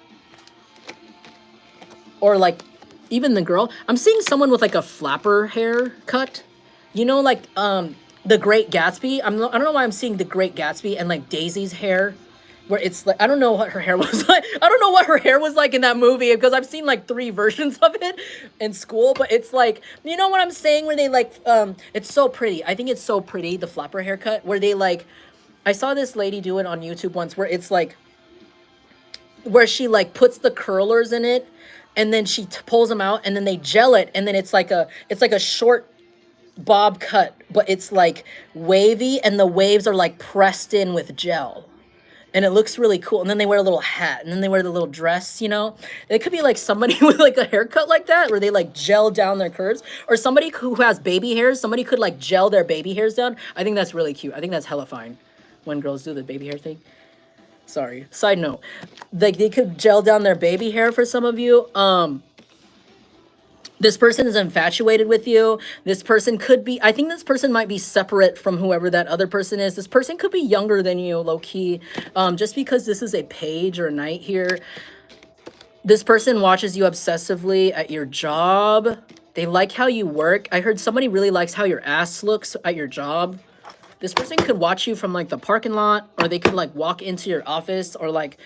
or like even the girl. I'm seeing someone with like a flapper haircut, you know, like the Great Gatsby. I don't know why I'm seeing the Great Gatsby and like Daisy's hair, where it's like, I don't know what her hair was like. I don't know what her hair was like in that movie, because I've seen like 3 versions of it in school, but it's like, you know what I'm saying, where they like, it's so pretty. I think it's so pretty, the flapper haircut, where they like, I saw this lady do it on YouTube once, where it's like, where she like puts the curlers in it, and then she pulls them out, and then they gel it, and then it's like a short bob cut, but it's like wavy, and the waves are like pressed in with gel. And it looks really cool. And then they wear a little hat, and then they wear the little dress, you know? It could be like somebody with like a haircut like that, where they like gel down their curves. Or somebody who has baby hairs, somebody could like gel their baby hairs down. I think that's really cute. I think that's hella fine when girls do the baby hair thing. Sorry. Side note. Like they could gel down their baby hair for some of you. This person is infatuated with you. This person could be, I think this person might be separate from whoever that other person is. This person could be younger than you, low-key. Just because this is a page or a knight here. This person watches you obsessively at your job. They like how you work. I heard somebody really likes how your ass looks at your job. This person could watch you from like the parking lot, or they could like walk into your office, or like,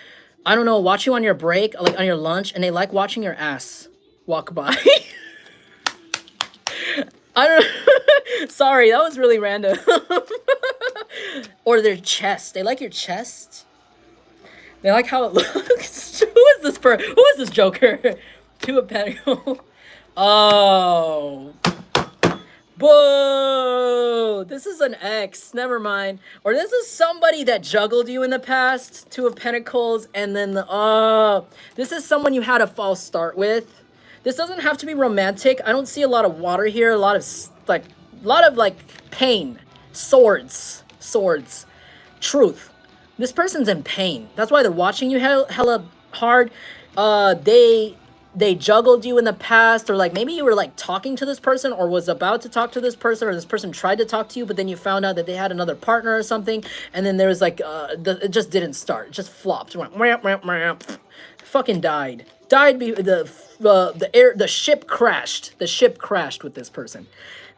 I don't know, watch you on your break, like on your lunch, and they like watching your ass walk by. I don't sorry, that was really random. Or their chest. They like your chest. They like how it looks. Who is this Joker? 2 of Pentacles. Oh. Boo! This is an ex. Never mind. Or this is somebody that juggled you in the past. 2 of Pentacles. And then this is someone you had a false start with. This doesn't have to be romantic. I don't see a lot of water here. A lot of pain. Swords. Truth. This person's in pain. That's why they're watching you hella hard. They juggled you in the past, or like maybe you were like talking to this person, or was about to talk to this person, or this person tried to talk to you, but then you found out that they had another partner or something, and then there was like it just didn't start. It just flopped. It went fucking died. The ship crashed. The ship crashed with this person.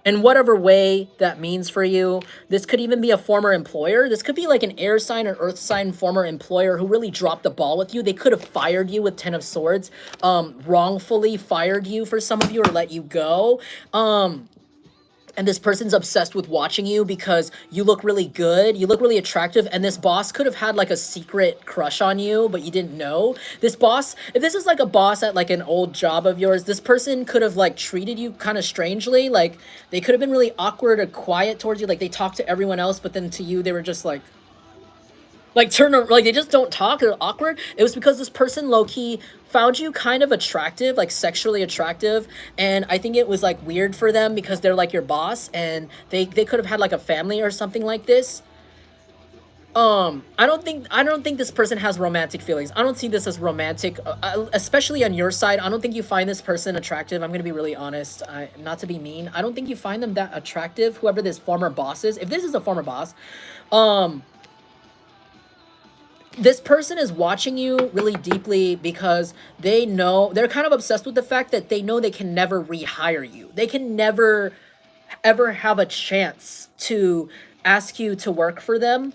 In whatever way that means for you. This could even be a former employer. This could be like an air sign or earth sign former employer who really dropped the ball with you. They could have fired you with 10 of Swords. Wrongfully fired you for some of you, or let you go. And this person's obsessed with watching you because you look really good. You look really attractive. And this boss could have had like a secret crush on you, but you didn't know. This boss, if this is like a boss at like an old job of yours, this person could have like treated you kind of strangely. Like they could have been really awkward or quiet towards you. Like they talked to everyone else, but then to you, they were just like turn around, like they just don't talk. They're awkward. It was because this person low-key found you kind of attractive, like sexually attractive, and I think it was like weird for them because they're like your boss, and they could have had like a family or something like this. I don't think this person has romantic feelings. I don't see this as romantic, especially on your side. I don't think you find this person attractive. I'm gonna be really honest. Not to be mean. I don't think you find them that attractive. Whoever this former boss is, if this is a former boss, this person is watching you really deeply because they know they're kind of obsessed with the fact that they know they can never rehire you. They can never ever have a chance to ask you to work for them.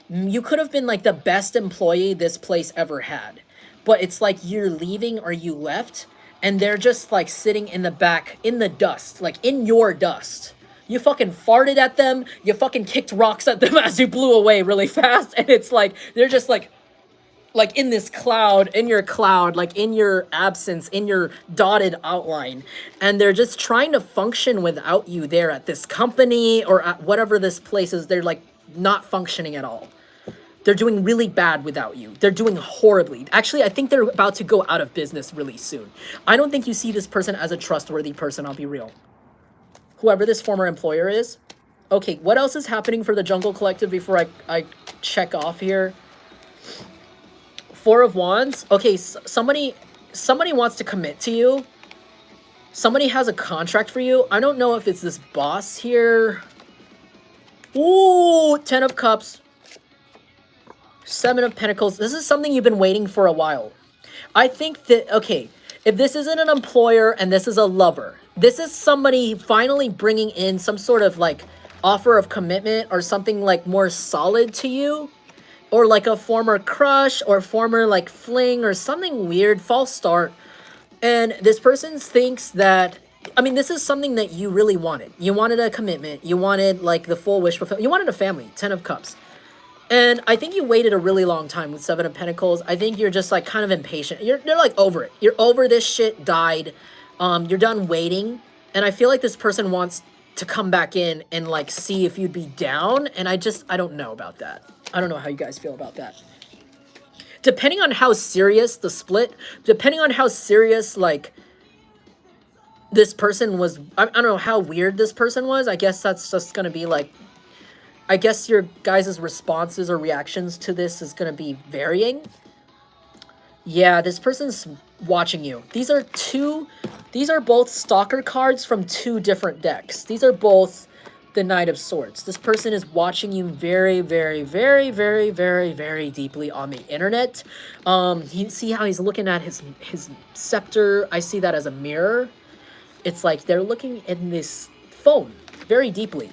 You could have been like the best employee this place ever had, but it's like you're leaving or you left and they're just like sitting in the back in the dust, like in your dust. You fucking farted at them, you fucking kicked rocks at them as you blew away really fast, and it's like they're just like in this cloud, in your cloud, like in your absence, in your dotted outline, and they're just trying to function without you there at this company or at whatever this place is. They're like not functioning at all. They're doing really bad without you. They're doing horribly. Actually, I think they're about to go out of business really soon. I don't think you see this person as a trustworthy person, I'll be real. Whoever this former employer is. Okay, what else is happening for the Jungle Collective before I check off here? Four of Wands. Okay, somebody wants to commit to you. Somebody has a contract for you. I don't know if it's this boss here. Ooh, 10 of Cups. 7 of Pentacles. This is something you've been waiting for a while. I think that, okay, if this isn't an employer and this is a lover, this is somebody finally bringing in some sort of like offer of commitment or something like more solid to you, or like a former crush or former like fling or something weird, false start. And this person thinks that, I mean, this is something that you really wanted. You wanted a commitment. You wanted like the full wish fulfillment. You wanted a family. 10 of Cups. And I think you waited a really long time with 7 of Pentacles. I think you're just like kind of impatient. You're like over it. You're over this shit died. You're done waiting. And I feel like this person wants to come back in and like see if you'd be down. And I don't know about that. I don't know how you guys feel about that. Depending on how serious the split, depending on how serious like this person was, I don't know how weird this person was. I guess that's just going to be like, I guess your guys' responses or reactions to this is going to be varying. Yeah, this person's watching you. These are both stalker cards from 2 different decks. These are both the Knight of Swords. This person is watching you very, very, very, very, very, very deeply on the internet. You see how he's looking at his scepter? I see that as a mirror. It's like they're looking in this phone very deeply.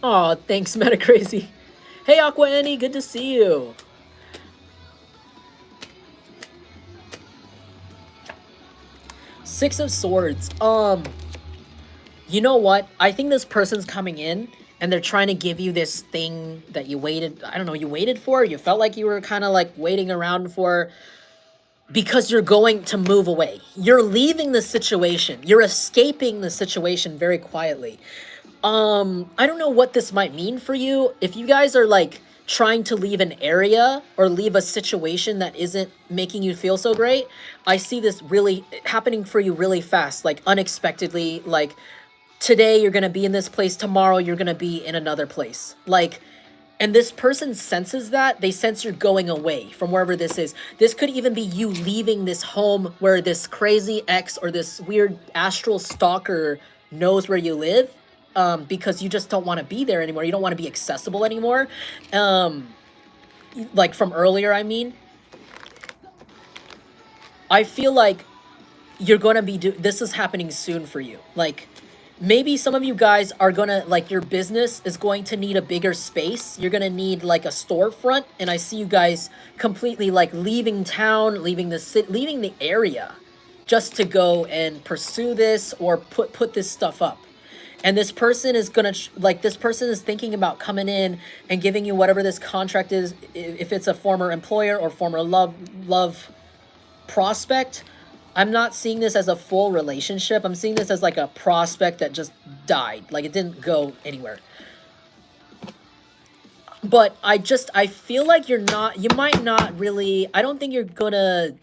Oh, thanks, Meta Crazy. Hey, Aqua Annie, good to see you. Six of Swords. You know what? I think this person's coming in and they're trying to give you this thing that you waited, I don't know, you waited for, you felt like you were kind of like waiting around for, because you're going to move away. You're leaving the situation. You're escaping the situation very quietly. I don't know what this might mean for you. If you guys are like trying to leave an area or leave a situation that isn't making you feel so great, I see this really happening for you really fast, like unexpectedly. Like today you're going to be in this place, tomorrow you're going to be in another place. Like, and this person senses that. They sense you're going away from wherever this is. This could even be you leaving this home where this crazy ex or this weird astral stalker knows where you live. Because you just don't want to be there anymore. You don't want to be accessible anymore. Like from earlier, I mean. I feel like you're going to be, this is happening soon for you. Like, maybe some of you guys are going to, like, your business is going to need a bigger space. You're going to need, like, a storefront. And I see you guys completely, like, leaving town, leaving the city, leaving the area just to go and pursue this or put this stuff up. And this person is going to, like, this person is thinking about coming in and giving you whatever this contract is, if it's a former employer or former love prospect. I'm not seeing this as a full relationship. I'm seeing this as like a prospect that just died. Like it didn't go anywhere. But I feel like you might not really, I don't think you're gonna,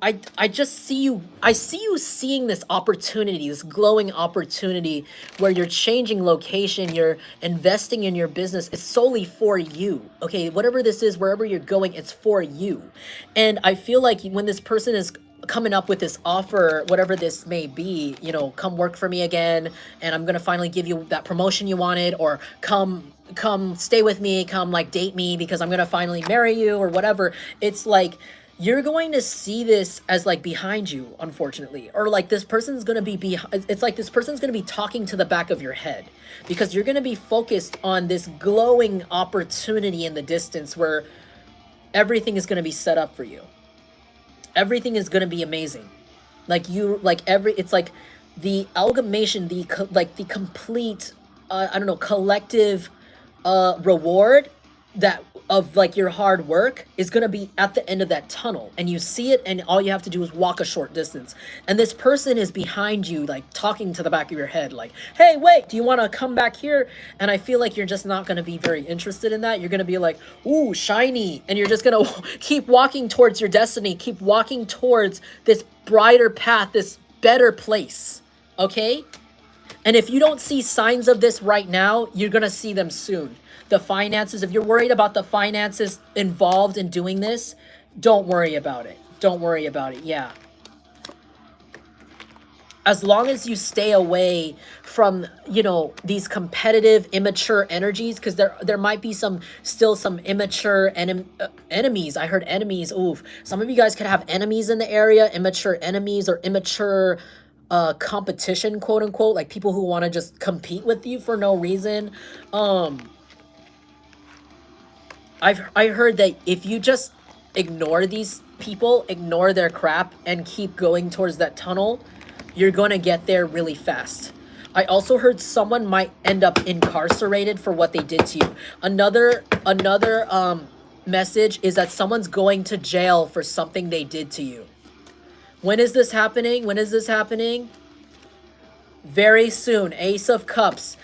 I just see you, I see you seeing this opportunity, this glowing opportunity where you're changing location, you're investing in your business. It's solely for you. Okay, whatever this is, wherever you're going, it's for you. And I feel like when this person is coming up with this offer, whatever this may be, you know, come work for me again, and I'm gonna finally give you that promotion you wanted, or come stay with me, come like date me because I'm gonna finally marry you, or whatever. It's like you're going to see this as like behind you, unfortunately, or like this person's going to be behind. It's like this person's going to be talking to the back of your head, because you're going to be focused on this glowing opportunity in the distance where everything is going to be set up for you. Everything is going to be amazing. Like you, like it's like the amalgamation, the complete, I don't know, collective reward that of like your hard work is going to be at the end of that tunnel, and you see it, and all you have to do is walk a short distance, and this person is behind you, like talking to the back of your head, like, hey, wait, do you want to come back here? And I feel like you're just not going to be very interested in that. You're going to be like, ooh, shiny, and you're just going to keep walking towards your destiny, keep walking towards this brighter path, this better place. Okay? And if you don't see signs of this right now, you're going to see them soon. The finances, if you're worried about the finances involved in doing this, don't worry about it. Don't worry about it. Yeah. As long as you stay away from, you know, these competitive, immature energies, because there might be still some immature enemies. I heard enemies. Oof. Some of you guys could have enemies in the area, immature enemies, or immature competition, quote unquote, like people who want to just compete with you for no reason. I heard that if you just ignore these people, ignore their crap, and keep going towards that tunnel, you're going to get there really fast. I also heard someone might end up incarcerated for what they did to you. Another message is that someone's going to jail for something they did to you. When is this happening? When is this happening? Very soon. Ace of Cups.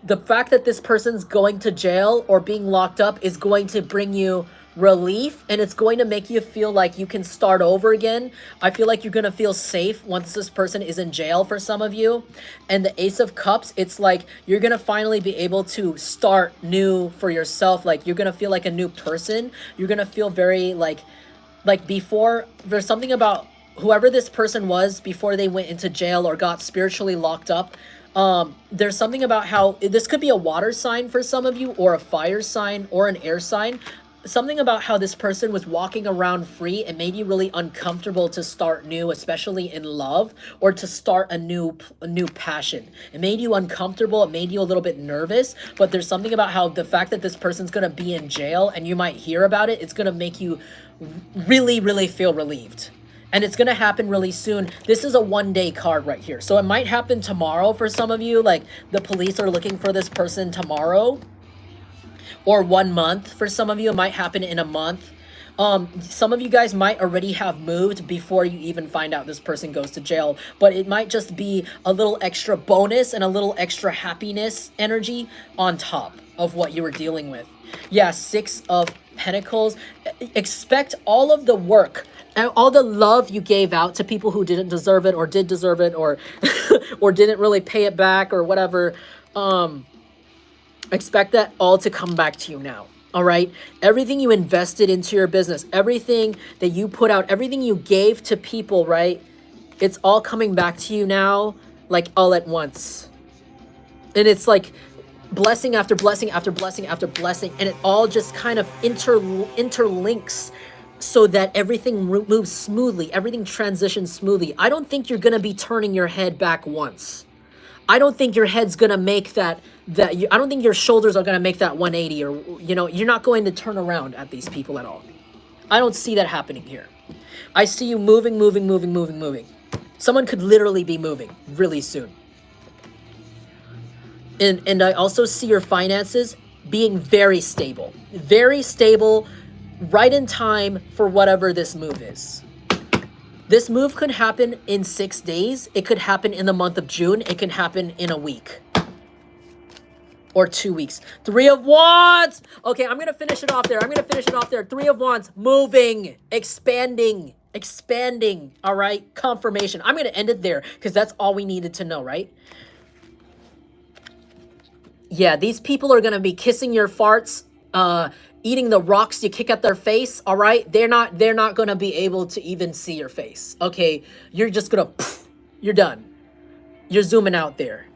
The fact that this person's going to jail or being locked up is going to bring you relief, and it's going to make you feel like you can start over again. I feel like you're going to feel safe once this person is in jail for some of you. And the Ace of Cups, it's like you're going to finally be able to start new for yourself. Like you're going to feel like a new person. You're going to feel very like before. There's something about whoever this person was before they went into jail or got spiritually locked up. There's something about how this could be a water sign for some of you, or a fire sign, or an air sign. Something about how this person was walking around free and made you really uncomfortable to start new, especially in love, or to start a new passion. It made you uncomfortable. It made you a little bit nervous, but there's something about how the fact that this person's going to be in jail and you might hear about it, it's going to make you really, really feel relieved. And it's going to happen really soon. This is a one-day card right here. So it might happen tomorrow for some of you. Like the police are looking for this person tomorrow. Or 1 month for some of you. It might happen in a month. Some of you guys might already have moved before you even find out this person goes to jail. But it might just be a little extra bonus and a little extra happiness energy on top of what you were dealing with. Yeah, 6 of Pentacles. Expect all of the work and all the love you gave out to people who didn't deserve it, or did deserve it, or or didn't really pay it back, or whatever. Expect that all to come back to you now. All right. Everything you invested into your business, everything that you put out, everything you gave to people, right? It's all coming back to you now, like all at once. And it's like blessing after blessing after blessing after blessing. And it all just kind of interlinks so that everything moves smoothly. Everything transitions smoothly. I don't think you're going to be turning your head back once. I don't think your head's going to make I don't think your shoulders are going to make that 180, or, you know, you're not going to turn around at these people at all. I don't see that happening here. I see you moving. Someone could literally be moving really soon. And I also see your finances being very stable, right in time for whatever this move is. This move could happen in 6 days. It could happen in the month of June. It can happen in a week. or 2 weeks. Three of Wands. Okay, I'm gonna finish it off there. Three of Wands. Moving, expanding, expanding. All right, confirmation. I'm gonna end it there because that's all we needed to know, right? Yeah, these people are gonna be kissing your farts, eating the rocks you kick at their face. All right, they're not gonna be able to even see your face. Okay, you're just gonna, you're done. You're zooming out there.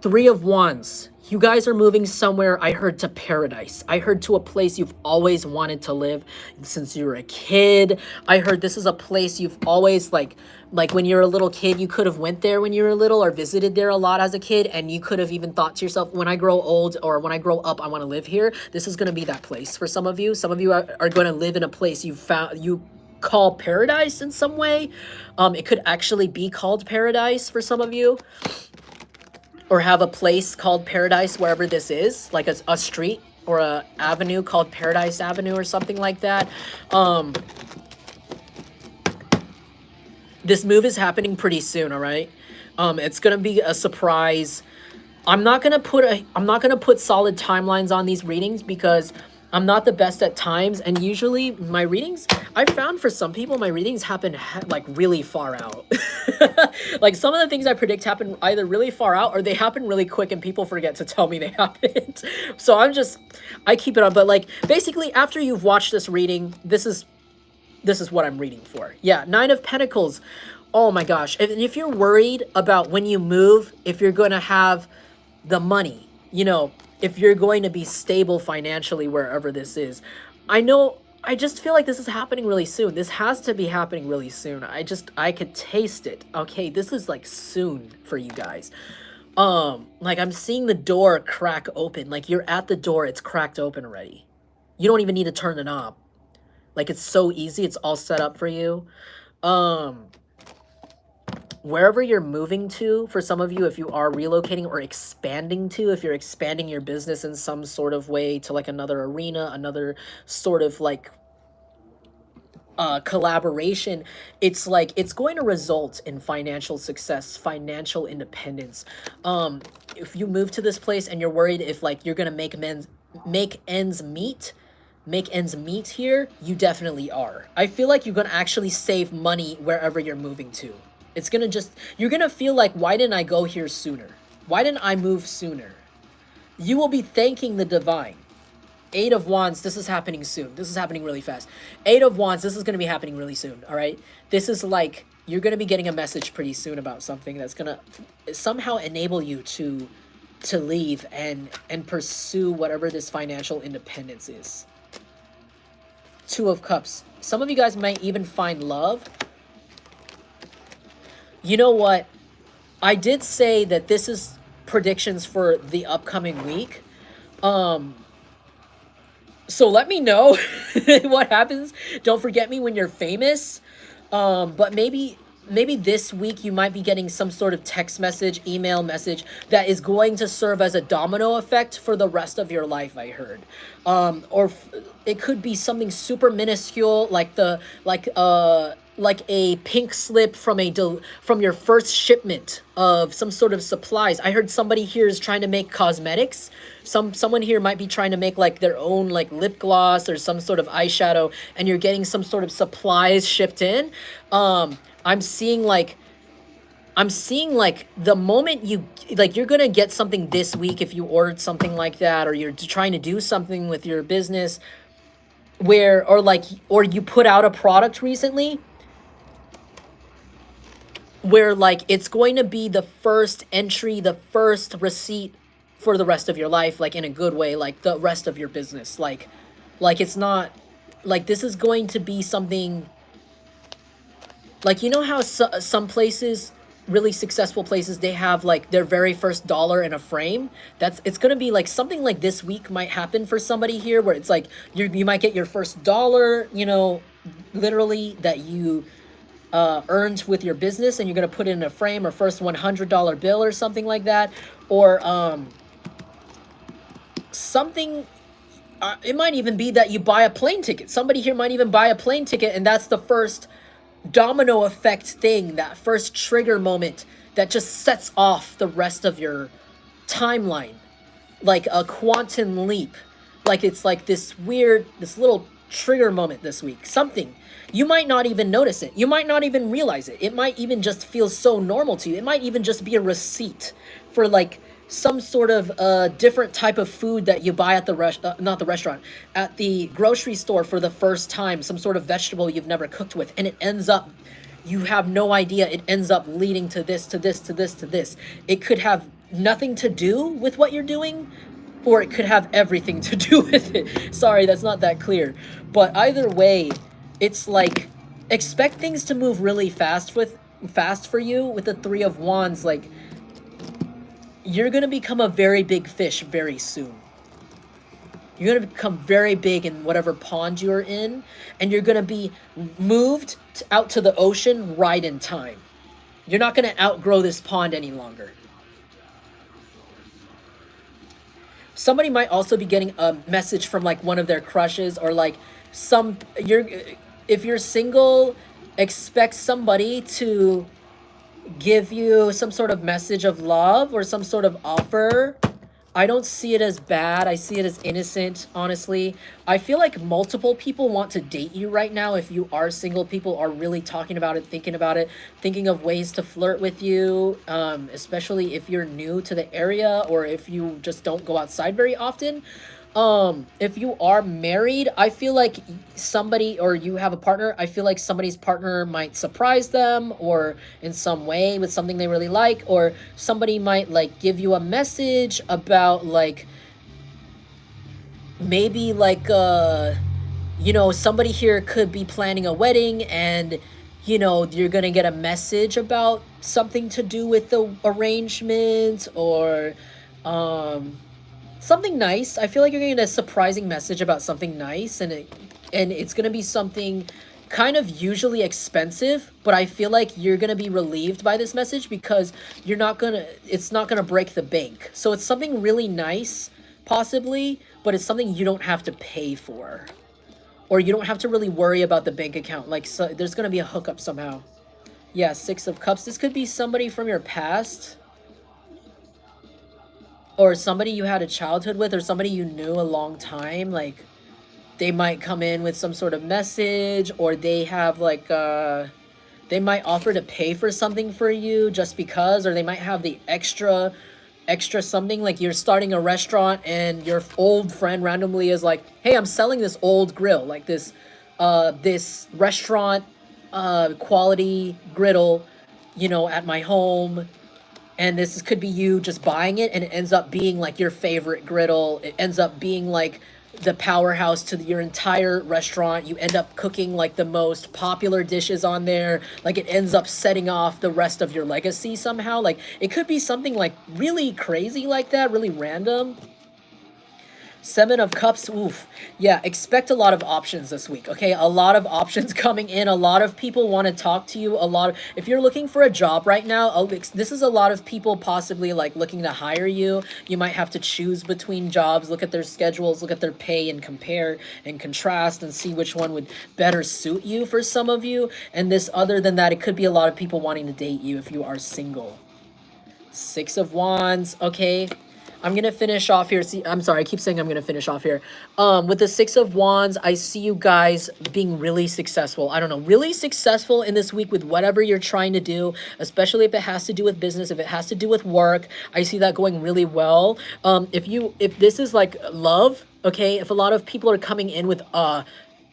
Three of Wands. You guys are moving somewhere, I heard, to paradise. I heard to a place you've always wanted to live since you were a kid. I heard this is a place you've always, like when you're a little kid, you could have went there when you were little or visited there a lot as a kid, and you could have even thought to yourself, when I grow old or when I grow up, I want to live here. This is going to be that place for some of you. Some of you are going to live in a place you call paradise in some way. It could actually be called paradise for some of you, or have a place called paradise wherever this is, like a street or a avenue called Paradise Avenue or something like that. This move is happening pretty soon, all right? It's gonna be a surprise. I'm not gonna put solid timelines on these readings because I'm not the best at times, and usually my readings, I found for some people, my readings happen like really far out. Like some of the things I predict happen either really far out or they happen really quick and people forget to tell me they happened. So I keep it on, but like basically after you've watched this reading, this is what I'm reading for. Yeah, Nine of Pentacles. Oh my gosh. If you're worried about when you move, if you're going to have the money, you know, if you're going to be stable financially wherever this is. I just feel like this is happening really soon. This has to be happening really soon. I could taste it. Okay, this is like soon for you guys. Like I'm seeing the door crack open. Like you're at the door, it's cracked open already. You don't even need to turn the knob. Like it's so easy, it's all set up for you. Wherever you're moving to, for some of you, if you are relocating or expanding to, if you're expanding your business in some sort of way to like another arena, another sort of like collaboration, it's like it's going to result in financial success, financial independence. If you move to this place and you're worried if like you're gonna make ends meet here, you definitely are. I feel like you're gonna actually save money wherever you're moving to. It's gonna you're gonna feel like, why didn't I go here sooner? Why didn't I move sooner? You will be thanking the divine. Eight of Wands, this is happening soon. This is happening really fast. Eight of Wands, this is gonna be happening really soon, all right? This is like, you're gonna be getting a message pretty soon about something that's gonna somehow enable you to leave and pursue whatever this financial independence is. Two of Cups. Some of you guys might even find love. You know what? I did say that this is predictions for the upcoming week. So let me know what happens. Don't forget me when you're famous. But maybe this week you might be getting some sort of text message, email message that is going to serve as a domino effect for the rest of your life, I heard. Or it could be something super minuscule like a pink slip from your first shipment of some sort of supplies. I heard somebody here is trying to make cosmetics. Someone here might be trying to make like their own like lip gloss or some sort of eyeshadow, and you're getting some sort of supplies shipped in. I'm seeing like the moment you're gonna get something this week if you ordered something like that, or you're trying to do something with your business or you put out a product recently where like it's going to be the first entry, the first receipt for the rest of your life, like in a good way, like the rest of your business. Like it's not like this is going to be something like, you know how some places, really successful places, they have like their very first dollar in a frame. It's going to be like something like this week might happen for somebody here, where it's like you might get your first dollar, you know, literally that you earned with your business, and you're going to put it in a frame, or first $100 bill or something like that, or something. It might even be that you buy a plane ticket. Somebody here might even buy a plane ticket, and that's the first domino effect thing, that first trigger moment that just sets off the rest of your timeline. like a quantum leap. Like it's like this weird, this little trigger moment this week. Something. You might not even notice it. You might not even realize it. It might even just feel so normal to you. It might even just be a receipt for like some sort of different type of food that you buy at the not the restaurant, at the grocery store for the first time, some sort of vegetable you've never cooked with, and it ends up, you have no idea, it ends up leading to this, to this, to this, to this. It could have nothing to do with what you're doing, or it could have everything to do with it. Sorry, that's not that clear. But either way, it's like, expect things to move really fast for you with the Three of Wands. Like, you're going to become a very big fish very soon. You're going to become very big in whatever pond you're in, and you're going to be moved out to the ocean right in time. You're not going to outgrow this pond any longer. Somebody might also be getting a message from like one of their crushes, or like if you're single, expect somebody to give you some sort of message of love or some sort of offer. I don't see it as bad. I see it as innocent, honestly. I feel like multiple people want to date you right now. If you are single, people are really talking about it, thinking of ways to flirt with you, especially if you're new to the area or if you just don't go outside very often. If you are married, I feel like somebody, or you have a partner, I feel like somebody's partner might surprise them or in some way with something they really like, or somebody might like give you a message about like, maybe like, you know, somebody here could be planning a wedding, and you know, you're gonna get a message about something to do with the arrangement, or something nice. I feel like you're getting a surprising message about something nice, and it's gonna be something kind of usually expensive, but I feel like you're gonna be relieved by this message because it's not gonna break the bank. So it's something really nice, possibly, but it's something you don't have to pay for, or you don't have to really worry about the bank account. Like, so there's gonna be a hookup somehow. Yeah, Six of Cups. This could be somebody from your past, or somebody you had a childhood with, or somebody you knew a long time. Like, they might come in with some sort of message, or they have like they might offer to pay for something for you just because, or they might have the extra something. Like, you're starting a restaurant and your old friend randomly is like, hey, I'm selling this old grill, like this restaurant quality griddle, you know, at my home. And this could be you just buying it, and it ends up being like your favorite griddle. It ends up being like the powerhouse to your entire restaurant. You end up cooking like the most popular dishes on there. Like, it ends up setting off the rest of your legacy somehow. Like, it could be something like really crazy like that, really random. Seven of Cups, oof. Yeah, expect a lot of options this week, okay? A lot of options coming in. A lot of people want to talk to you. If you're looking for a job right now, this is a lot of people possibly like looking to hire you. You might have to choose between jobs, look at their schedules, look at their pay, and compare and contrast and see which one would better suit you for some of you. And this, other than that, it could be a lot of people wanting to date you if you are single. Six of Wands, okay? I'm going to finish off here. See, I'm sorry, I keep saying I'm going to finish off here. With the Six of Wands, I see you guys being really successful. I don't know, really successful in this week with whatever you're trying to do, especially if it has to do with business, if it has to do with work. I see that going really well. If this is like love, okay, if a lot of people are coming in with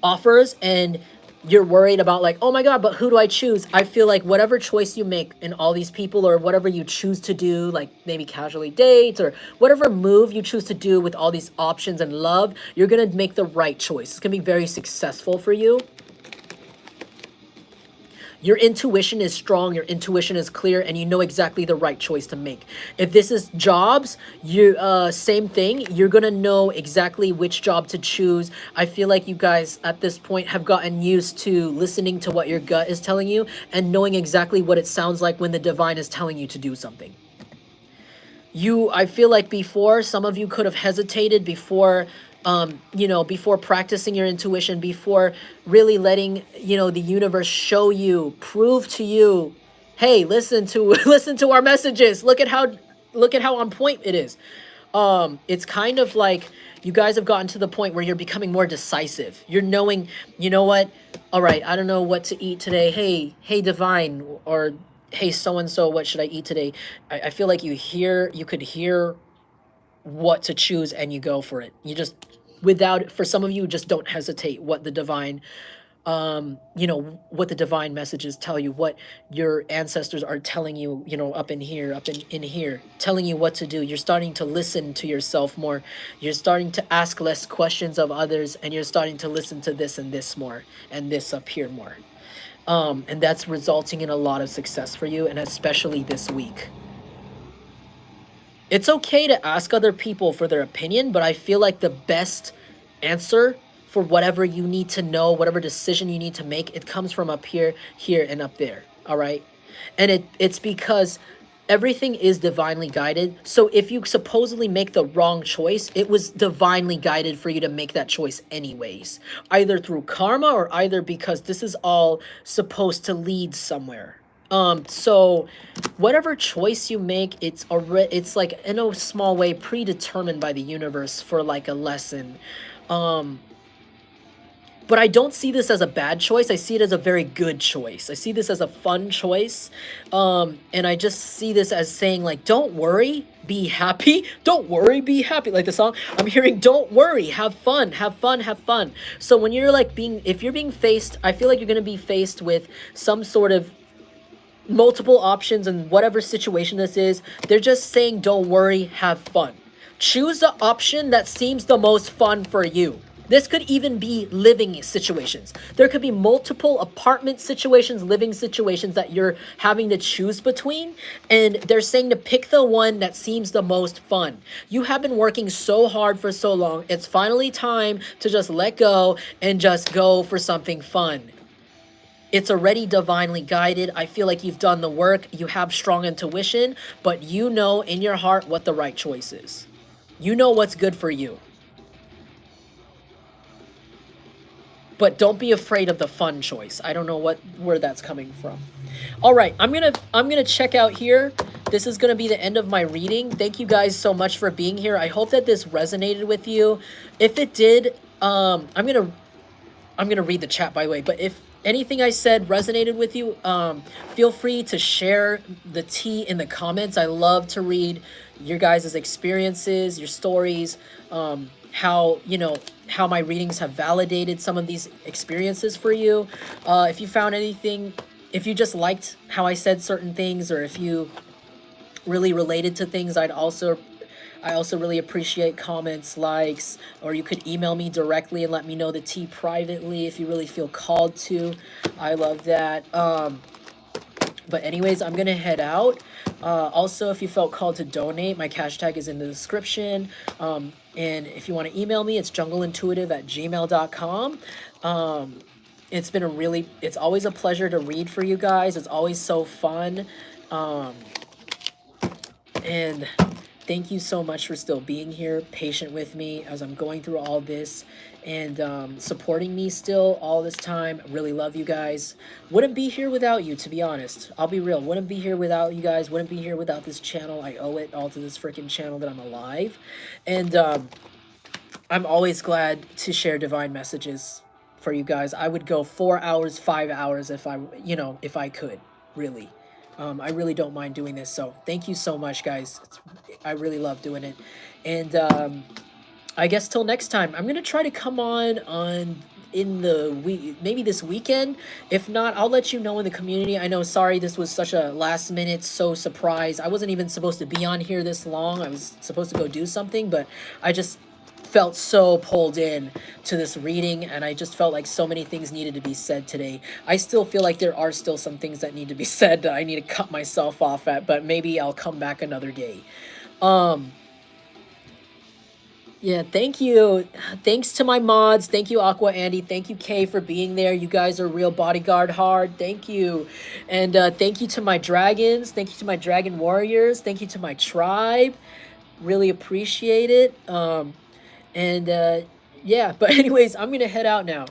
offers and you're worried about like, oh my God, but who do I choose? I feel like whatever choice you make in all these people, or whatever you choose to do, like maybe casually dates, or whatever move you choose to do with all these options and love, you're going to make the right choice. It's going to be very successful for you. Your intuition is strong, your intuition is clear, and you know exactly the right choice to make. If this is jobs, same thing. You're going to know exactly which job to choose. I feel like you guys at this point have gotten used to listening to what your gut is telling you and knowing exactly what it sounds like when the divine is telling you to do something. I feel like before, some of you could have hesitated before before practicing your intuition, before really letting, the universe show you, prove to you, hey, listen to our messages. Look at how on point it is. It's kind of like you guys have gotten to the point where you're becoming more decisive. You're knowing, you know what? All right, I don't know what to eat today. Hey, divine, or hey, so and so, what should I eat today? I feel like you could hear what to choose, and you go for it. You just, without, for some of you, just don't hesitate what the divine, you know, what the divine messages tell you, what your ancestors are telling you, you know, up in here, in here, telling you what to do. You're starting to listen to yourself more. You're starting to ask less questions of others, and you're starting to listen to this and this more, and this up here more. And that's resulting in a lot of success for you, and especially this week. It's okay to ask other people for their opinion, but I feel like the best answer for whatever you need to know, whatever decision you need to make, it comes from up here, here, and up there. All right. And it's because everything is divinely guided. So if you supposedly make the wrong choice, it was divinely guided for you to make that choice anyways, either through karma or either because this is all supposed to lead somewhere. So whatever choice you make, it's like in a small way predetermined by the universe for like a lesson. But I don't see this as a bad choice. I see it as a very good choice. I see this as a fun choice. And I just see this as saying, like, don't worry, be happy. Don't worry, be happy. Like the song, I'm hearing, don't worry, have fun, have fun, have fun. So when you're like if you're being faced, I feel like you're going to be faced with some sort of multiple options in whatever situation this is. They're just saying, don't worry, have fun. Choose the option that seems the most fun for you. This could even be living situations. There could be multiple apartment situations, living situations that you're having to choose between. And they're saying to pick the one that seems the most fun. You have been working so hard for so long. It's finally time to just let go and just go for something fun. It's already divinely guided. I feel like you've done the work. You have strong intuition, but you know in your heart what the right choice is. You know what's good for you. But don't be afraid of the fun choice. I don't know where that's coming from. All right, I'm gonna check out here. This is gonna be the end of my reading. Thank you guys so much for being here. I hope that this resonated with you. If it did, I'm gonna read the chat, by the way. But if anything I said resonated with you, feel free to share the tea in the comments. I love to read your guys' experiences, your stories, how, you know, how my readings have validated some of these experiences for you. If you found anything, if you just liked how I said certain things, or if you really related to things, I also really appreciate comments, likes, or you could email me directly and let me know the tea privately if you really feel called to. I love that. But anyways, I'm gonna head out. Also, if you felt called to donate, my cash tag is in the description. And if you want to email me, it's jungleintuitive@gmail.com. It's always a pleasure to read for you guys. It's always so fun. And thank you so much for still being here, patient with me as I'm going through all this, and supporting me still all this time. I really love you guys. Wouldn't be here without you, to be honest. I'll be real. Wouldn't be here without you guys. Wouldn't be here without this channel. I owe it all to this freaking channel that I'm alive. And I'm always glad to share divine messages for you guys. I would go 4 hours, 5 hours if I could, really. I really don't mind doing this, so thank you so much, guys. I really love doing it. And I guess till next time, I'm gonna try to come on in the week, maybe this weekend. If not, I'll let you know in the community. I know, sorry, this was such a last minute surprise. I wasn't even supposed to be on here this long. I was supposed to go do something, but I just felt so pulled in to this reading, and I just felt like so many things needed to be said today. I still feel like there are still some things that need to be said that I need to cut myself off at, but maybe I'll come back another day. Yeah, thank you. Thanks to my mods. Thank you, Aqua Andy. Thank you, Kay, for being there. You guys are real bodyguard hard. Thank you. And thank you to my dragons. Thank you to my dragon warriors. Thank you to my tribe. Really appreciate it. Yeah, but anyways, I'm gonna head out now.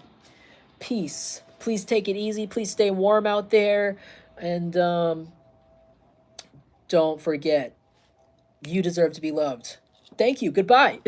Peace. Please take it easy. Please stay warm out there. And don't forget, you deserve to be loved. Thank you. Goodbye.